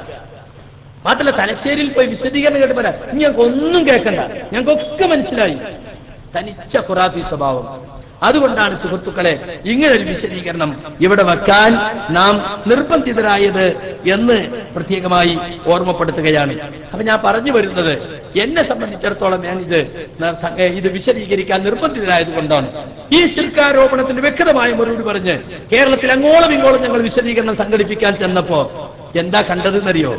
മാത്രമല്ല തലശ്ശേരിയിൽ പോയി വിശദീകരണം കേട്ട് പറയാം, ഞങ്ങൾക്ക് ഒന്നും കേൾക്കണ്ട, ഞങ്ങൾക്കൊക്കെ മനസ്സിലായി. തനിച്ച ഖുറാഫി സ്വഭാവം. അതുകൊണ്ടാണ് സുഹൃത്തുക്കളെ ഇങ്ങനെ ഒരു വിശദീകരണം ഇവിടെ വെക്കാൻ നാം നിർബന്ധിതരായത് എന്ന് പ്രത്യേകമായി ഓർമ്മപ്പെടുത്തുകയാണ്. അപ്പൊ ഞാൻ പറഞ്ഞു വരുന്നത്, എന്നെ സംബന്ധിച്ചിടത്തോളം ഞാൻ ഇത് വിശദീകരിക്കാൻ നിർബന്ധിതരായത് കൊണ്ടാണ്. ഈ ശിർക്കാരോപണത്തിന് വ്യക്തമായ മറുപടി പറഞ്ഞ് കേരളത്തിൽ അങ്ങോളം ഇങ്ങോളം ഞങ്ങൾ വിശദീകരണം സംഘടിപ്പിക്കാൻ ചെന്നപ്പോ എന്താ കണ്ടതെന്നറിയോ?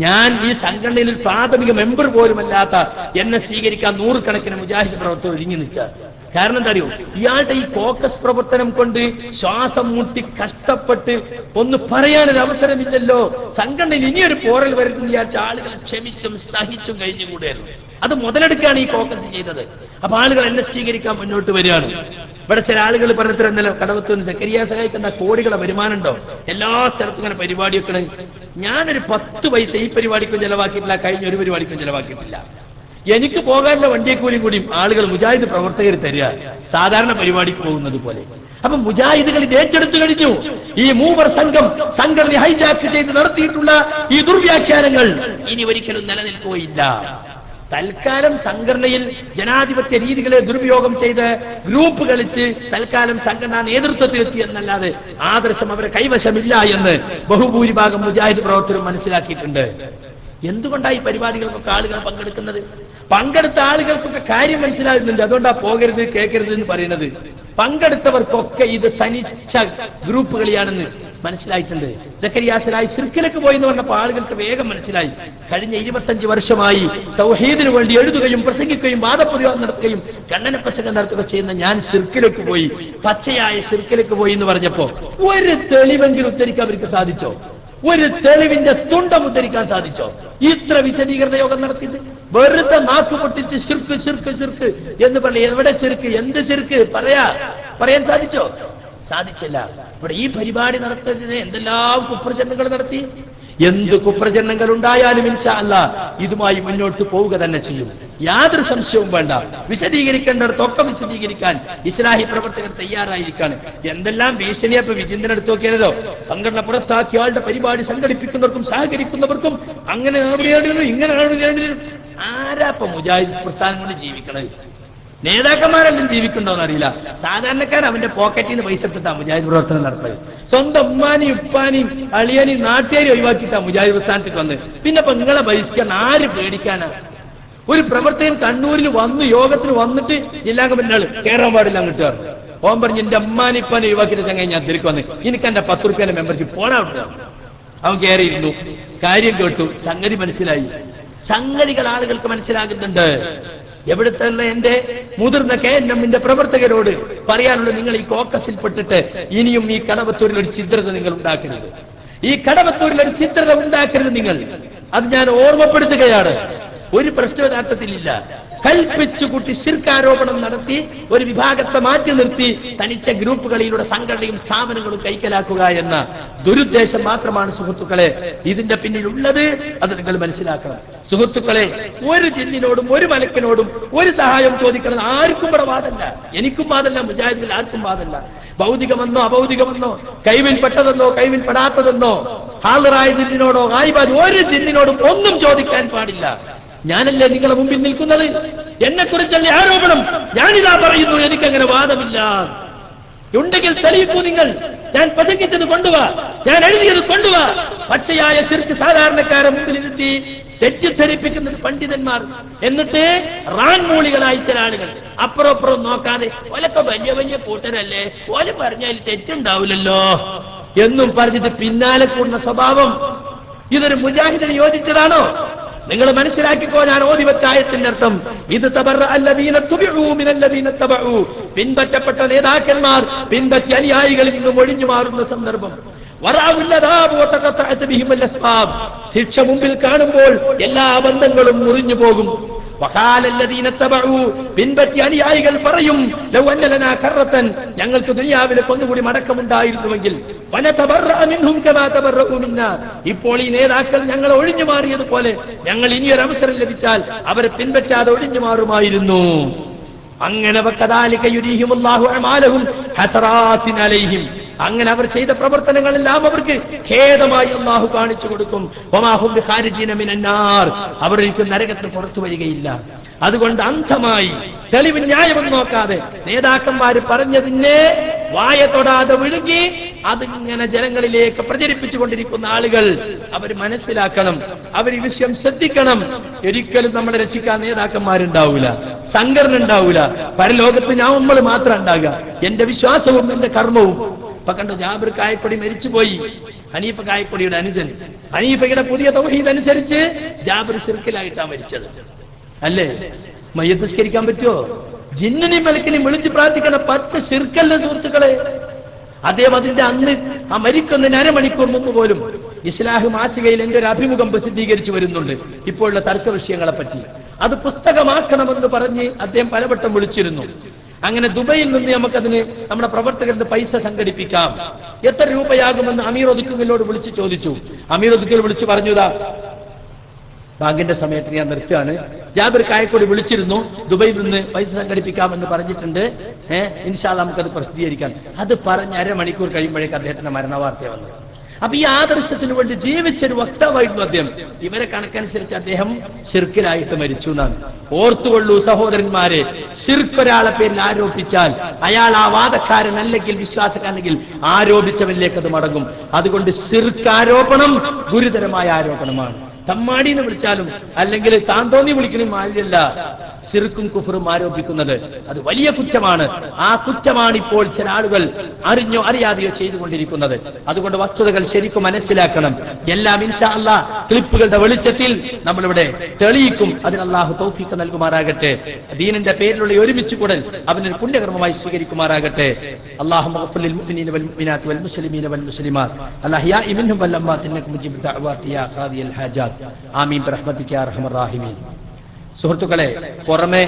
ഞാൻ ഈ സംഘടനയിൽ പ്രാഥമിക മെമ്പർ പോലുമല്ലാത്ത എന്നെ സ്വീകരിക്കാൻ 100 കണക്കിന് മുജാഹിദ് പ്രവർത്തകർ ഒരുങ്ങി നിൽക്കുക. കാരണം എന്താ അറിയോ? ഇയാളുടെ ഈ കോക്കസ് പ്രവർത്തനം കൊണ്ട് ശ്വാസം മുട്ടി കഷ്ടപ്പെട്ട് ഒന്ന് പറയാനൊരു അവസരമില്ലല്ലോ. സംഘടനയിൽ ഇനിയൊരു പോറൽ വരുന്ന വിചാരിച്ച ആളുകൾ ക്ഷമിച്ചും സഹിച്ചും കഴിഞ്ഞുകൂടായിരുന്നു. അത് മുതലെടുക്കുകയാണ് ഈ കോക്കസ് ചെയ്തത്. അപ്പൊ ആളുകൾ എന്നെ സ്വീകരിക്കാൻ മുന്നോട്ട് വരികയാണ്. ഇവിടെ ചില ആളുകൾ പറഞ്ഞിരുന്നല്ലോ, കടവത്തൂരിന് സക്കരിയ സലാഹിക്ക് എന്താ കോടികളെ വരുമാനമുണ്ടോ, എല്ലാ സ്ഥലത്തും ഇങ്ങനെ പരിപാടി വെക്കണം. ഞാനൊരു 10 പൈസ ഈ പരിപാടിക്കും ചെലവാക്കിയിട്ടില്ല, കഴിഞ്ഞ ഒരു പരിപാടിക്കും ചെലവാക്കിയിട്ടില്ല. എനിക്ക് പോകാനുള്ള വണ്ടിയെക്കൂലിയും കൂടിയും ആളുകൾ മുജാഹിദ് പ്രവർത്തകർ തരിക, സാധാരണ പരിപാടിക്ക് പോകുന്നത് പോലെ. അപ്പൊ മുജാഹിദുകൾ ഇത് ഏറ്റെടുത്തു കഴിഞ്ഞു. ഈ മൂവർ സംഘം സംഘടന ഹൈജാക്ക് ചെയ്ത് നടത്തിയിട്ടുള്ള ഈ ദുർവ്യാഖ്യാനങ്ങൾ ഇനി ഒരിക്കലും നിലനിൽക്കുകയില്ല. തൽക്കാലം സംഘടനയിൽ ജനാധിപത്യ രീതികളെ ദുരുപയോഗം ചെയ്ത് ഗ്രൂപ്പ് കളിച്ച് തൽക്കാലം സംഘടനാ നേതൃത്വത്തിലെത്തി എന്നല്ലാതെ ആദർശം അവരെ കൈവശമില്ല എന്ന് ബഹുഭൂരിഭാഗം മുജാഹിദ് പ്രവർത്തകരും മനസ്സിലാക്കിയിട്ടുണ്ട്. എന്തുകൊണ്ടാണ് ഈ പരിപാടികൾക്കൊക്കെ ആളുകൾ പങ്കെടുക്കുന്നത്? പങ്കെടുത്ത ആളുകൾക്കൊക്കെ കാര്യം മനസ്സിലാകുന്നുണ്ട്. അതുകൊണ്ടാ പോകരുത് കേൾക്കരുത് എന്ന് പറയുന്നത്. പങ്കെടുത്തവർക്കൊക്കെ ഇത് തനിച്ച ഗ്രൂപ്പ് കളിയാണെന്ന് മനസ്സിലായിട്ടുണ്ട്. സക്കരിയ സലാഹി ശിർക്കിലേക്ക് പോയി എന്ന് പറഞ്ഞപ്പോൾ ആളുകൾക്ക് വേഗം മനസ്സിലായി. കഴിഞ്ഞ 25 വർഷമായി തൗഹീദിന് വേണ്ടി എഴുതുകയും പ്രസംഗിക്കുകയും വാദപ്രതിവാദം നടത്തുകയും ഖണ്ഡന പ്രസംഗം നടത്തുകയും ചെയ്യുന്ന ഞാൻ ശിർക്കിലേക്ക് പോയി, പച്ചയായ ശിർക്കിലേക്ക് പോയി എന്ന് പറഞ്ഞപ്പോ ഒരു തെളിവെങ്കിലും ഉദ്ധരിക്കാൻ അവർക്ക് സാധിച്ചോ? ഒരു തെളിവിന്റെ തുണ്ടം ഉദ്ധരിക്കാൻ സാധിച്ചോ? ഇത്ര വിശദീകരണ യോഗം നടത്തിയിട്ട് വെറുതെ നാക്കു പൊട്ടിച്ച് ശിർക്ക് ശിർക്ക് ശിർക്ക് എന്ന് പറഞ്ഞ എവിടെ ശിർക്ക്, എന്ത് ശിർക്ക് പറയാൻ സാധിച്ചോ? സാധിച്ചില്ല. ഇവിടെ ഈ പരിപാടി നടത്തുന്നതിന് എന്തെല്ലാം കുപ്രചരണങ്ങൾ നടത്തി, എന്ത് കുപ്രചരണങ്ങൾ ഉണ്ടായാലും ഇൻഷാ അല്ലാഹ് ഇതുമായി മുന്നോട്ട് പോവുക തന്നെ ചെയ്യും. യാതൊരു സംശയവും വേണ്ട. വിശദീകരിക്കേണ്ടടത്തൊക്കെ വിശദീകരിക്കാൻ ഇസ്ലാഹി പ്രവർത്തകർ തയ്യാറായിരിക്കാണ്. എന്തെല്ലാം ഭീഷണിയെ ഇപ്പൊ വിചിന്തനം എടുത്തു നോക്കിയാലോ, സംഘടന പുറത്താക്കിയ ആളുടെ പരിപാടി സംഘടിപ്പിക്കുന്നവർക്കും സഹകരിക്കുന്നവർക്കും അങ്ങനെ നടപടിയായിരുന്നു, ഇങ്ങനെ നടപടിയായിരുന്നു. ആരാ ഇപ്പൊ മുജാഹിദ് പ്രസ്ഥാനം കൊണ്ട് ജീവിക്കണത്? നേതാക്കന്മാരെല്ലാം ജീവിക്കണ്ടോന്ന് അറിയില്ല. സാധാരണക്കാരൻ അവന്റെ പോക്കറ്റിൽ നിന്ന് പൈസ എടുത്തിട്ടാ മുജാഹിദ് പ്രവർത്തനം നടത്തുന്നത്. സ്വന്തം ഉമ്മാനെയും ഉപ്പാനെയും അളിയനെയും നാട്ടുകാരെയും ഒഴിവാക്കിയിട്ടാ മുജാഹിദ് പ്രസ്ഥാനത്തേക്ക് വന്ന്. പിന്നെ ഇപ്പൊ നിങ്ങളെ ബഹിഷ്കാൻ ആര് പേടിക്കാനാ? ഒരു പ്രവർത്തകൻ കണ്ണൂരിൽ വന്ന് യോഗത്തിന് വന്നിട്ട് ജില്ലാ കമ്മിറ്റി ആള് കയറാൻ പാടില്ല അങ്ങോട്ട് പറഞ്ഞു. ഓൻ പറഞ്ഞു എന്റെ അമ്മാനെ ഇപ്പാനെ ഒഴിവാക്കിയിട്ട് ചങ്ങായി ഞാൻ തിരിക്ക് വന്ന് എനിക്ക് എന്റെ 10 രൂപ മെമ്പർഷിപ്പ് പോടാ. അവൻ കയറിയിരുന്നു, കാര്യം കേട്ടു, സംഗതി മനസ്സിലായി. സംഗതികൾ ആളുകൾക്ക് മനസ്സിലാകുന്നുണ്ട്. എവിടുത്തെ എന്റെ മുതിർന്ന KNM-ന്റെ പ്രവർത്തകരോട് പറയാനുള്ളത്, നിങ്ങൾ ഈ കോക്കസിൽപ്പെട്ടിട്ട് ഇനിയും ഈ കടവത്തൂരിൽ ഒരു ഛിദ്രത നിങ്ങൾ ഉണ്ടാക്കരുത്. ഈ കടവത്തൂരിൽ ഒരു ഛിദ്രത ഉണ്ടാക്കരുത് നിങ്ങൾ. അത് ഞാൻ ഓർമ്മപ്പെടുത്തുകയാണ്. ഒരു പ്രശ്ന യഥാർത്ഥത്തിലില്ല. കൽപ്പിച്ചു കൂട്ടി ശിർക്കാരോപണം നടത്തി ഒരു വിഭാഗത്തെ മാറ്റി നിർത്തി തനിച്ച ഗ്രൂപ്പുകളിലൂടെ സംഘടനയും സ്ഥാപനങ്ങളും കൈക്കലാക്കുക എന്ന ദുരുദ്ദേശം മാത്രമാണ് സുഹൃത്തുക്കളെ ഇതിന്റെ പിന്നിലുള്ളത്. അത് നിങ്ങൾ മനസ്സിലാക്കണം. സുഹൃത്തുക്കളെ, ഒരു ജിന്നിനോടും ഒരു മലക്കിനോടും ഒരു സഹായം ചോദിക്കണം ആർക്കും ഇവിടെ വാദല്ല. എനിക്കും വാദല്ല, മുജാഹിദുകൾ ആർക്കും വാദല്ല. ഭൗതികമെന്നോ അഭൗതികമെന്നോ, കൈവിൽപ്പെട്ടതെന്നോ കൈവിൽപ്പെടാത്തതെന്നോ, ഹാളിറായ ജിന്നിനോടോ ഗായിബാദ് ഒരു ജിന്നിനോടും ഒന്നും ചോദിക്കാൻ പാടില്ല. ഞാനല്ലേ നിങ്ങളെ മുമ്പിൽ നിൽക്കുന്നത്? എന്നെ കുറിച്ചല്ലേ ആരോപണം? ഞാനിതാ പറയുന്നു, എനിക്കങ്ങനെ വാദമില്ല. ഉണ്ടെങ്കിൽ തെളിയിക്കൂ നിങ്ങൾ. ഞാൻ പ്രസംഗിച്ചത് കൊണ്ടുവാ, ഞാൻ എഴുതിയത് കൊണ്ടുവാ. പച്ചയായ ശിർക്ക് സാധാരണക്കാരെ മുമ്പിലിരുത്തി തെറ്റിദ്ധരിപ്പിക്കുന്നത് പണ്ഡിതന്മാർ. എന്നിട്ട് റാൻമൂളികളായി ചില ആളുകൾ അപ്പുറം നോക്കാതെ ഓലൊക്കെ വലിയ വലിയ കൂട്ടരല്ലേ, ഓല പറഞ്ഞാൽ തെറ്റുണ്ടാവില്ലല്ലോ എന്നും പറഞ്ഞിട്ട് പിന്നാലെ കൂടുന്ന സ്വഭാവം ഇതൊരു മുജാഹിദിന് യോജിച്ചതാണോ? നിങ്ങൾ മനസ്സിലാക്കിക്കോ. ഞാൻ ഓതി വെച്ച ആയത്തിന്റെ അർത്ഥം ഇത് പിൻപറ്റപ്പെട്ട നേതാക്കന്മാർ പിൻപറ്റി അനുയായികളിൽ നിന്നും ഒഴിഞ്ഞു മാറുന്ന സന്ദർഭം. ശിക്ഷ മുമ്പിൽ കാണുമ്പോൾ എല്ലാ ബന്ധങ്ങളും മുറിഞ്ഞു പോകും. പിൻപറ്റി അനുയായികൾ പറയും, ഞങ്ങൾക്ക് ദുനിയാവിലേക്ക് ഒന്നുകൂടി മടക്കമുണ്ടായിരുന്നുവെങ്കിൽ. ഇപ്പോൾ ഈ നേതാക്കൾ ഞങ്ങൾ ഒഴിഞ്ഞു മാറിയതുപോലെ ഞങ്ങൾ ഇനിയൊരു അവസരം ലഭിച്ചാൽ അവരെ പിൻപറ്റാതെ ഒഴിഞ്ഞു മാറുമായിരുന്നു. അങ്ങനെ അങ്ങനെ അവർ ചെയ്ത പ്രവർത്തനങ്ങളെല്ലാം അവർക്ക് ഖേദമായി അല്ലാഹു കാണിച്ചു കൊടുക്കും. അവർ ഒരിക്കലും നരകത്തിന് പുറത്തു വരികയില്ല. അതുകൊണ്ട് അന്ധമായി തെളിവ് ന്യായം നോക്കാതെ നേതാക്കന്മാര് പറഞ്ഞതിനെ വായ തൊടാതെ വിഴുങ്ങി അതിങ്ങനെ ജനങ്ങളിലേക്ക് പ്രചരിപ്പിച്ചു കൊണ്ടിരിക്കുന്ന ആളുകൾ അവർ മനസ്സിലാക്കണം, അവർ ഈ വിഷയം ശ്രദ്ധിക്കണം. ഒരിക്കലും നമ്മളെ രക്ഷിക്കാൻ നേതാക്കന്മാരുണ്ടാവൂല, സംഘടന ഉണ്ടാവൂല. പരലോകത്ത് നമ്മൾ മാത്രം ഉണ്ടാകുക. എന്റെ വിശ്വാസവും എന്റെ കർമ്മവും. ഇപ്പൊ കണ്ടു, ജാബിർ കായക്കൊടി മരിച്ചുപോയി. ഹനീഫ കായക്കൊടിയുടെ അനുജൻ. ഹനീഫയുടെ പുതിയ തൗഹീദ് അനുസരിച്ച് ജാബിർ ശിർക്കിലായിട്ടാണ് മരിച്ചത്. അല്ലേ? മയ്യത്ത് നിസ്കരിക്കാൻ പറ്റുമോ? ജിന്നിനെയും മലക്കിനെയും വിളിച്ച് പ്രാർത്ഥിക്കണ പച്ച ശിർക്കല്ല സുഹൃത്തുക്കളെ. അദ്ദേഹം അതിന്റെ അന്ന് ആ മരിക്കുന്നതിന് അരമണിക്കൂർ മുമ്പ് പോലും ഇസ്ലാഹ് മാസികയിൽ എന്റെ ഒരു അഭിമുഖം പ്രസിദ്ധീകരിച്ചു വരുന്നുണ്ട് ഇപ്പോഴുള്ള തർക്ക വിഷയങ്ങളെ പറ്റി. അത് പുസ്തകമാക്കണമെന്ന് പറഞ്ഞ് അദ്ദേഹം പലവട്ടം വിളിച്ചിരുന്നു. അങ്ങനെ ദുബൈയിൽ നിന്ന് നമുക്കതിന് നമ്മുടെ പ്രവർത്തകരുടെ പൈസ സംഘടിപ്പിക്കാം, എത്ര രൂപയാകുമെന്ന് അമീർ ഒതുക്കുങ്ങലോട് വിളിച്ച് ചോദിച്ചു. അമീർ ഒതുക്കൽ വിളിച്ചു പറഞ്ഞുതാ, ബാങ്കിന്റെ സമയത്ത് ഞാൻ നിർത്തുകയാണ്. ജാബിർ കായക്കൊടി വിളിച്ചിരുന്നു, ദുബൈയിൽ നിന്ന് പൈസ സംഘടിപ്പിക്കാമെന്ന് പറഞ്ഞിട്ടുണ്ട്, ഇൻഷാ അല്ലാഹ് നമുക്കത് പ്രസിദ്ധീകരിക്കാം. അത് പറഞ്ഞ് അരമണിക്കൂർ കഴിയുമ്പോഴേക്ക് അദ്ദേഹത്തിന്റെ മരണവാർത്ത വന്നു. അപ്പൊ ഈ ആദർശത്തിന് വേണ്ടി ജീവിച്ചൊരു വക്താവായിരുന്നു അദ്ദേഹം. ഇവരെ കണക്കനുസരിച്ച് അദ്ദേഹം ശിർക്കിലായിട്ട് മരിച്ചു എന്നാണ്. ഓർത്തുകൊള്ളൂ സഹോദരന്മാരെ, ശിർക്ക് ഒരാളെ പേരിൽ ആരോപിച്ചാൽ അയാൾ ആ വാദക്കാരൻ അല്ലെങ്കിൽ വിശ്വാസക്കാരനെങ്കിൽ ആരോപിച്ചവനിലേക്ക് അത് മടങ്ങും. അതുകൊണ്ട് ശിർക്ക് ആരോപണം ഗുരുതരമായ ആരോപണമാണ്. തമ്മാടി എന്ന് വിളിച്ചാലും അല്ലെങ്കിൽ താൻ തോന്നി വിളിക്കണേയും ആരില്ല. ശിർക്കും കുഫറും ആരോപിക്കുന്നത് അത് വലിയ കുറ്റമാണ്. ആ കുറ്റമാണ് ഇപ്പോൾ ചില ആളുകൾ അറിഞ്ഞോ അറിയാതെയോ ചെയ്തുകൊണ്ടിരിക്കുന്നത്. അതുകൊണ്ട് വസ്തുതകൾ ശരിക്കും മനസ്സിലാക്കണം. എല്ലാം ഇൻഷാ അല്ലാഹ് ക്ലിപ്പുകളുടെ വെളിച്ചത്തിൽ നമ്മളിവിടെ തെളിയിക്കും. അതിന് അല്ലാഹു തൗഫീഖ് നൽകുമാറാകട്ടെ. ദീനിന്റെ പേരിലുള്ള ഒരുമിച്ച് കൂടൽ അവനൊരു പുണ്യകർമ്മമായി സ്വീകരിക്കുമാറാകട്ടെ. അല്ലാഹുമ്മ ഗ്ഫിർ ലിൽ മുഅ്മിനീന വൽ മുഅ്മിനാത്ത് വൽ മുസ്ലിമീന വൽ മുസ്ലിമാത്ത് അൽഅഹ്യാഇ മിൻഹും വൽ അംവാത്ത് ഇന്നക മുജീബു ദഅവാതി യാ ഖാദിയൽ ഹാജാത്ത് ആമീൻ ബിറഹ്മതിക യാ അർഹമർ റഹീമീൻ. സുഹൃത്തുക്കളെ, പുറമെ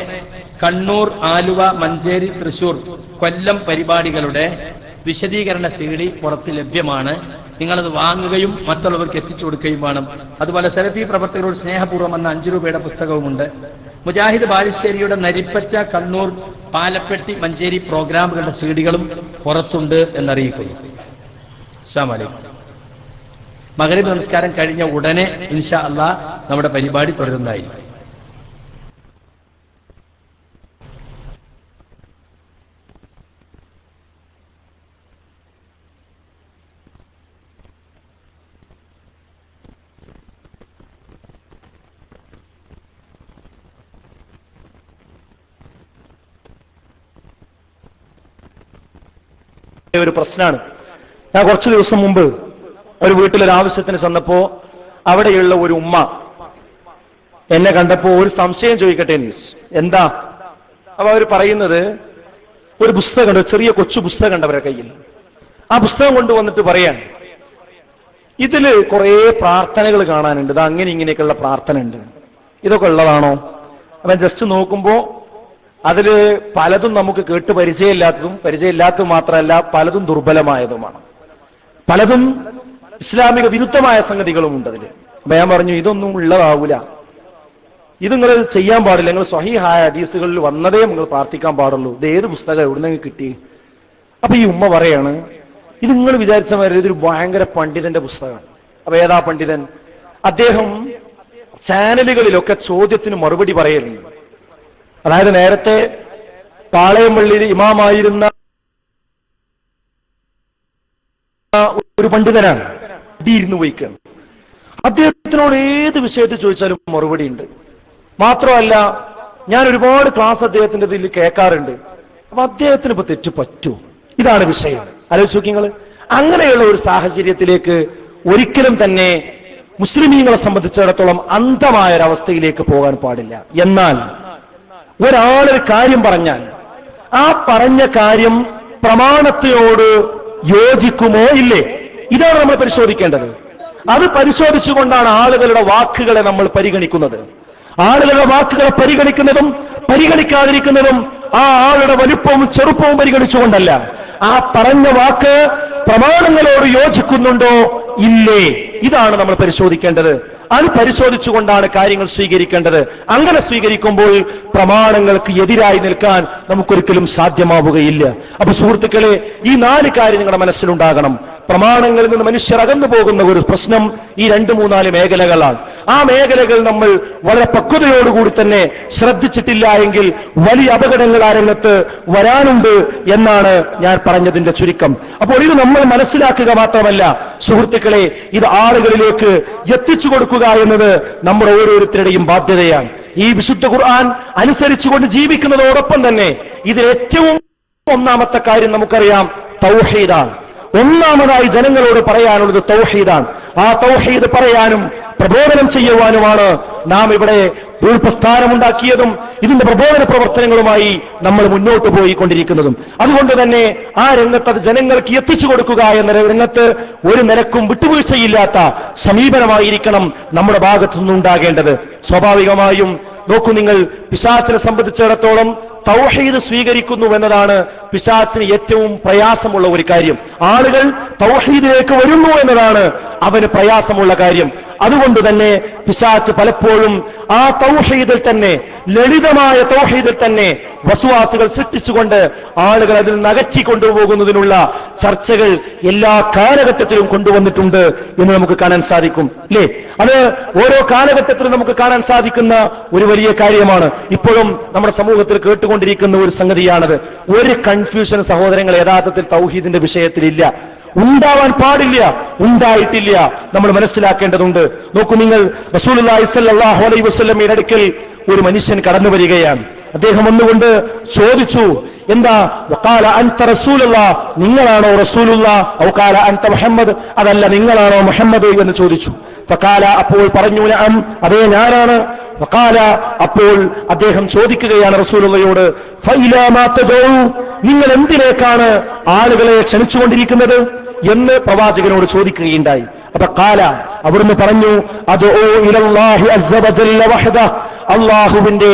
കണ്ണൂർ, ആലുവ, മഞ്ചേരി, തൃശൂർ, കൊല്ലം പരിപാടികളുടെ വിശദീകരണ CD പുറത്ത് ലഭ്യമാണ്. നിങ്ങളത് വാങ്ങുകയും മറ്റുള്ളവർക്ക് എത്തിച്ചു കൊടുക്കുകയും വേണം. അതുപോലെ സലഫി പ്രവർത്തകരോട് സ്നേഹപൂർവ്വം എന്ന 5 രൂപയുടെ പുസ്തകവുമുണ്ട്. മുജാഹിദ് ബാലുശ്ശേരിയുടെ നരിപ്പറ്റ, കണ്ണൂർ, പാലപ്പെട്ടി, മഞ്ചേരി പ്രോഗ്രാമുകളുടെ സീഡികളും പുറത്തുണ്ട് എന്നറിയിക്കുന്നു. അസ്സലാമു അലൈക്കും. മഗ്‌രിബ് നമസ്കാരം കഴിഞ്ഞ ഉടനെ ഇൻഷാ അല്ലാഹ് നമ്മുടെ പരിപാടി തുടരുന്നതായിരിക്കും. ഒരു പ്രശ്നമാണ്. ഞാൻ കുറച്ചു ദിവസം മുമ്പ് ഒരു വീട്ടിലൊരു ആവശ്യത്തിന് ചെന്നപ്പോ അവിടെയുള്ള ഒരു ഉമ്മ എന്നെ കണ്ടപ്പോ ഒരു സംശയം ചോദിക്കട്ടെ എന്ന് ചോദിച്ചു. എന്താ? അപ്പൊ അവർ പറയുന്നത്, ഒരു പുസ്തകമുണ്ട്, ചെറിയ കൊച്ചു പുസ്തകം അവരുടെ കയ്യിൽ. ആ പുസ്തകം കൊണ്ടുവന്നിട്ട് പറയാൻ, ഇതില് കുറെ പ്രാർത്ഥനകൾ കാണാനുണ്ട്, ഇത് അങ്ങനെ ഇങ്ങനെയൊക്കെയുള്ള പ്രാർത്ഥന ഉണ്ട്, ഇതൊക്കെ ഉള്ളതാണോ? അപ്പൊ ജസ്റ്റ് നോക്കുമ്പോ അതില് പലതും നമുക്ക് കേട്ട് പരിചയമില്ലാത്തതും മാത്രമല്ല പലതും ദുർബലമായതുമാണ്, പലതും ഇസ്ലാമിക വിരുദ്ധമായ സംഗതികളും ഉണ്ട് അതില്. അപ്പൊ ഞാൻ പറഞ്ഞു, ഇതൊന്നും ഉള്ളതാവൂല, ഇത് നിങ്ങൾ ചെയ്യാൻ പാടില്ല, നിങ്ങൾ സ്വഹീഹായ ഹദീസുകളിൽ വന്നതേ നിങ്ങൾ പ്രാർത്ഥിക്കാൻ പാടുള്ളൂ, ഇത് ഏത് പുസ്തകം എവിടെ കിട്ടി? അപ്പൊ ഈ ഉമ്മ പറയാണ്, ഇത് നിങ്ങൾ വിചാരിച്ച മാതിരി ഇതൊരു ഭയങ്കര പണ്ഡിതന്റെ പുസ്തകമാണ്. അപ്പൊ ഏതാ പണ്ഡിതൻ? അദ്ദേഹം ചാനലുകളിലൊക്കെ ചോദ്യത്തിന് മറുപടി പറയലുണ്ട്. അതായത് നേരത്തെ പാളയംപള്ളിയിൽ ഇമാമായിരുന്ന ഒരു പണ്ഡിതനാണ്, ഇരുന്ന് പോയിക്കാണ്. അദ്ദേഹത്തിനോട് ഏത് വിഷയത്തിൽ ചോദിച്ചാലും മറുപടി ഉണ്ട്. മാത്രമല്ല, ഞാൻ ഒരുപാട് ക്ലാസ് അദ്ദേഹത്തിന്റെ ഇതിൽ കേൾക്കാറുണ്ട്. അപ്പൊ അദ്ദേഹത്തിന് ഇപ്പൊ തെറ്റ് പറ്റൂ? ഇതാണ് വിഷയം. ആലോചിച്ച് നോക്കി നിങ്ങൾ. അങ്ങനെയുള്ള ഒരു സാഹചര്യത്തിലേക്ക് ഒരിക്കലും തന്നെ മുസ്ലിമീങ്ങളെ സംബന്ധിച്ചിടത്തോളം അന്ധമായ ഒരവസ്ഥയിലേക്ക് പോകാൻ പാടില്ല. എന്നാൽ ഒരാളൊരു കാര്യം പറഞ്ഞാൽ ആ പറഞ്ഞ കാര്യം പ്രമാണത്തിനോട് യോജിക്കുമോ ഇല്ലേ, ഇതാണ് നമ്മൾ പരിശോധിക്കേണ്ടത്. അത് പരിശോധിച്ചുകൊണ്ടാണ് ആളുകളുടെ വാക്കുകളെ നമ്മൾ പരിഗണിക്കുന്നത്. ആളുകളുടെ വാക്കുകളെ പരിഗണിക്കുന്നതും പരിഗണിക്കാതിരിക്കുന്നതും ആ ആളുടെ വലുപ്പവും ചെറുപ്പവും പരിഗണിച്ചുകൊണ്ടല്ല, ആ പറഞ്ഞ വാക്ക് പ്രമാണങ്ങളോട് യോജിക്കുന്നുണ്ടോ ഇല്ലേ, ഇതാണ് നമ്മൾ പരിശോധിക്കേണ്ടത്. അത് പരിശോധിച്ചുകൊണ്ടാണ് കാര്യങ്ങൾ സ്വീകരിക്കേണ്ടത്. അങ്ങനെ സ്വീകരിക്കുമ്പോൾ പ്രമാണങ്ങൾക്ക് എതിരായി നിൽക്കാൻ നമുക്കൊരിക്കലും സാധ്യമാവുകയില്ല. അപ്പൊ സുഹൃത്തുക്കളെ, ഈ 4 കാര്യം നിങ്ങളുടെ മനസ്സിലുണ്ടാകണം. പ്രമാണങ്ങളിൽ നിന്ന് മനുഷ്യർ അകന്നു പോകുന്ന ഒരു പ്രശ്നം ഈ 2-3-4 മേഖലകളാണ്. ആ മേഖലകൾ നമ്മൾ വളരെ പക്വതയോടുകൂടി തന്നെ ശ്രദ്ധിച്ചിട്ടില്ല എങ്കിൽ വലിയ അപകടങ്ങൾ ആ രംഗത്ത് വരാനുണ്ട് എന്നാണ് ഞാൻ പറഞ്ഞതിന്റെ ചുരുക്കം. അപ്പോൾ ഇത് നമ്മൾ മനസ്സിലാക്കുക മാത്രമല്ല സുഹൃത്തുക്കളെ, ഇത് ആളുകളിലേക്ക് എത്തിച്ചു കൊടുക്കുക എന്നത് നമ്മുടെ ഓരോരുത്തരുടെയും ബാധ്യതയാണ്. ഈ വിശുദ്ധ ഖുർആൻ അനുസരിച്ചുകൊണ്ട് ജീവിക്കുന്നതോടൊപ്പം തന്നെ ഇതിൽ ഏറ്റവും ഒന്നാമത്തെ കാര്യം നമുക്കറിയാം, തൗഹീദാണ്. ഒന്നാമതായി ജനങ്ങളോട് പറയാനുള്ളത് തൗഹീദാണ്. ആ തൗഹീദ് പറയാനും പ്രബോധനം ചെയ്യുവാനുമാണ് നാം ഇവിടെ പ്രസ്ഥാനമുണ്ടാക്കിയതും ഇതിന്റെ പ്രബോധന പ്രവർത്തനങ്ങളുമായി നമ്മൾ മുന്നോട്ട് പോയിക്കൊണ്ടിരിക്കുന്നതും. അതുകൊണ്ട് തന്നെ ആ രംഗത്ത് അത് ജനങ്ങൾക്ക് എത്തിച്ചു കൊടുക്കുക എന്ന രംഗത്ത് ഒരു നിരക്കും വിട്ടുവീഴ്ചയില്ലാത്ത സമീപനമായിരിക്കണം നമ്മുടെ ഭാഗത്തു നിന്നുണ്ടാകേണ്ടത്. സ്വാഭാവികമായും നോക്കൂ നിങ്ങൾ, പിശാചിനെ സംബന്ധിച്ചിടത്തോളം തൗഹീദ് സ്വീകരിക്കുന്നു എന്നതാണ് പിശാചിന് ഏറ്റവും പ്രയാസമുള്ള ഒരു കാര്യം. ആളുകൾ തൗഹീദിലേക്ക് വരുന്നു എന്നതാണ് അവന് പ്രയാസമുള്ള കാര്യം. അതുകൊണ്ട് തന്നെ പിശാച് പലപ്പോഴും ആ തൗഹീദിൽ തന്നെ, ലളിതമായ തൗഹീദിൽ തന്നെ വസ്വാസുകൾ സൃഷ്ടിച്ചുകൊണ്ട് ആളുകൾ അതിൽ നിന്ന് അകറ്റി കൊണ്ടുപോകുന്നതിനുള്ള ചർച്ചകൾ എല്ലാ കാലഘട്ടത്തിലും കൊണ്ടുവന്നിട്ടുണ്ട് എന്ന് നമുക്ക് കാണാൻ സാധിക്കും, അല്ലേ? അത് ഓരോ കാലഘട്ടത്തിലും നമുക്ക് കാണാൻ സാധിക്കുന്ന ഒരു വലിയ കാര്യമാണ്. ഇപ്പോഴും നമ്മുടെ സമൂഹത്തിൽ കേട്ടുകൊണ്ടിരിക്കുന്ന ഒരു സംഗതിയാണത്. ഒരു കൺഫ്യൂഷൻ സഹോദരങ്ങൾ യഥാർത്ഥത്തിൽ തൗഹീദിന്റെ വിഷയത്തിലില്ല, ഉണ്ടാവാൻ പാടില്ല, ഉണ്ടായിട്ടില്ല. നമ്മൾ മനസ്സിലാക്കേണ്ടതുണ്ട്. നോക്കൂ നിങ്ങൾ, റസൂലുള്ളാഹി സ്വല്ലല്ലാഹു അലൈഹി വസല്ലമയുടെ അടുക്കൽ ഒരു മനുഷ്യൻ കടന്നു വരികയാണ്. അദ്ദേഹം ഒന്നുകൊണ്ട് ചോദിച്ചു, എന്താ? വഖാല അൻത റസൂലുള്ളാഹ്, നിങ്ങളാണോ റസൂലുള്ളാഹ്? ഔ ഖാല അൻത മുഹമ്മദ്, അതല്ല നിങ്ങളാണോ മുഹമ്മദ് എന്ന് ചോദിച്ചു. ഫഖാല, അപ്പോൾ പറഞ്ഞു, നഅം, അതേ ഞാനാണ്. ഫഖാല, അപ്പോൾ അദ്ദേഹം ചോദിക്കുകയാണ് റസൂലുള്ളാഹിയോട്, ഫഇലാ മാ തദഊ, നിങ്ങൾ എന്തിലേക്കാണ് ആളുകളെ ക്ഷണിച്ചുകൊണ്ടിരിക്കുന്നത് എന്ന് പ്രവാചകനോട് ചോദിക്കുകയുണ്ടായി. അപ്പൊ ഖാല, അവിടുന്ന് പറഞ്ഞു, അദ്ഉ ഇലല്ലാഹി അസ്സ വജല്ല വഹദഹു, അല്ലാഹുവിന്റെ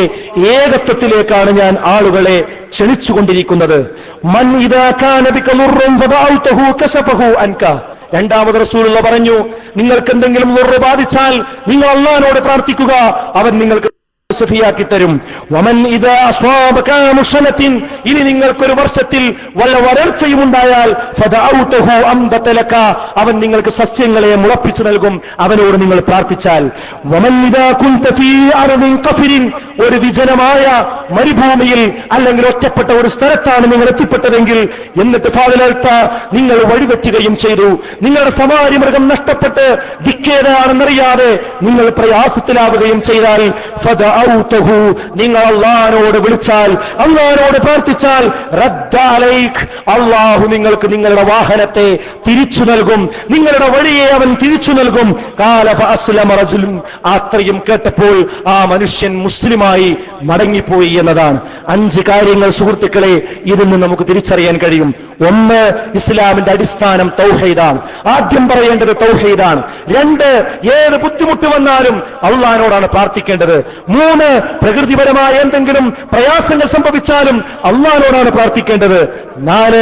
ഏകത്വത്തിലേക്കാണ് ഞാൻ ആളുകളെ ക്ഷണിച്ചുകൊണ്ടിരിക്കുന്നത്. മൻ ഇദാ കാന ബിക ളുർറുൻ ഫദഅഉതഹു കശഫഹു അൻക, രണ്ടാമത് റസൂലുള്ള പറഞ്ഞു, നിങ്ങൾക്ക് എന്തെങ്കിലും മുറ് ബാധിച്ചാൽ നിങ്ങൾ അല്ലാഹുവിനോട് പ്രാർത്ഥിക്കുക, അവൻ നിങ്ങൾക്ക് ാക്കി തരും. വമൻ ഇദാ അസ്വാബക മുസ്നത്തിൻ, ഇനി നിങ്ങൾക്കൊരു വർഷത്തിൽ വല്ല വരൾച്ചയും ഉണ്ടായാൽ ഫദഔതഹു അംബതലക, അവൻ നിങ്ങൾക്ക് സസ്യങ്ങളെ മുളപ്പിച്ചു നൽകും, അവനോട് നിങ്ങൾ പ്രാർത്ഥിച്ചാൽ. വമൻ ഇദാ കുൻത ഫീ അർദിൻ ഖഫിരിൻ, ഒരു വിജനമായ മരുഭൂമിയിൽ അല്ലെങ്കിൽ ഒറ്റപ്പെട്ട ഒരു സ്ഥലത്താണ് നിങ്ങൾ എത്തിപ്പെട്ടതെങ്കിൽ, എന്നിട്ട് ഫാദിലൽത്ത നിങ്ങൾ വഴിതെറ്റുകയും ചെയ്തു, നിങ്ങളുടെ സവാരി മൃഗം നഷ്ടപ്പെട്ട് ദിക്കേതാണെന്നറിയാതെ നിങ്ങൾ പ്രയാസത്തിലാവുകയും ചെയ്താൽ നിങ്ങൾ അല്ലാഹുവോട് വിളിച്ചാൽ, അല്ലാഹുവോട് പ്രാർത്ഥിച്ചാൽ, റദ്ദ അലൈക്, അല്ലാഹു നിങ്ങൾക്ക് നിങ്ങളുടെ വാഹനത്തെ തിരിച്ചു നൽകും, നിങ്ങളുടെ വഴിയെ അവൻ തിരിച്ചു നൽകും. ഖാല ഫഅസ്ലമ റജുലുൻ, അത്രയും കേട്ടപ്പോൾ ആ മനുഷ്യൻ മുസ്ലിമായി മടങ്ങിപ്പോയി എന്നതാണ്. 5 കാര്യങ്ങൾ സുഹൃത്തുക്കളെ ഇതിൽ നിന്ന് നമുക്ക് തിരിച്ചറിയാൻ കഴിയും. 1, ഇസ്ലാമിന്റെ അടിസ്ഥാനം തൗഹീദാണ്. ആദ്യം പറയേണ്ടത് തൗഹീദാണ്. 2, ഏത് ബുദ്ധിമുട്ട് വന്നാലും അല്ലാഹുവോടാണ് പ്രാർത്ഥിക്കേണ്ടത്. 3, പ്രകൃതിപരമായ എന്തെങ്കിലും പ്രയാസങ്ങൾ സംഭവിച്ചാലും അല്ലാഹുവോടാണ് പ്രാർത്ഥിക്കേണ്ടത്. 4,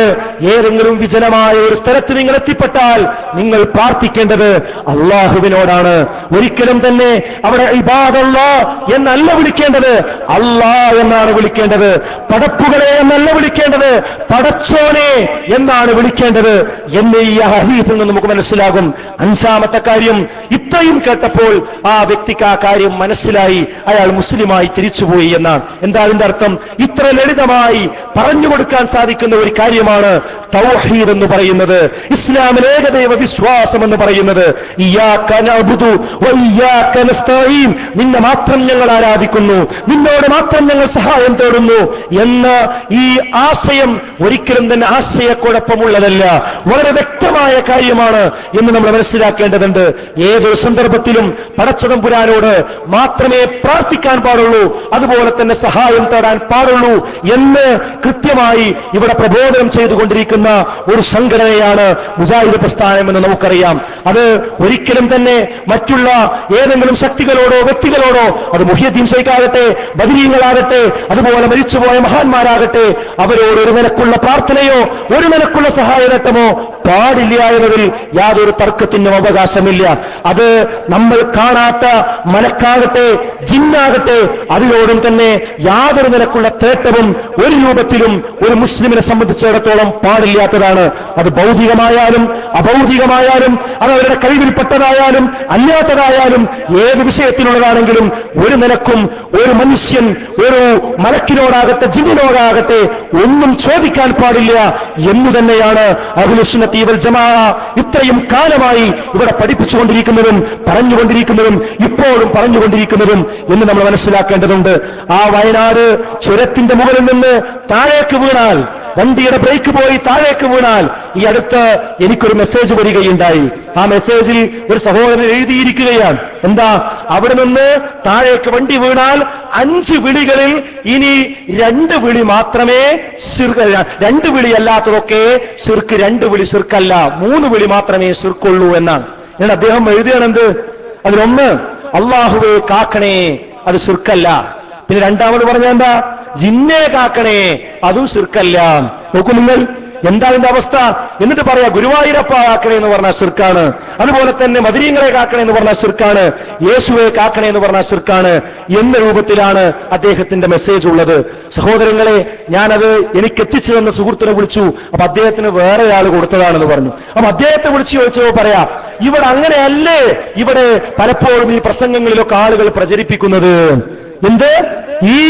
ഏതെങ്കിലും വിജനമായ ഒരു സ്ഥലത്ത് നിങ്ങൾ എത്തിപ്പെട്ടാൽ നിങ്ങൾ പ്രാർത്ഥിക്കേണ്ടത് അല്ലാഹുവിനോടാണ്. ഒരിക്കലും തന്നെ അവിടെ ഇബാദല്ലാഹ് എന്നല്ല വിളിക്കേണ്ടത്, അല്ലാഹ് എന്നാണ് വിളിക്കേണ്ടത്. പടപ്പുകളെ എന്നല്ല വിളിക്കേണ്ടത്, പടച്ചോനെ എന്നാണ് വിളിക്കേണ്ടത് എന്ന് ഈ ഹദീസിൽ നിന്ന് നമുക്ക് മനസ്സിലാകും. 5ാമത്തെ കാര്യം, ഇത്രയും കേട്ടപ്പോൾ ആ വ്യക്തിക്ക് ആ കാര്യം മനസ്സിലായി, അയാൾ മുസ്ലിമായി തിരിച്ചുപോയി എന്നാണ്. എന്താ അതിന്റെ അർത്ഥം? ഇത്ര ലളിതമായി പറഞ്ഞു കൊടുക്കാൻ സാധിക്കുന്ന ഒരു കാര്യമാണ് തൗഹീദ് എന്ന് പറയുന്നത്, ഇസ്ലാമിലെ ഏകദൈവ വിശ്വാസം എന്ന് പറയുന്നത്. ഇയ്യാക നഅ്ബുദു വ ഇയ്യാക നസ്തഈൻ, നിന്നെ മാത്രം ഞങ്ങൾ ആരാധിക്കുന്നു, നിന്നോട് മാത്രം ഞങ്ങൾ സഹായം തേടുന്നു എന്ന ഈ ആശയം ഒരിക്കലും തന്നെ ആശയക്കുഴപ്പമുള്ളതല്ല, വളരെ വ്യക്തമായ കാര്യമാണ് എന്ന് നമ്മൾ മനസ്സിലാക്കേണ്ടതുണ്ട്. ഏതൊരു സന്ദർഭത്തിലും പടച്ചതമ്പുരാനോട് മാത്രമേ പ്രാർത്ഥിക്കാൻ പാടുള്ളൂ, അതുപോലെ തന്നെ സഹായം തേടാൻ പാടുള്ളൂ എന്ന് കൃത്യമായി ഇവിടെ പ്രബോധനം ചെയ്തുകൊണ്ടിരിക്കുന്ന ഒരു സംഘടനയാണ് മുജാഹിദ് പ്രസ്ഥാനം എന്ന് നമുക്കറിയാം. അത് ഒരിക്കലും തന്നെ മറ്റുള്ള ഏതെങ്കിലും ശക്തികളോടോ വ്യക്തികളോടോ, അത് മുഹിയുദ്ദീൻ ശൈഖാകട്ടെ, ബദരീങ്ങളാകട്ടെ, അതുപോലെ മരിച്ചുപോയ മഹാന്മാരാകട്ടെ, അവരോട് ഒരു നിലക്കുള്ള പ്രാർത്ഥനയോ ഒരു നിലക്കുള്ള സഹായനട്ടമോ പാടില്ല എന്നതിൽ യാതൊരു തർക്കത്തിനും അവകാശമില്ല. അത് നമ്മൾ കാണാത്ത മലക്കാകട്ടെ ജിന്നാകട്ടെ അതിനോടും തന്നെ യാതൊരു നിലക്കുള്ള തേട്ടവും ഒരു രൂപത്തിലും ഒരു മുസ്ലിമിനെ സംബന്ധിച്ചിടത്തോളം പാടില്ലാത്തതാണ്. അത് ഭൗതികമായാലും അഭൗതികമായാലും, അത് അവരുടെ കഴിവിൽപ്പെട്ടതായാലും അല്ലാത്തതായാലും, ഏത് വിഷയത്തിലുള്ളതാണെങ്കിലും ഒരു നിലക്കും ഒരു മനുഷ്യൻ ഒരു മലക്കിനോടാകട്ടെ ജിന്നിനോടാകട്ടെ ഒന്നും ചോദിക്കാൻ പാടില്ല എന്നു തന്നെയാണ് അഹ്ലുസുന്നത്തി വൽ ജമാഅ ഇത്രയും കാലമായി ഇവിടെ പഠിപ്പിച്ചുകൊണ്ടിരിക്കുന്നതും പറഞ്ഞുകൊണ്ടിരിക്കുന്നതും ഇപ്പോഴും പറഞ്ഞുകൊണ്ടിരിക്കുന്നതും എന്ന് നമ്മൾ മനസ്സിലാക്കേണ്ടതുണ്ട്. ആ വയനാട് ചുരത്തിന്റെ മുകളിൽ നിന്ന് താഴേക്ക് വീണാൽ, വണ്ടിയുടെ ബ്രേക്ക് പോയി താഴേക്ക് വീണാൽ, ഈ അടുത്ത് എനിക്കൊരു മെസ്സേജ് വരികയുണ്ടായി. ആ മെസ്സേജിൽ ഒരു സഹോദരൻ എഴുതിയിരിക്കുകയാണ്, എന്താ, അവിടെ നിന്ന് താഴേക്ക് വണ്ടി വീണാൽ 5 വിളികളിൽ ഇനി 2 വിളി മാത്രമേ 2 വിളി അല്ലാത്തതൊക്കെ ശിർക്ക്, 2 വിളി ശിർക്കല്ല, 3 വിളി മാത്രമേ ശിർക്കുള്ളൂ എന്നാണ്. ഞാൻ അദ്ദേഹം എഴുതിയാണെന്ത്, അതിലൊന്ന് അല്ലാഹുവേ കാക്കണേ, അത് ശിർക്കല്ല. പിന്നെ രണ്ടാമത് പറഞ്ഞ എന്താ, ജിന്നെ കാക്കണേ, അതും ശിർക്കല്ല. നോക്കൂ നിങ്ങൾ, എന്താ ഇതിന്റെ അവസ്ഥ? എന്നിട്ട് പറയാ ഗുരുവായൂരപ്പ കാക്കണേ എന്ന് പറഞ്ഞാൽ ശിർക്കാണ്, അതുപോലെ തന്നെ മദരീങ്ങളെ കാക്കണേ എന്ന് പറഞ്ഞാൽ ശിർക്കാണ്, യേശുവെ കാക്കണേ എന്ന് പറഞ്ഞാൽ ശിർക്കാണ് എന്ന രൂപത്തിലാണ് അദ്ദേഹത്തിന്റെ മെസ്സേജ് ഉള്ളത്. സഹോദരങ്ങളെ, ഞാനത് എനിക്ക് എത്തിച്ചു തന്ന സുഹൃത്തിനെ വിളിച്ചു. അപ്പൊ അദ്ദേഹത്തിന് വേറെ ഒരാൾ കൊടുത്തതാണെന്ന് പറഞ്ഞു. അപ്പൊ അദ്ദേഹത്തെ വിളിച്ചു ചോദിച്ചപ്പോ പറയാ, ഇവിടെ അങ്ങനെയല്ലേ ഇവിടെ പലപ്പോഴും ഈ പ്രസംഗങ്ങളിലൊക്കെ ആളുകൾ പ്രചരിപ്പിക്കുന്നത്. എന്ത്, ഈ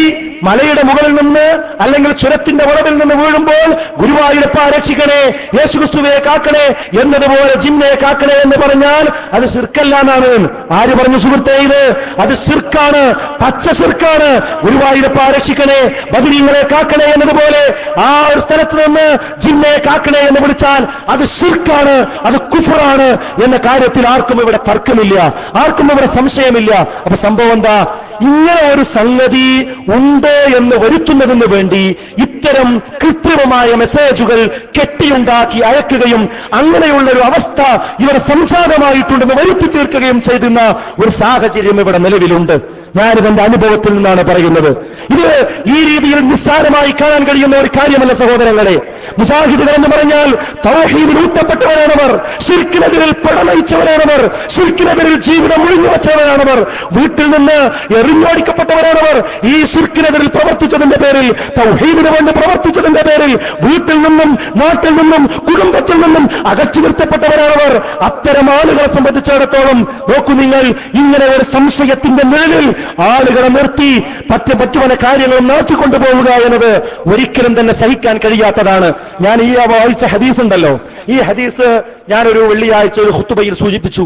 മലയുടെ മുകളിൽ നിന്ന് അല്ലെങ്കിൽ ചുരത്തിന്റെ വളവിൽ നിന്ന് വീഴുമ്പോൾ ഗുരുവായൂരപ്പ രക്ഷിക്കണേ, യേശുക്രിസ്തുവെ കാക്കണേ എന്നതുപോലെ ജിന്നെ കാക്കണേ എന്ന് പറഞ്ഞാൽ അത് ശിർക്കല്ല എന്നാണ്. ആര് പറഞ്ഞു സുഹൃത്തേ? ഇത് അത് ശിർക്കാണ്, പച്ച ശിർക്കാണ്. ഗുരുവായൂരപ്പ രക്ഷിക്കണേ, ബദരീങ്ങളെ കാക്കണേ എന്നതുപോലെ ആ ഒരു സ്ഥലത്ത് നിന്ന് ജിന്നെ കാക്കണേ എന്ന് വിളിച്ചാൽ അത് ശിർക്കാണ്, അത് കുഫറാണ് എന്ന കാര്യത്തിൽ ആർക്കും ഇവിടെ തർക്കമില്ല, ആർക്കും ഇവിടെ സംശയമില്ല. അപ്പൊ സംഭവം എന്താ? ഇങ്ങനെ ഒരു സംഗതി ഉണ്ട് എന്ന് വരുത്തുന്നതിന് വേണ്ടി ഇത്തരം കൃത്രിമമായ മെസ്സേജുകൾ കെട്ടിയുണ്ടാക്കി അയക്കുകയും അങ്ങനെയുള്ള ഒരു അവസ്ഥ ഇവിടെ സംസാരമായിട്ടുണ്ടെന്ന് വരുത്തി തീർക്കുകയും ചെയ്യുന്ന ഒരു സാഹചര്യം ഇവിടെ നിലവിലുണ്ട്. ഞാനിത് എന്റെ അനുഭവത്തിൽ നിന്നാണ് പറയുന്നത്. ഇത് ഈ രീതിയിൽ നിസ്സാരമായി കാണാൻ കഴിയുന്ന ഒരു കാര്യമല്ല സഹോദരങ്ങളെ. മുജാഹിദുകൾ എന്ന് പറഞ്ഞാൽ തൗഹീദിൽ ഊട്ടപ്പെട്ടവരാണവർ, ശിർക്കിനെതിരിൽ പടനയിച്ചവരാണവർ, ശിർക്കിനെതിരിൽ ജീവിതം ഒഴിഞ്ഞു വെച്ചവരാണവർ, വീട്ടിൽ നിന്ന് എറിഞ്ഞോടിക്കപ്പെട്ടവരാണവർ. ഈ ശിർക്കിനെതിരിൽ പ്രവർത്തിച്ചതിന്റെ പേരിൽ, തൗഹീദിന് വേണ്ടി പ്രവർത്തിച്ചതിന്റെ പേരിൽ വീട്ടിൽ നിന്നും നാട്ടിൽ നിന്നും കുടുംബത്തിൽ നിന്നും അകറ്റി നിർത്തപ്പെട്ടവരാണവർ. അത്തരം ആളുകളെ സംബന്ധിച്ചിടത്തോളം നോക്കൂ നിങ്ങൾ, ഇങ്ങനെ ഒരു സംശയത്തിന്റെ നിഴലിൽ ആളുകളെ നിർത്തി പറ്റു പല കാര്യങ്ങളും നടത്തിക്കൊണ്ടുപോവുക എന്നത് ഒരിക്കലും തന്നെ സഹിക്കാൻ കഴിയാത്തതാണ്. ഞാൻ ഈ വായിച്ച ഹദീസ് ഉണ്ടല്ലോ, ഈ ഹദീസ് ഞാനൊരു വെള്ളിയാഴ്ച ഒരു ഖുതുബയിൽ സൂചിപ്പിച്ചു.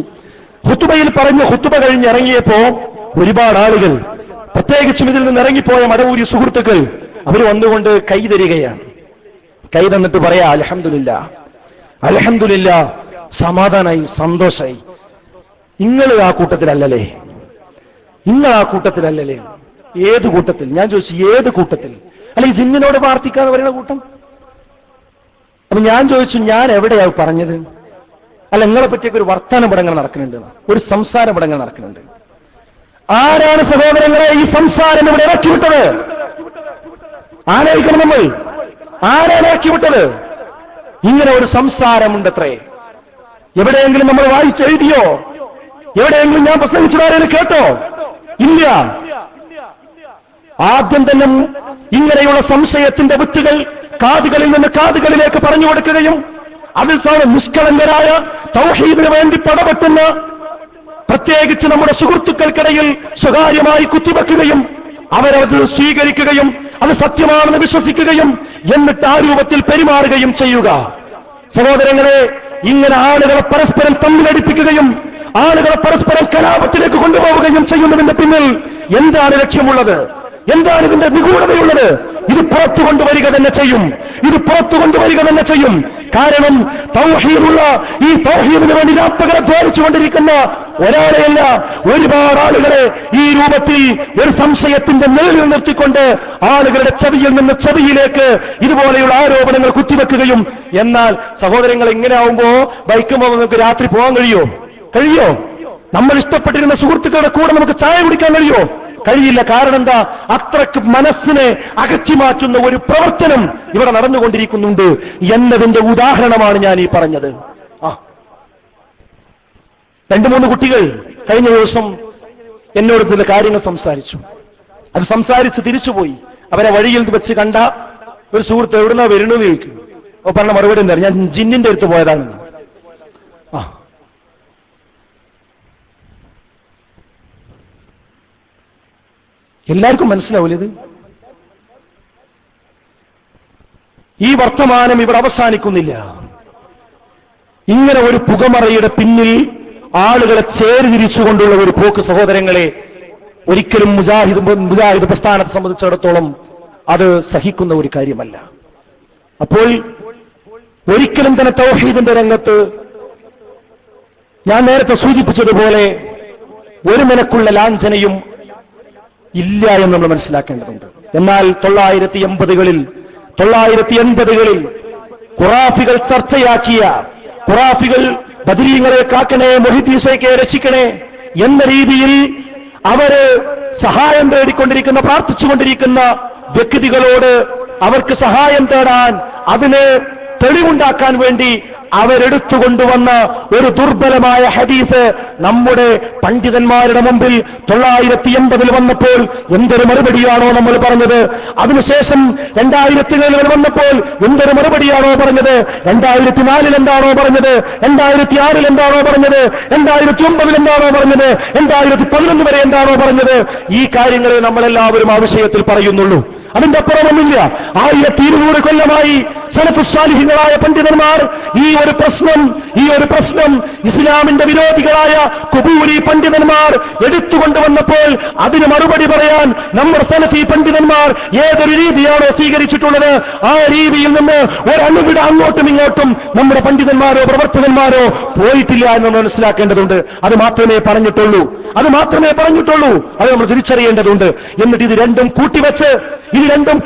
ഖുതുബയിൽ പറഞ്ഞു, ഖുതുബ കഴിഞ്ഞിറങ്ങിയപ്പോ ഒരുപാട് ആളുകൾ, പ്രത്യേകിച്ചും ഇതിൽ നിന്ന് ഇറങ്ങിപ്പോയ മടവൂരി സുഹൃത്തുക്കൾ, അവർ വന്നുകൊണ്ട് കൈ തരികയാണ്. കൈ തന്നിട്ട് പറയാ, അൽഹംദുലില്ലാ, അൽഹംദുലില്ലാ, സമാധാനായി, സന്തോഷായി. നിങ്ങൾ ആ കൂട്ടത്തിലല്ലേ? നിങ്ങൾ ആ കൂട്ടത്തിലല്ലേ? ഏത് കൂട്ടത്തിൽ? ഞാൻ ചോദിച്ചു, ഏത് കൂട്ടത്തിൽ? അല്ല, ഈ ജിന്നിനോട് പ്രാർത്ഥിക്കാന്ന് പറയുന്ന കൂട്ടം? അപ്പൊ ഞാൻ ചോദിച്ചു, ഞാൻ എവിടെയാ പറഞ്ഞത്? അല്ല, നിങ്ങളെ പറ്റിയൊക്കെ ഒരു വർത്തമാനം പടങ്ങൾ നടക്കുന്നുണ്ട്, ഒരു സംസാരം പടങ്ങൾ നടക്കുന്നുണ്ട്. ആരാണ് സഹോദരങ്ങളെ ഈ സംസാരം ഇവിടെ ഇറക്കിവിട്ടത്? ആലോചിക്കണം നമ്മൾ, ആരാണ് ഇറക്കിവിട്ടത്? ഇങ്ങനെ ഒരു സംസാരമുണ്ടത്രേ. എവിടെയെങ്കിലും നമ്മൾ വായിച്ചെഴുതിയോ? എവിടെയെങ്കിലും ഞാൻ പ്രസംഗിച്ചതാരെങ്കിലും കേട്ടോ? ഇല്ല. ആദ്യം തന്നെ ഇങ്ങനെയുള്ള സംശയത്തിന്റെ വിത്തുകൾ കാതുകളിൽ നിന്ന് കാതുകളിലേക്ക് പറഞ്ഞു കൊടുക്കുകയും അതിൽ നിഷ്കളങ്കരായ തൗഹീദിന് വേണ്ടി പടപെട്ടുന്ന പ്രത്യേകിച്ച് നമ്മുടെ സുഹൃത്തുക്കൾക്കിടയിൽ സ്വകാര്യമായി കുത്തിവെക്കുകയും അവരത് സ്വീകരിക്കുകയും അത് സത്യമാണെന്ന് വിശ്വസിക്കുകയും എന്നിട്ട് ആ രൂപത്തിൽ പെരുമാറുകയും ചെയ്യുക. സഹോദരങ്ങളെ, ഇങ്ങനെ ആളുകളെ പരസ്പരം തമ്മിലടിപ്പിക്കുകയും ആളുകളെ പരസ്പരം കലാപത്തിലേക്ക് കൊണ്ടുപോവുകയും ചെയ്യുന്നതിന്റെ പിന്നിൽ എന്താണ് ലക്ഷ്യമുള്ളത്? എന്താണ് ഇതിന്റെ നിഗൂഢതയുള്ളത്? ഇത് പുറത്തു കൊണ്ടുവരിക തന്നെ ചെയ്യും. ഇത് പുറത്തു കൊണ്ടുവരിക തന്നെ ചെയ്യും. കാരണം തൗഹീദുള്ള ഈ തൗഹീദിന് വേണ്ടി രാപ്പകരം ധ്വാനിച്ചുകൊണ്ടിരിക്കുന്ന ഒരാളെയല്ല, ഒരുപാട് ആളുകളെ ഈ രൂപത്തിൽ ഒരു സംശയത്തിന്റെ നിഴലിൽ നിർത്തിക്കൊണ്ട് ആളുകളുടെ ചെവിയിൽ നിന്ന് ചെവിയിലേക്ക് ഇതുപോലെയുള്ള ആരോപണങ്ങൾ കുത്തിവെക്കുകയും. എന്നാൽ സഹോദരങ്ങൾ, ഇങ്ങനെ ആവുമ്പോ ബൈക്കുമ്പോൾ നമുക്ക് രാത്രി പോകാൻ കഴിയോ? നമ്മൾ ഇഷ്ടപ്പെട്ടിരുന്ന സുഹൃത്തുക്കളുടെ കൂടെ നമുക്ക് ചായ കുടിക്കാൻ കഴിയില്ല. കാരണം എന്താ? അത്രക്ക് മനസ്സിനെ അകറ്റി മാറ്റുന്ന ഒരു പ്രവർത്തനം ഇവിടെ നടന്നുകൊണ്ടിരിക്കുന്നുണ്ട് എന്നതിന്റെ ഉദാഹരണമാണ് ഞാൻ ഈ പറഞ്ഞത്. 2-3 കുട്ടികൾ കഴിഞ്ഞ ദിവസം എന്നോട് ചില കാര്യങ്ങൾ സംസാരിച്ചു. അത് സംസാരിച്ച് തിരിച്ചുപോയി. അവരെ വഴിയിൽ വെച്ച് കണ്ട ഒരു സുഹൃത്ത് എവിടുന്നാ വരുന്നത് ചോദിക്കും. അപ്പൊ പറഞ്ഞ മറുപടി എന്താ? ഞാൻ ജിന്നിന്റെ അടുത്ത് പോയതാണെന്ന്. എല്ലാവർക്കും മനസ്സിലാവില്ല ഇത്. ഈ വർത്തമാനം ഇവിടെ അവസാനിക്കുന്നില്ല. ഇങ്ങനെ ഒരു പുകമറയുടെ പിന്നിൽ ആളുകളെ ചേരിതിരിച്ചുകൊണ്ടുള്ള ഒരു പോക്ക് സഹോദരങ്ങളെ ഒരിക്കലും മുജാഹിദ് പ്രസ്ഥാനത്തെ സംബന്ധിച്ചിടത്തോളം അത് സഹിക്കുന്ന ഒരു കാര്യമല്ല. അപ്പോൾ ഒരിക്കലും തന്നെ തൗഹീദിന്റെ രംഗത്ത് ഞാൻ നേരത്തെ സൂചിപ്പിച്ചതുപോലെ ഒരു നിലക്കുള്ള ലാഞ്ചനയും ഇല്ല എന്ന് നമ്മൾ മനസ്സിലാക്കേണ്ടതുണ്ട്. എന്നാൽ 1980-കളിൽ ഖുറാഫികൾ ചർച്ചയാക്കിയ, ഖുറാഫികൾ ബദരീങ്ങളെ കാക്കണേ, മൊഹിദ്ദീൻ ശൈഖിനെ രക്ഷിക്കണേ എന്ന രീതിയിൽ അവര് സഹായം തേടിക്കൊണ്ടിരിക്കുന്ന, പ്രാർത്ഥിച്ചുകൊണ്ടിരിക്കുന്ന വ്യക്തികളോട് അവർക്ക് സഹായം തേടാൻ, അതിന് തെളിവുണ്ടാക്കാൻ വേണ്ടി അവരെടുത്തുകൊണ്ടുവന്ന ഒരു ദുർബലമായ ഹദീസ് നമ്മുടെ പണ്ഡിതന്മാരുടെ മുമ്പിൽ 1980 വന്നപ്പോൾ എന്തൊരു മറുപടിയാണോ നമ്മൾ പറഞ്ഞത്? അതിനുശേഷം 2000 വന്നപ്പോൾ എന്തൊരു മറുപടിയാണോ പറഞ്ഞത്? 2004 എന്താണോ പറഞ്ഞത്? 2006 എന്താണോ പറഞ്ഞത്? 2009 എന്താണോ പറഞ്ഞത്? 2011 വരെ എന്താണോ പറഞ്ഞത്? ഈ കാര്യങ്ങളെ നമ്മളെല്ലാവരും ആ വിഷയത്തിൽ പറയുന്നുള്ളൂ. അതിന്റെ അപ്പുറമൊന്നുമില്ല. 1200 കൊല്ലമായി സലഫുസ്സാലിഹീങ്ങളായ പണ്ഡിതന്മാർ ഈ ഒരു പ്രശ്നം ഇസ്ലാമിന്റെ വിരോധികളായ ഖുബൂരി പണ്ഡിതന്മാർ എടുത്തുകൊണ്ടുവന്നപ്പോൾ അതിന് മറുപടി പറയാൻ നമ്മുടെ സലഫി പണ്ഡിതന്മാർ ഏതൊരു രീതിയാണോ സ്വീകരിച്ചിട്ടുള്ളത്, ആ രീതിയിൽ നിന്ന് ഒരണുവിട അങ്ങോട്ടും ഇങ്ങോട്ടും നമ്മുടെ പണ്ഡിതന്മാരോ പ്രവർത്തകന്മാരോ പോയിട്ടില്ല എന്ന് മനസ്സിലാക്കേണ്ടതുണ്ട്. അത് മാത്രമേ പറഞ്ഞിട്ടുള്ളൂ. അത് നമ്മൾ തിരിച്ചറിയേണ്ടതുണ്ട്. എന്നിട്ട് ഇത് രണ്ടും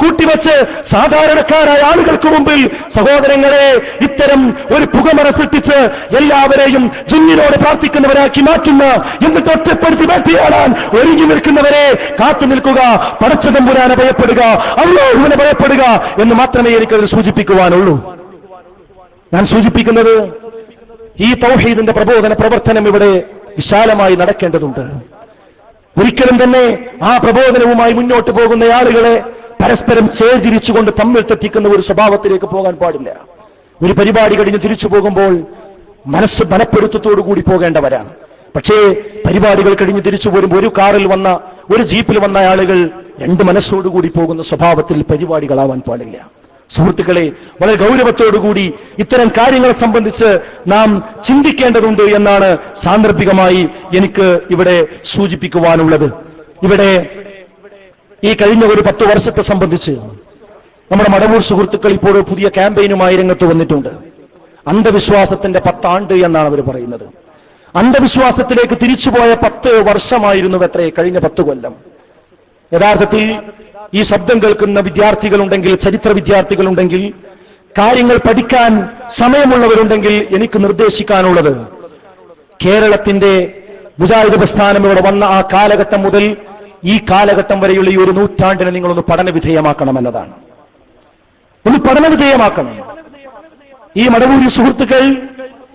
കൂട്ടിവെച്ച് സാധാരണക്കാരായ ആളുകൾക്ക് മുമ്പിൽ മുമ്പിൽ സഹോദരങ്ങളെ ഇത്തരം ഒരു പുകമറ സൃഷ്ടിച്ച് എല്ലാവരെയും ജിന്നിനോട് പ്രാർത്ഥിക്കുന്നവരാക്കി മാറ്റുന്ന, എന്നിട്ട് ഒറ്റപ്പെടുത്തി വേട്ടയാടാൻ ഒരുങ്ങി നിൽക്കുന്നവരെ കാത്തു നിൽക്കുക, പടച്ച തമ്പുരാനെ ഭയപ്പെടുക, അല്ലാഹുവിനെ ഭയപ്പെടുക എന്ന് മാത്രമേ എനിക്കതിൽ സൂചിപ്പിക്കുവാനുള്ളൂ. ഞാൻ സൂചിപ്പിക്കുന്നത് ഈ തൗഹീദിന്റെ പ്രബോധന പ്രവർത്തനം ഇവിടെ വിശാലമായി നടക്കേണ്ടതുണ്ട്. ഒരിക്കലും തന്നെ ആ പ്രബോധനവുമായി മുന്നോട്ട് പോകുന്ന ആളുകളെ പരസ്പരം ചേർതിരിച്ചുകൊണ്ട് തമ്മിൽ തെറ്റിക്കുന്ന ഒരു സ്വഭാവത്തിലേക്ക് പോകാൻ പാടില്ല. ഒരു പരിപാടി കഴിഞ്ഞ് തിരിച്ചു പോകുമ്പോൾ മനപ്പെടുത്തത്തോടുകൂടി പോകേണ്ടവരാണ്. പക്ഷേ പരിപാടികൾ കഴിഞ്ഞ് തിരിച്ചു പോരുമ്പോൾ ഒരു കാറിൽ വന്ന, ഒരു ജീപ്പിൽ വന്ന ആളുകൾ രണ്ട് മനസ്സോടുകൂടി പോകുന്ന സ്വഭാവത്തിൽ പരിപാടികളാവാൻ പാടില്ല. സുഹൃത്തുക്കളെ, വളരെ ഗൗരവത്തോടുകൂടി ഇത്തരം കാര്യങ്ങളെ സംബന്ധിച്ച് നാം ചിന്തിക്കേണ്ടതുണ്ട് എന്നാണ് സാന്ദർഭികമായി എനിക്ക് ഇവിടെ സൂചിപ്പിക്കുവാനുള്ളത്. ഇവിടെ ഈ കഴിഞ്ഞ ഒരു 10 വർഷത്തെ സംബന്ധിച്ച് നമ്മുടെ മടവൂർ സുഹൃത്തുക്കൾ ഇപ്പോൾ പുതിയ ക്യാമ്പയിനുമായി രംഗത്ത് വന്നിട്ടുണ്ട്. അന്ധവിശ്വാസത്തിന്റെ 10 ആണ്ട് എന്നാണ് അവർ പറയുന്നത്. അന്ധവിശ്വാസത്തിലേക്ക് തിരിച്ചുപോയ 10 വർഷമായിരുന്നു എത്രേ കഴിഞ്ഞ 10 കൊല്ലം. യഥാർത്ഥത്തിൽ ഈ ശബ്ദം കേൾക്കുന്ന വിദ്യാർത്ഥികളുണ്ടെങ്കിൽ, ചരിത്ര വിദ്യാർത്ഥികളുണ്ടെങ്കിൽ, കാര്യങ്ങൾ പഠിക്കാൻ സമയമുള്ളവരുണ്ടെങ്കിൽ എനിക്ക് നിർദ്ദേശിക്കാനുള്ളത്, കേരളത്തിന്റെ മുജാഹിദ് പ്രസ്ഥാനം ഇവിടെ വന്ന ആ കാലഘട്ടം മുതൽ ഈ കാലഘട്ടം വരെയുള്ള ഈ ഒരു നൂറ്റാണ്ടിനെ നിങ്ങളൊന്ന് പഠനവിധേയമാക്കണം എന്നതാണ്. ഒന്ന് പഠനവിധേയമാക്കണം. ഈ മടവൂരി സുഹൃത്തുക്കൾ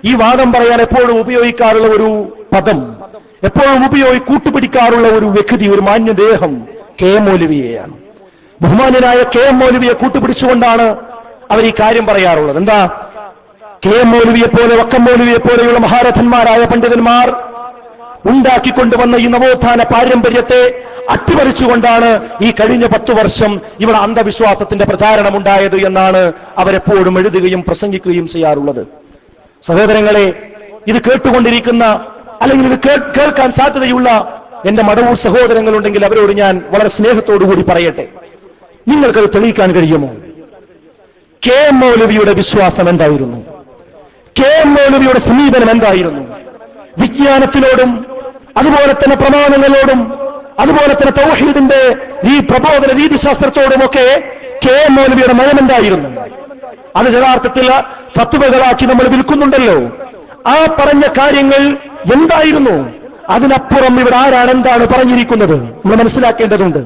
ഈ വാദം പറയാൻ എപ്പോഴും ഉപയോഗിക്കാറുള്ള ഒരു പദം, എപ്പോഴും കൂട്ടുപിടിക്കാറുള്ള ഒരു വ്യക്തി, ഒരു മാന്യദേഹം KM മൗലവിയെയാണ്. ബഹുമാന്യനായ KM മൗലവിയെ കൂട്ടുപിടിച്ചുകൊണ്ടാണ് അവർ ഈ കാര്യം പറയാറുള്ളത്. എന്താ? KM മൗലവിയെ പോലെ, വക്കം മൗലവിയെ പോലെയുള്ള മഹാരഥന്മാരായ പണ്ഡിതന്മാർ ഉണ്ടാക്കിക്കൊണ്ടുവന്ന ഈ നവോത്ഥാന പാരമ്പര്യത്തെ അട്ടിമറിച്ചുകൊണ്ടാണ് ഈ കഴിഞ്ഞ 10 വർഷം ഇവിടെ അന്ധവിശ്വാസത്തിന്റെ പ്രചാരണം ഉണ്ടായത് എന്നാണ് അവരെപ്പോഴും എഴുതുകയും പ്രസംഗിക്കുകയും ചെയ്യാറുള്ളത്. സഹോദരങ്ങളെ, ഇത് കേട്ടുകൊണ്ടിരിക്കുന്ന, അല്ലെങ്കിൽ ഇത് കേൾക്കാൻ സാധ്യതയുള്ള എന്റെ മടവൂർ സഹോദരങ്ങളുണ്ടെങ്കിൽ അവരോട് ഞാൻ വളരെ സ്നേഹത്തോടുകൂടി പറയട്ടെ, നിങ്ങൾക്കത് തെളിയിക്കാൻ കഴിയുമോ? KM മൗലവിയുടെ വിശ്വാസം എന്തായിരുന്നു? KM മൗലവിയുടെ സമീപനം എന്തായിരുന്നു? വിജ്ഞാനത്തിനോടും അതുപോലെ തന്നെ പ്രമാണങ്ങളോടും അതുപോലെ തന്നെ തൗഹീദിന്റെ ഈ പ്രബോധന രീതിശാസ്ത്രത്തോടുമൊക്കെ KM മൗലവിയുടെ നയം എന്തായിരുന്നു? അത് യഥാർത്ഥത്തിൽ ഫത്വകളാക്കി നമ്മൾ വിൽക്കുന്നുണ്ടല്ലോ. ആ പറഞ്ഞ കാര്യങ്ങൾ എന്തായിരുന്നു? അതിനപ്പുറം ഇവിടെ ആരാണ് എന്താണ് പറഞ്ഞിരിക്കുന്നത് നമ്മൾ മനസ്സിലാക്കേണ്ടതുണ്ട്.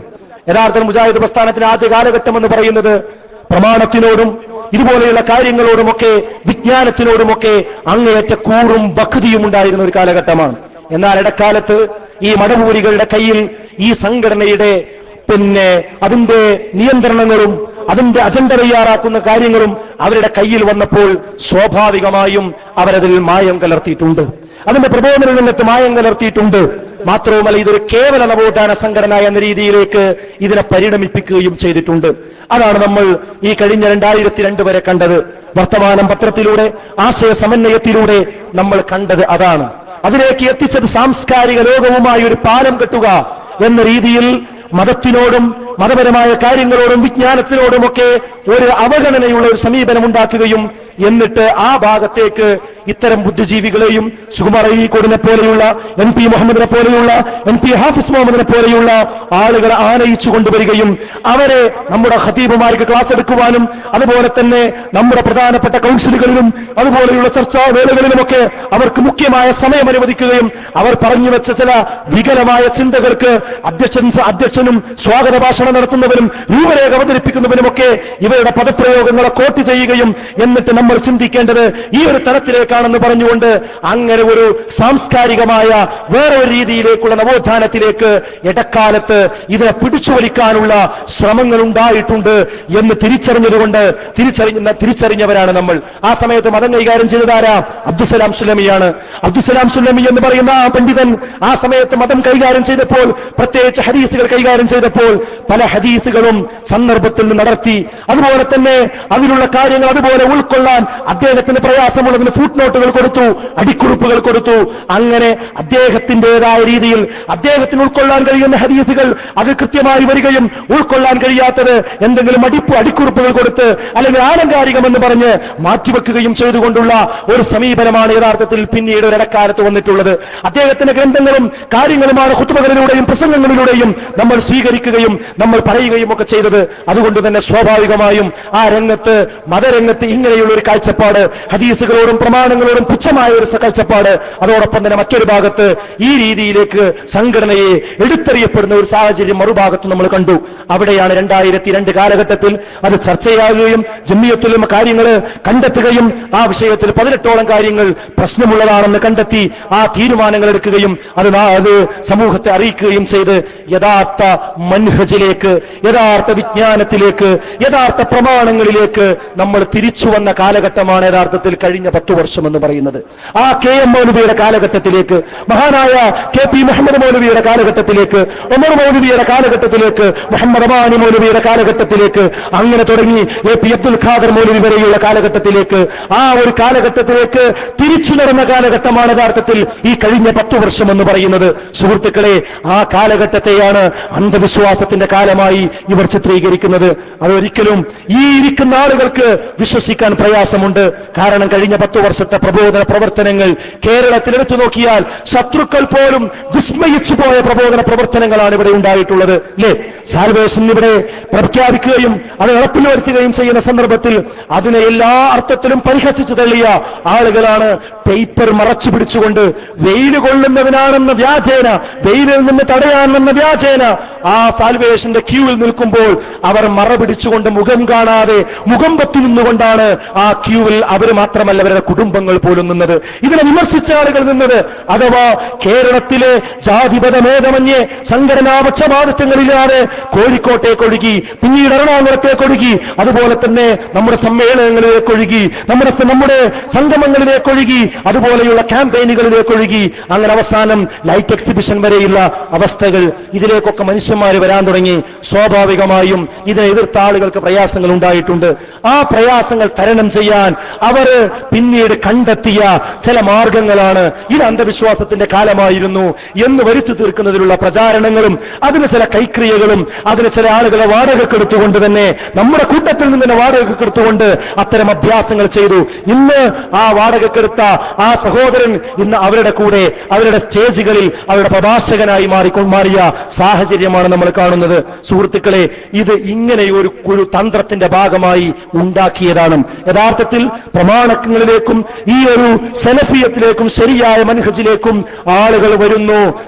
യഥാർത്ഥ മുജാഹിദ് പ്രസ്ഥാനത്തിന് ആദ്യ കാലഘട്ടം എന്ന് പറയുന്നത് പ്രമാണത്തിനോടും ഇതുപോലെയുള്ള കാര്യങ്ങളോടുമൊക്കെ, വിജ്ഞാനത്തിനോടുമൊക്കെ അങ്ങേയറ്റ കൂറും ഭക്തിയും ഉണ്ടായിരുന്ന ഒരു കാലഘട്ടമാണ്. എന്നാൽ ഇടക്കാലത്ത് ഈ മടവൂരികളുടെ കയ്യിൽ ഈ സംഘടനയുടെ അതിന്റെ നിയന്ത്രണങ്ങളും അതിന്റെ അജണ്ട തയ്യാറാക്കുന്ന കാര്യങ്ങളും അവരുടെ കയ്യിൽ വന്നപ്പോൾ സ്വാഭാവികമായും അവരതിൽ മായം കലർത്തിയിട്ടുണ്ട്. അതിന്റെ പ്രബോധന രംഗത്ത് മായം കലർത്തിയിട്ടുണ്ട്. മാത്രവുമല്ല, ഇതൊരു കേവല നവോത്ഥാന സംഘടന എന്ന രീതിയിലേക്ക് ഇതിനെ പരിണമിപ്പിക്കുകയും ചെയ്തിട്ടുണ്ട്. അതാണ് നമ്മൾ ഈ കഴിഞ്ഞ 2002 വരെ കണ്ടത്. വർത്തമാനം പത്രത്തിലൂടെ, ആശയ സമന്വയത്തിലൂടെ നമ്മൾ കണ്ടത് അതാണ്. അതിലേക്ക് എത്തിച്ചത് സാംസ്കാരിക ലോകവുമായി ഒരു പാലം കെട്ടുക എന്ന രീതിയിൽ മതത്തിനോടും മതപരമായ കാര്യങ്ങളോടും വിജ്ഞാനത്തിനോടുമൊക്കെ ഒരു അവഗണനയുള്ള ഒരു സമീപനം ഉണ്ടാക്കുകയും എന്നിട്ട് ആ ഭാഗത്തേക്ക് ഇത്തരം ബുദ്ധിജീവികളെയും സുകുമാർ അഴീക്കോടിനെ പോലെയുള്ള MP മുഹമ്മദിനെ പോലെയുള്ള MP ഹാഫിസ് മുഹമ്മദിനെ പോലെയുള്ള ആളുകളെ ആനയിച്ചു കൊണ്ടുവരികയും അവരെ നമ്മുടെ ഖതീബുമാർക്ക് ക്ലാസ് എടുക്കുവാനും അതുപോലെ തന്നെ നമ്മുടെ പ്രധാനപ്പെട്ട കൗൺസിലുകളിലും അതുപോലെയുള്ള ചർച്ചാ വേളകളിലുമൊക്കെ അവർക്ക് മുഖ്യമായ സമയം അനുവദിക്കുകയും അവർ പറഞ്ഞു വെച്ച ചില വികലമായ ചിന്തകൾക്ക് അധ്യക്ഷനും സ്വാഗത ഭാഷണം നടത്തുന്നവരും രൂപരേഖ അവതരിപ്പിക്കുന്നവരുമൊക്കെ ഇവരുടെ പദപ്രയോഗങ്ങളെ കോട്ട് ചെയ്യുകയും എന്നിട്ട് നമ്മൾ ചിന്തിക്കേണ്ടത് ഈ ഒരു തരത്തിലേക്കാണെന്ന് പറഞ്ഞുകൊണ്ട് അങ്ങനെ ഒരു സാംസ്കാരികമായ വേറെ ഒരു രീതിയിലേക്കുള്ള നവോത്ഥാനത്തിലേക്ക് ഇടക്കാലത്ത് ഇതിനെ പിടിച്ചുവലിക്കാനുള്ള ശ്രമങ്ങൾ ഉണ്ടായിട്ടുണ്ട് എന്ന് തിരിച്ചറിഞ്ഞവരാണ് നമ്മൾ. ആ സമയത്ത് മതം കൈകാര്യം ചെയ്തതാരാ? അബ്ദുസലാം സുല്ലമിയാണ്. അബ്ദുസലാം സുല്ലമി എന്ന് പറയുന്ന ആ പണ്ഡിതൻ ആ സമയത്ത് മതം കൈകാര്യം ചെയ്തപ്പോൾ, പ്രത്യേകിച്ച് ഹദീസുകൾ കൈകാര്യം ചെയ്തപ്പോൾ പല ഹദീസുകളും സന്ദർഭത്തിൽ നിന്ന് നടത്തി, അതുപോലെ തന്നെ അതിലുള്ള കാര്യങ്ങൾ അതുപോലെ ഉൾക്കൊള്ളാൻ ഉൾക്കൊള്ളാൻ അദ്ദേഹത്തിന് പ്രയാസമുള്ളതിന് ഫുട് നോട്ടുകൾ കൊടുത്തു, അടിക്കുറിപ്പുകൾ കൊടുത്തു. അങ്ങനെ അദ്ദേഹത്തിൻ്റെതായ രീതിയിൽ അദ്ദേഹത്തിന് ഉൾക്കൊള്ളാൻ കഴിയുന്ന ഹദീസുകൾ അത് കൃത്യമായി വരികയും ഉൾക്കൊള്ളാൻ കഴിയാത്തത് എന്തെങ്കിലും അടിക്കുറിപ്പുകൾ കൊടുത്ത് അല്ലെങ്കിൽ ആലങ്കാരികമെന്ന് പറഞ്ഞ് മാറ്റിവെക്കുകയും ചെയ്തുകൊണ്ടുള്ള ഒരു സമീപനമാണ് യഥാർത്ഥത്തിൽ പിന്നീട് ഒരിടക്കാലത്ത് വന്നിട്ടുള്ളത്. അദ്ദേഹത്തിന്റെ ഗ്രന്ഥങ്ങളും കാര്യങ്ങളുമാണ് ഖുതുബകളിലൂടെയും പ്രസംഗങ്ങളിലൂടെയും നമ്മൾ സ്വീകരിക്കുകയും നമ്മൾ പറയുകയും ഒക്കെ ചെയ്തത്. അതുകൊണ്ട് തന്നെ സ്വാഭാവികമായും ആ രംഗത്ത്, മതരംഗത്ത് ഇങ്ങനെയുള്ള ഒരു കാഴ്ചപ്പാട്, ഹദീസുകളോടും പ്രമാണങ്ങളോടും പുച്ഛമായ ഒരു കാഴ്ചപ്പാട്, അതോടൊപ്പം തന്നെ മറ്റൊരു ഭാഗത്ത് ഈ രീതിയിലേക്ക് സംഘടനയെ എടുത്തെറിയപ്പെടുന്ന ഒരു സാഹചര്യം മറുഭാഗത്ത് നമ്മൾ കണ്ടു. അവിടെയാണ് 2002 കാലഘട്ടത്തിൽ അത് ചർച്ചയാകുകയും ജമിയത്തുൽ കാര്യങ്ങൾ കണ്ടെത്തുകയും ആ വിഷയത്തിൽ 18ഓളം കാര്യങ്ങൾ പ്രശ്നമുള്ളതാണെന്ന് കണ്ടെത്തി ആ തീരുമാനങ്ങൾ എടുക്കുകയും അത് സമൂഹത്തെ അറിയിക്കുകയും ചെയ്ത് യഥാർത്ഥ മൻഹജിലേക്ക്, യഥാർത്ഥ വിജ്ഞാനത്തിലേക്ക്, യഥാർത്ഥ പ്രമാണങ്ങളിലേക്ക് നമ്മൾ തിരിച്ചു വന്ന കാലഘട്ടമാണ് യഥാർത്ഥത്തിൽ കഴിഞ്ഞ 10 വർഷം എന്ന് പറയുന്നത്. ആ KM മൗലവിയുടെ കാലഘട്ടത്തിലേക്ക്, മഹാനായ KP മുഹമ്മദ് മൗലവിയുടെ കാലഘട്ടത്തിലേക്ക്, ഉമർ മൗലവിയുടെ കാലഘട്ടത്തിലേക്ക്, മുഹമ്മദ് അമാനി മൗലവിയുടെ കാലഘട്ടത്തിലേക്ക്, അങ്ങനെ തുടങ്ങി AP അബ്ദുൽ ഖാദർ മൗലവി വരെയുള്ള കാലഘട്ടത്തിലേക്ക്, ആ ഒരു കാലഘട്ടത്തിലേക്ക് തിരിച്ചു നടന്ന കാലഘട്ടമാണ് യഥാർത്ഥത്തിൽ ഈ കഴിഞ്ഞ 10 വർഷം എന്ന് പറയുന്നത്. സുഹൃത്തുക്കളെ, ആ കാലഘട്ടത്തെയാണ് അന്ധവിശ്വാസത്തിന്റെ കാലമായി ഇവർ ചിത്രീകരിക്കുന്നത്. അതൊരിക്കലും ഈ ഇരിക്കുന്ന ആളുകൾക്ക് വിശ്വസിക്കാൻ പ്രയാസമുണ്ട്. കാരണം കഴിഞ്ഞ 10 വർഷത്തെ പ്രബോധന പ്രവർത്തനങ്ങൾ കേരളത്തിൽ എടുത്തു നോക്കിയാൽ ശത്രുക്കൾ പോലും വിസ്മയിച്ചു പോയ പ്രബോധന പ്രവർത്തനങ്ങളാണ് ഇവിടെ ഉണ്ടായിട്ടുള്ളത്, അല്ലേ? സാൽവേഷൻ ഇവിടെ പ്രഖ്യാപിക്കുകയും അത് നടപ്പിൽ വരുത്തുകയും ചെയ്യുന്ന സന്ദർഭത്തിൽ അതിനെ എല്ലാ അർത്ഥത്തിലും പരിഹസിച്ചു തള്ളിയ ആളുകളാണ് പേപ്പർ മറച്ചു പിടിച്ചുകൊണ്ട് വെയിൽ കൊള്ളുന്നതിനാണെന്ന വ്യാജേന, വെയിലിൽ നിന്ന് തടയാനെന്ന വ്യാജേന ആ സാൽവേഷന്റെ ക്യൂവിൽ നിൽക്കുമ്പോൾ അവർ മറ പിടിച്ചുകൊണ്ട് മുഖം കാണാതെ മുഖം പൊത്തി നിന്നുകൊണ്ടാണ് ആ ക്യൂവിൽ അവർ മാത്രമല്ല അവരുടെ കുടുംബങ്ങൾ പോലും നിന്നത്. ഇതിനെ വിമർശിച്ച ആളുകൾ നിന്നത്. അഥവാ കേരളത്തിലെ ജാതിപതമേതമന്യേ സംഘടനാപക്ഷപാതിത്വങ്ങളില്ലാതെ കോഴിക്കോട്ടേക്കൊഴുകി, പിന്നീട് എറണാകുളത്തേക്കൊഴുകി, അതുപോലെ തന്നെ നമ്മുടെ സമ്മേളനങ്ങളിലേക്കൊഴുകി, നമ്മുടെ സംഗമങ്ങളിലേക്കൊഴുകി, അതുപോലെയുള്ള ക്യാമ്പയിനുകളിലേക്കൊഴുകി, അങ്ങനെ അവസാനം ലൈറ്റ് എക്സിബിഷൻ വരെയുള്ള അവസ്ഥകൾ, ഇതിലേക്കൊക്കെ മനുഷ്യന്മാർ വരാൻ തുടങ്ങി. സ്വാഭാവികമായും ഇതിനെ എതിർത്ത ആളുകൾക്ക് പ്രയാസങ്ങൾ ഉണ്ടായിട്ടുണ്ട്. ആ പ്രയാസങ്ങൾ തരണം ചെയ്യാൻ അവർ പിന്നീട് കണ്ടെത്തിയ ചില മാർഗങ്ങളാണ് ഇത് അന്ധവിശ്വാസത്തിന്റെ കാലമായിരുന്നു എന്ന് വരുത്തി തീർക്കുന്നതിലുള്ള പ്രചാരണങ്ങളും അതിന് ചില കൈക്രിയകളും അതിന് ചില ആളുകളെ വാടകക്കെടുത്തുകൊണ്ട് തന്നെ നമ്മുടെ കൂട്ടത്തിൽ നിന്ന് തന്നെ വാടകക്കെടുത്തുകൊണ്ട് അത്തരം അഭ്യാസങ്ങൾ ചെയ്തു. ഇന്ന് ആ വാടകക്കെടുത്ത ആ സഹോദരൻ ഇന്ന് അവരുടെ കൂടെ അവരുടെ സ്റ്റേജുകളിൽ അവരുടെ പ്രഭാഷകനായി മാറിയ സാഹചര്യമാണ് നമ്മൾ കാണുന്നത്. സുഹൃത്തുക്കളെ, ഇത് ഇങ്ങനെയൊരു തന്ത്രത്തിന്റെ ഭാഗമായി ഉണ്ടാക്കിയതാണ്. യഥാർത്ഥത്തിൽ പ്രമാണങ്ങളിലേക്കും ഈ ഒരു സലഫിയത്തിലേക്കും ശരിയായ മൻഹജിലേക്കും ആളുകൾ വരുന്നു,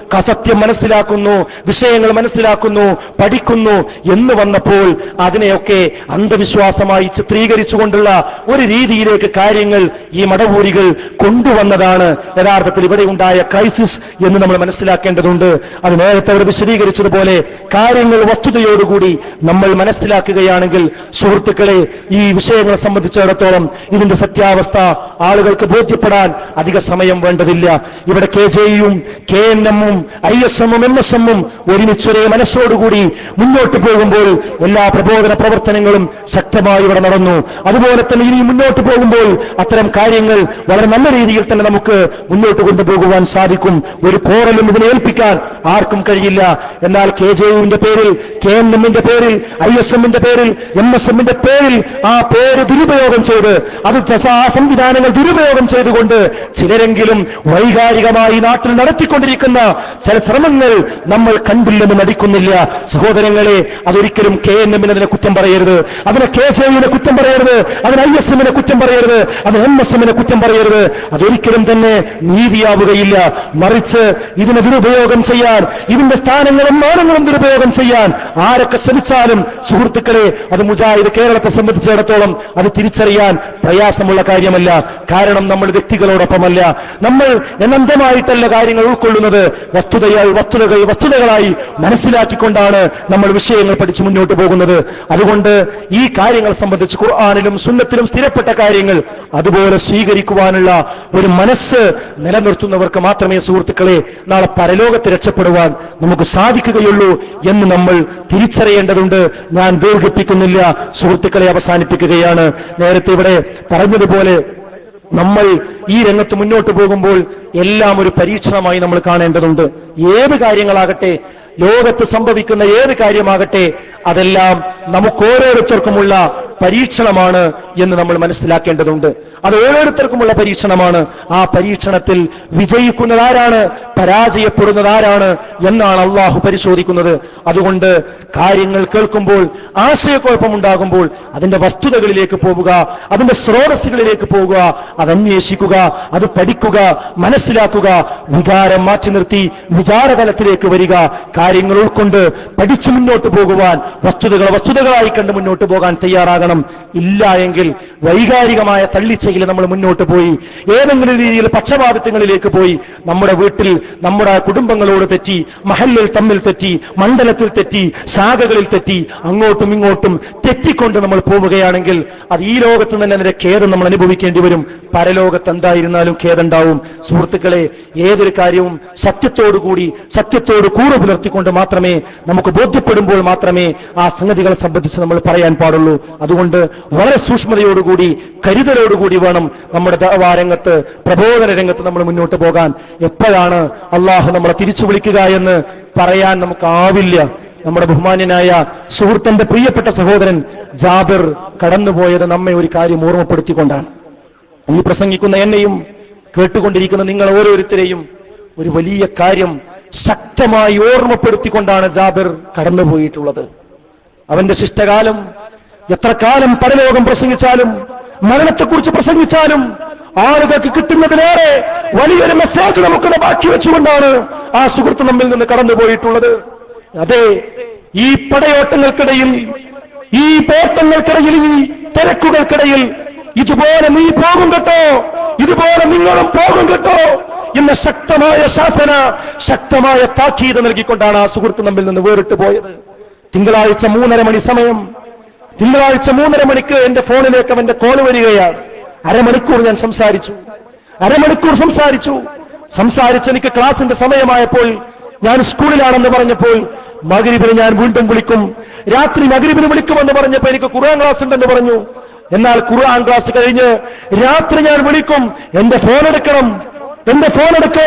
സത്യം മനസ്സിലാക്കുന്നു, വിഷയങ്ങൾ മനസ്സിലാക്കുന്നു, പഠിക്കുന്നു എന്ന് വന്നപ്പോൾ അതിനെയൊക്കെ അന്ധവിശ്വാസമായി ചിത്രീകരിച്ചുകൊണ്ടുള്ള ഒരു രീതിയിലേക്ക് കാര്യങ്ങൾ ഈ മടവൂരികൾ കൊണ്ടുവന്നതാണ് യഥാർത്ഥത്തിൽ ഇവിടെ ഉണ്ടായ ക്രൈസിസ് എന്ന് നമ്മൾ മനസ്സിലാക്കേണ്ടതുണ്ട്. അത് നേരത്തെ അവർ വിശദീകരിച്ചതുപോലെ കാര്യങ്ങൾ വസ്തുതയോടുകൂടി നമ്മൾ മനസ്സിലാക്കുകയാണെങ്കിൽ സുഹൃത്തുക്കളെ, ഈ വിഷയങ്ങളെ സംബന്ധിച്ചിടത്തോളം ഇതിന്റെ സത്യാവസ്ഥ ആളുകൾക്ക് ബോധ്യപ്പെടാൻ അധിക സമയം വേണ്ടതില്ല. ഇവിടെ KJയും KNMും ISMും MSMും ഒരുമിച്ചൊരേ മനസ്സോടുകൂടി മുന്നോട്ട് പോകുമ്പോൾ എല്ലാ പ്രബോധന പ്രവർത്തനങ്ങളും ശക്തമായി ഇവിടെ നടന്നു. അതുപോലെ തന്നെ ഇനി മുന്നോട്ട് പോകുമ്പോൾ അത്തരം കാര്യങ്ങൾ വളരെ നല്ല രീതിയിൽ തന്നെ നമുക്ക് മുന്നോട്ട് കൊണ്ടുപോകുവാൻ സാധിക്കും. ഒരു പോറലും ഇതിനെ ഏൽപ്പിക്കാൻ ആർക്കും കഴിയില്ല. എന്നാൽ KJയുവിന്റെ പേരിൽ, KNMന്റെ പേരിൽ, ISMന്റെ പേരിൽ, MSMന്റെ പേരിൽ ആ പേര് ദുരുപയോഗം ചെയ്ത് അത് ആ സംവിധാനങ്ങൾ ദുരുപയോഗം ചെയ്തുകൊണ്ട് ചിലരെങ്കിലും വൈകാരികമായി നാട്ടിൽ നടത്തിക്കൊണ്ടിരിക്കുന്ന ചില ശ്രമങ്ങൾ നമ്മൾ കണ്ടില്ലെന്ന് നടിക്കുന്നില്ല. സഹോദരങ്ങളെ, അതൊരിക്കലും KNMനെ അതിനെ കുറ്റം പറയരുത്, അതിനെ KJയുവിനെ കുറ്റം പറയരുത്, അതിന് ISMനെ കുറ്റം പറയരുത്, അതിന് MSMനെ കുറ്റം പറയരുത്. അതൊരിക്കലും തന്നെ നീതിയാവുകയില്ല. മറിച്ച് ഇതിനെ ദുരുപയോഗം ചെയ്യാൻ, ഇതിന്റെ സ്ഥാനങ്ങളും മാനങ്ങളും ദുരുപയോഗം ചെയ്യാൻ ആരൊക്കെ ശ്രമിച്ചാലും സുഹൃത്തുക്കളെ, അത് മുജാഹിദ് കേരളത്തെ സംബന്ധിച്ചിടത്തോളം അത് തിരിച്ചറിയാൻ പ്രയാസമുള്ള കാര്യമല്ല. കാരണം നമ്മൾ വ്യക്തികളോടൊപ്പമല്ല, നമ്മൾ അനന്തമായിട്ടല്ല കാര്യങ്ങൾ ഉൾക്കൊള്ളുന്നത്. വസ്തുതകളായി മനസ്സിലാക്കിക്കൊണ്ടാണ് നമ്മൾ വിഷയങ്ങൾ പഠിച്ച് മുന്നോട്ട് പോകുന്നത്. അതുകൊണ്ട് ഈ കാര്യങ്ങൾ സംബന്ധിച്ച് ഖുർആനിലും സുന്നത്തിലും സ്ഥിരപ്പെട്ട കാര്യങ്ങൾ അതുപോലെ സ്വീകരിക്കുവാനുള്ള ഒരു മനസ്സ് നിലനിർത്തുന്നവർക്ക് മാത്രമേ സുഹൃത്തുക്കളെ നാളെ പരലോകത്ത് രക്ഷപ്പെടുവാൻ നമുക്ക് സാധിക്കുകയുള്ളൂ എന്ന് നമ്മൾ തിരിച്ചറിയേണ്ടതുണ്ട്. ഞാൻ ദീർഘിപ്പിക്കുന്നില്ല സുഹൃത്തുക്കളെ, അവസാനിപ്പിക്കുകയാണ്. നേരത്തെ ഇവിടെ പറഞ്ഞതുപോലെ നമ്മൾ ഈ രംഗത്ത് മുന്നോട്ട് പോകുമ്പോൾ എല്ലാം ഒരു പരീക്ഷണമായി നമ്മൾ കാണേണ്ടതുണ്ട്. ഏത് കാര്യങ്ങളാകട്ടെ, ലോകത്ത് സംഭവിക്കുന്ന ഏത് കാര്യമാകട്ടെ, അതെല്ലാം നമുക്ക് ഓരോരുത്തർക്കുമുള്ള പരീക്ഷണമാണ് എന്ന് നമ്മൾ മനസ്സിലാക്കേണ്ടതുണ്ട്. അത് ഓരോരുത്തർക്കുമുള്ള പരീക്ഷണമാണ്. ആ പരീക്ഷണത്തിൽ വിജയിക്കുന്നതാരാണ്, പരാജയപ്പെടുന്നതാരാണ് എന്നാണ് അള്ളാഹു പരിശോധിക്കുന്നത്. അതുകൊണ്ട് കാര്യങ്ങൾ കേൾക്കുമ്പോൾ, ആശയക്കുഴപ്പമുണ്ടാകുമ്പോൾ അതിന്റെ വസ്തുതകളിലേക്ക് പോവുക, അതിന്റെ സ്രോതസ്സുകളിലേക്ക് പോവുക, അത് അന്വേഷിക്കുക, അത് പഠിക്കുക, മനസ്സിലാക്കുക, വികാരം മാറ്റി നിർത്തി വിചാരതലത്തിലേക്ക് വരിക, കാര്യങ്ങൾ ഉൾക്കൊണ്ട് പഠിച്ചു മുന്നോട്ട് പോകുവാൻ, വസ്തുതകളായി കണ്ട് മുന്നോട്ട് പോകാൻ തയ്യാറാകണം. ഇല്ല എങ്കിൽ വൈകാരികമായ തള്ളിച്ചയിൽ നമ്മൾ മുന്നോട്ട് പോയി ഏതെങ്കിലും രീതിയിൽ പക്ഷപാതിത്വങ്ങളിലേക്ക് പോയി നമ്മുടെ വീട്ടിൽ, നമ്മുടെ കുടുംബങ്ങളോട് തെറ്റി, മഹല്ലിൽ തമ്മിൽ തെറ്റി, മണ്ഡലത്തിൽ തെറ്റി, ശാഖകളിൽ തെറ്റി, അങ്ങോട്ടും ഇങ്ങോട്ടും തെറ്റിക്കൊണ്ട് നമ്മൾ പോവുകയാണെങ്കിൽ അത് ഈ ലോകത്ത് തന്നെ അതിന്റെ ഖേദം നമ്മൾ അനുഭവിക്കേണ്ടി വരും. പരലോകത്ത് എന്തായിരുന്നാലും ഖേദമുണ്ടാവും. സുഹൃത്തുക്കളെ, ഏതൊരു കാര്യവും സത്യത്തോട് കൂറ് പുലർത്തിക്കൊണ്ട് മാത്രമേ, നമുക്ക് ബോധ്യപ്പെടുമ്പോൾ മാത്രമേ ആ സംഗതികളെ സംബന്ധിച്ച് നമ്മൾ പറയാൻ പാടുള്ളൂ. അതുകൊണ്ട് വളരെ സൂക്ഷ്മതയോടുകൂടി, കരുതലോടുകൂടി വേണം നമ്മുടെ ദഅവാ രംഗത്ത്, പ്രബോധന രംഗത്ത് നമ്മൾ മുന്നോട്ട് പോകാൻ. എപ്പോഴാണ് അള്ളാഹു നമ്മളെ തിരിച്ചു വിളിക്കുക എന്ന് പറയാൻ നമുക്കാവില്ല. നമ്മുടെ ബഹുമാന്യനായ സുഹൃത്തിന്റെ പ്രിയപ്പെട്ട സഹോദരൻ ജാബിർ കടന്നുപോയത് നമ്മെ ഒരു കാര്യം ഓർമ്മപ്പെടുത്തിക്കൊണ്ടാണ്. ഈ പ്രസംഗിക്കുന്ന എന്നെയും കേട്ടുകൊണ്ടിരിക്കുന്ന നിങ്ങൾ ഓരോരുത്തരെയും ഒരു വലിയ കാര്യം ശക്തമായി ഓർമ്മപ്പെടുത്തിക്കൊണ്ടാണ് ജാബിർ കടന്നുപോയിട്ടുള്ളത്. അവന്റെ ശിഷ്ടകാലം, എത്ര കാലം പരലോകം പ്രസംഗിച്ചാലും, മരണത്തെക്കുറിച്ച് പ്രസംഗിച്ചാലും ആളുകൾക്ക് കിട്ടുന്നതിലേറെ വലിയൊരു മെസ്സേജ് നമുക്കത് ബാക്കി വെച്ചുകൊണ്ടാണ് ആ സുഹൃത്ത് നമ്മിൽ നിന്ന് കടന്നുപോയിട്ടുള്ളത്. അതെ, ഈ പടയോട്ടങ്ങൾക്കിടയിൽ, ഈ പോട്ടങ്ങൾക്കിടയിൽ, ഈ തിരക്കുകൾക്കിടയിൽ ഇതുപോലെ നീ പോകും കേട്ടോ, ഇതുപോലെ നിങ്ങളും പോകും കേട്ടോ എന്ന ശക്തമായ ശാസന, ശക്തമായ താക്കീത് നൽകിക്കൊണ്ടാണ് ആ സുഹൃത്ത് നമ്മിൽ നിന്ന് വേറിട്ട് പോയത്. തിങ്കളാഴ്ച 3:30 മണി സമയം, തിങ്കളാഴ്ച 3:30 മണിക്ക് എന്റെ ഫോണിലേക്ക് അവന്റെ കോൾ വരികയാണ്. അരമണിക്കൂർ ഞാൻ സംസാരിച്ചു. എനിക്ക് ക്ലാസിന്റെ സമയമായപ്പോൾ, ഞാൻ സ്കൂളിലാണെന്ന് പറഞ്ഞപ്പോൾ മഗ്രിബിന് ഞാൻ വീണ്ടും വിളിക്കും, രാത്രി മഗ്രിബിന് വിളിക്കുമെന്ന് പറഞ്ഞപ്പോൾ എനിക്ക് ഖുർആൻ ക്ലാസ് ഉണ്ടെന്ന് പറഞ്ഞു. എന്നാൽ ഖുർആൻ ക്ലാസ് കഴിഞ്ഞ് രാത്രി ഞാൻ വിളിക്കും, എന്റെ ഫോൺ എടുക്കണം,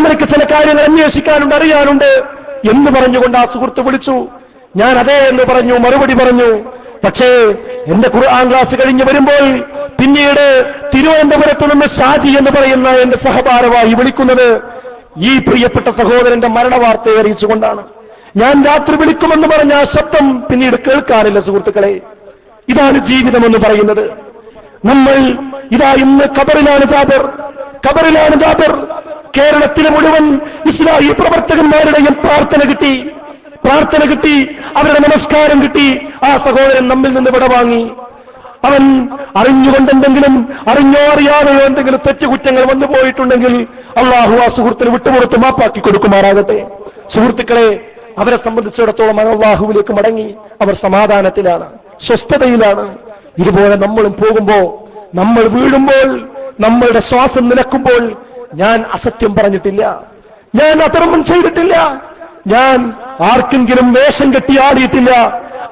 എനിക്ക് ചില കാര്യങ്ങൾ അന്വേഷിക്കാനുണ്ട്, അറിയാനുണ്ട് എന്ന് പറഞ്ഞുകൊണ്ട് ആ സുഹൃത്ത് വിളിച്ചു. ഞാൻ അതെ എന്ന് പറഞ്ഞു, മറുപടി പറഞ്ഞു. പക്ഷേ എന്റെ ഖുർആൻ ക്ലാസ് കഴിഞ്ഞ് വരുമ്പോൾ പിന്നീട് തിരുവനന്തപുരത്ത് നിന്ന് ഷാജി എന്ന് പറയുന്ന എന്റെ സഹഭാരവാഹി വിളിക്കുന്നത് ഈ പ്രിയപ്പെട്ട സഹോദരന്റെ മരണവാർത്തയെ അറിയിച്ചുകൊണ്ടാണ്. ഞാൻ രാത്രി വിളിക്കുമെന്ന് പറഞ്ഞ ആ ശബ്ദം പിന്നീട് കേൾക്കാനില്ല. സുഹൃത്തുക്കളെ, ഇതാണ് ജീവിതമെന്ന് പറയുന്നത്. നമ്മൾ ഇതാ ഇന്ന് ഖബറിലാണ് ജാബിർ. കേരളത്തിലെ മുഴുവൻ ഇസ്ലാഹി പ്രവർത്തകന്മാരുടെയും പ്രാർത്ഥന കിട്ടി, അവരുടെ നമസ്കാരം കിട്ടി. ആ സഹോദരൻ നമ്മിൽ നിന്ന് വിടവാങ്ങി. അവൻ അറിഞ്ഞുകൊണ്ടെന്തെങ്കിലും, അറിഞ്ഞോ അറിയാതെയോ എന്തെങ്കിലും തെറ്റുകുറ്റങ്ങൾ വന്നു പോയിട്ടുണ്ടെങ്കിൽ അള്ളാഹു ആ സുഹൃത്തിന് വിട്ടുപുറത്ത് മാപ്പാക്കി കൊടുക്കുമാറാകട്ടെ. സുഹൃത്തുക്കളെ, അവരെ സംബന്ധിച്ചിടത്തോളം അള്ളാഹുവിലേക്ക് മടങ്ങി അവർ സമാധാനത്തിലാണ്, സ്വസ്ഥതയിലാണ്. ഇതുപോലെ നമ്മളും പോകുമ്പോ, നമ്മൾ വീഴുമ്പോൾ, നമ്മളുടെ ശ്വാസം നിലക്കുമ്പോൾ ഞാൻ അസത്യം പറഞ്ഞിട്ടില്ല, ഞാൻ അധർമ്മം ചെയ്തിട്ടില്ല, ഞാൻ ആർക്കെങ്കിലും വേഷം കെട്ടി ആടിയിട്ടില്ല,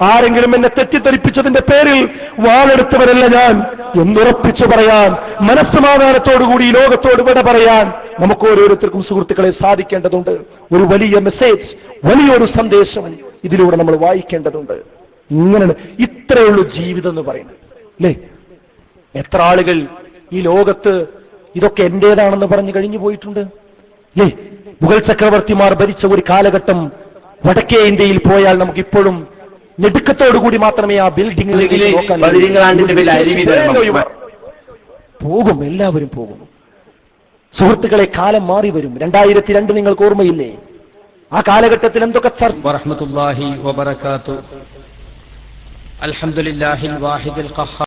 ആരെങ്കിലും എന്നെ തെറ്റിദ്ധരിപ്പിച്ചതിന്റെ പേരിൽ വാളെടുത്തവരല്ല ഞാൻ എന്നുറപ്പിച്ചു പറയാൻ, മനസ്സമാധാനത്തോടുകൂടി ലോകത്തോട് വിട പറയാൻ നമുക്ക് ഓരോരുത്തർക്കും സുഹൃത്തുക്കളെ സാധിക്കേണ്ടതുണ്ട്. ഒരു വലിയ മെസ്സേജ്, വലിയൊരു സന്ദേശം ഇതിലൂടെ നമ്മൾ വായിക്കേണ്ടതുണ്ട്. ഇങ്ങനെ ഇത്രയുള്ളൂ ജീവിതം എന്ന് പറയുന്നത്, അല്ലേ? എത്ര ആളുകൾ ഈ ലോകത്ത് ഇതൊക്കെ എന്റേതാണെന്ന് പറഞ്ഞു കഴിഞ്ഞു പോയിട്ടുണ്ട്, അല്ലേ? മുഗൾ ചക്രവർത്തിമാർ ഭരിച്ച ഒരു കാലഘട്ടം വടക്കേ ഇന്ത്യയിൽ പോയാൽ നമുക്ക് ഇപ്പോഴും ഞെടുക്കത്തോടുകൂടി മാത്രമേ ആ ബിൽഡിംഗിലേക്ക് പോകും. എല്ലാവരും പോകും. സുഹൃത്തുക്കളെ, കാലം മാറി വരും. 2002 നിങ്ങൾക്ക് ഓർമ്മയില്ലേ? ആ കാലഘട്ടത്തിൽ എന്തൊക്കെ വറഹ്മത്തുള്ളാഹി വബറകാതുഹു. അൽഹംദുലില്ലാഹിൽ വാഹിദിൽ ഖഹാർ.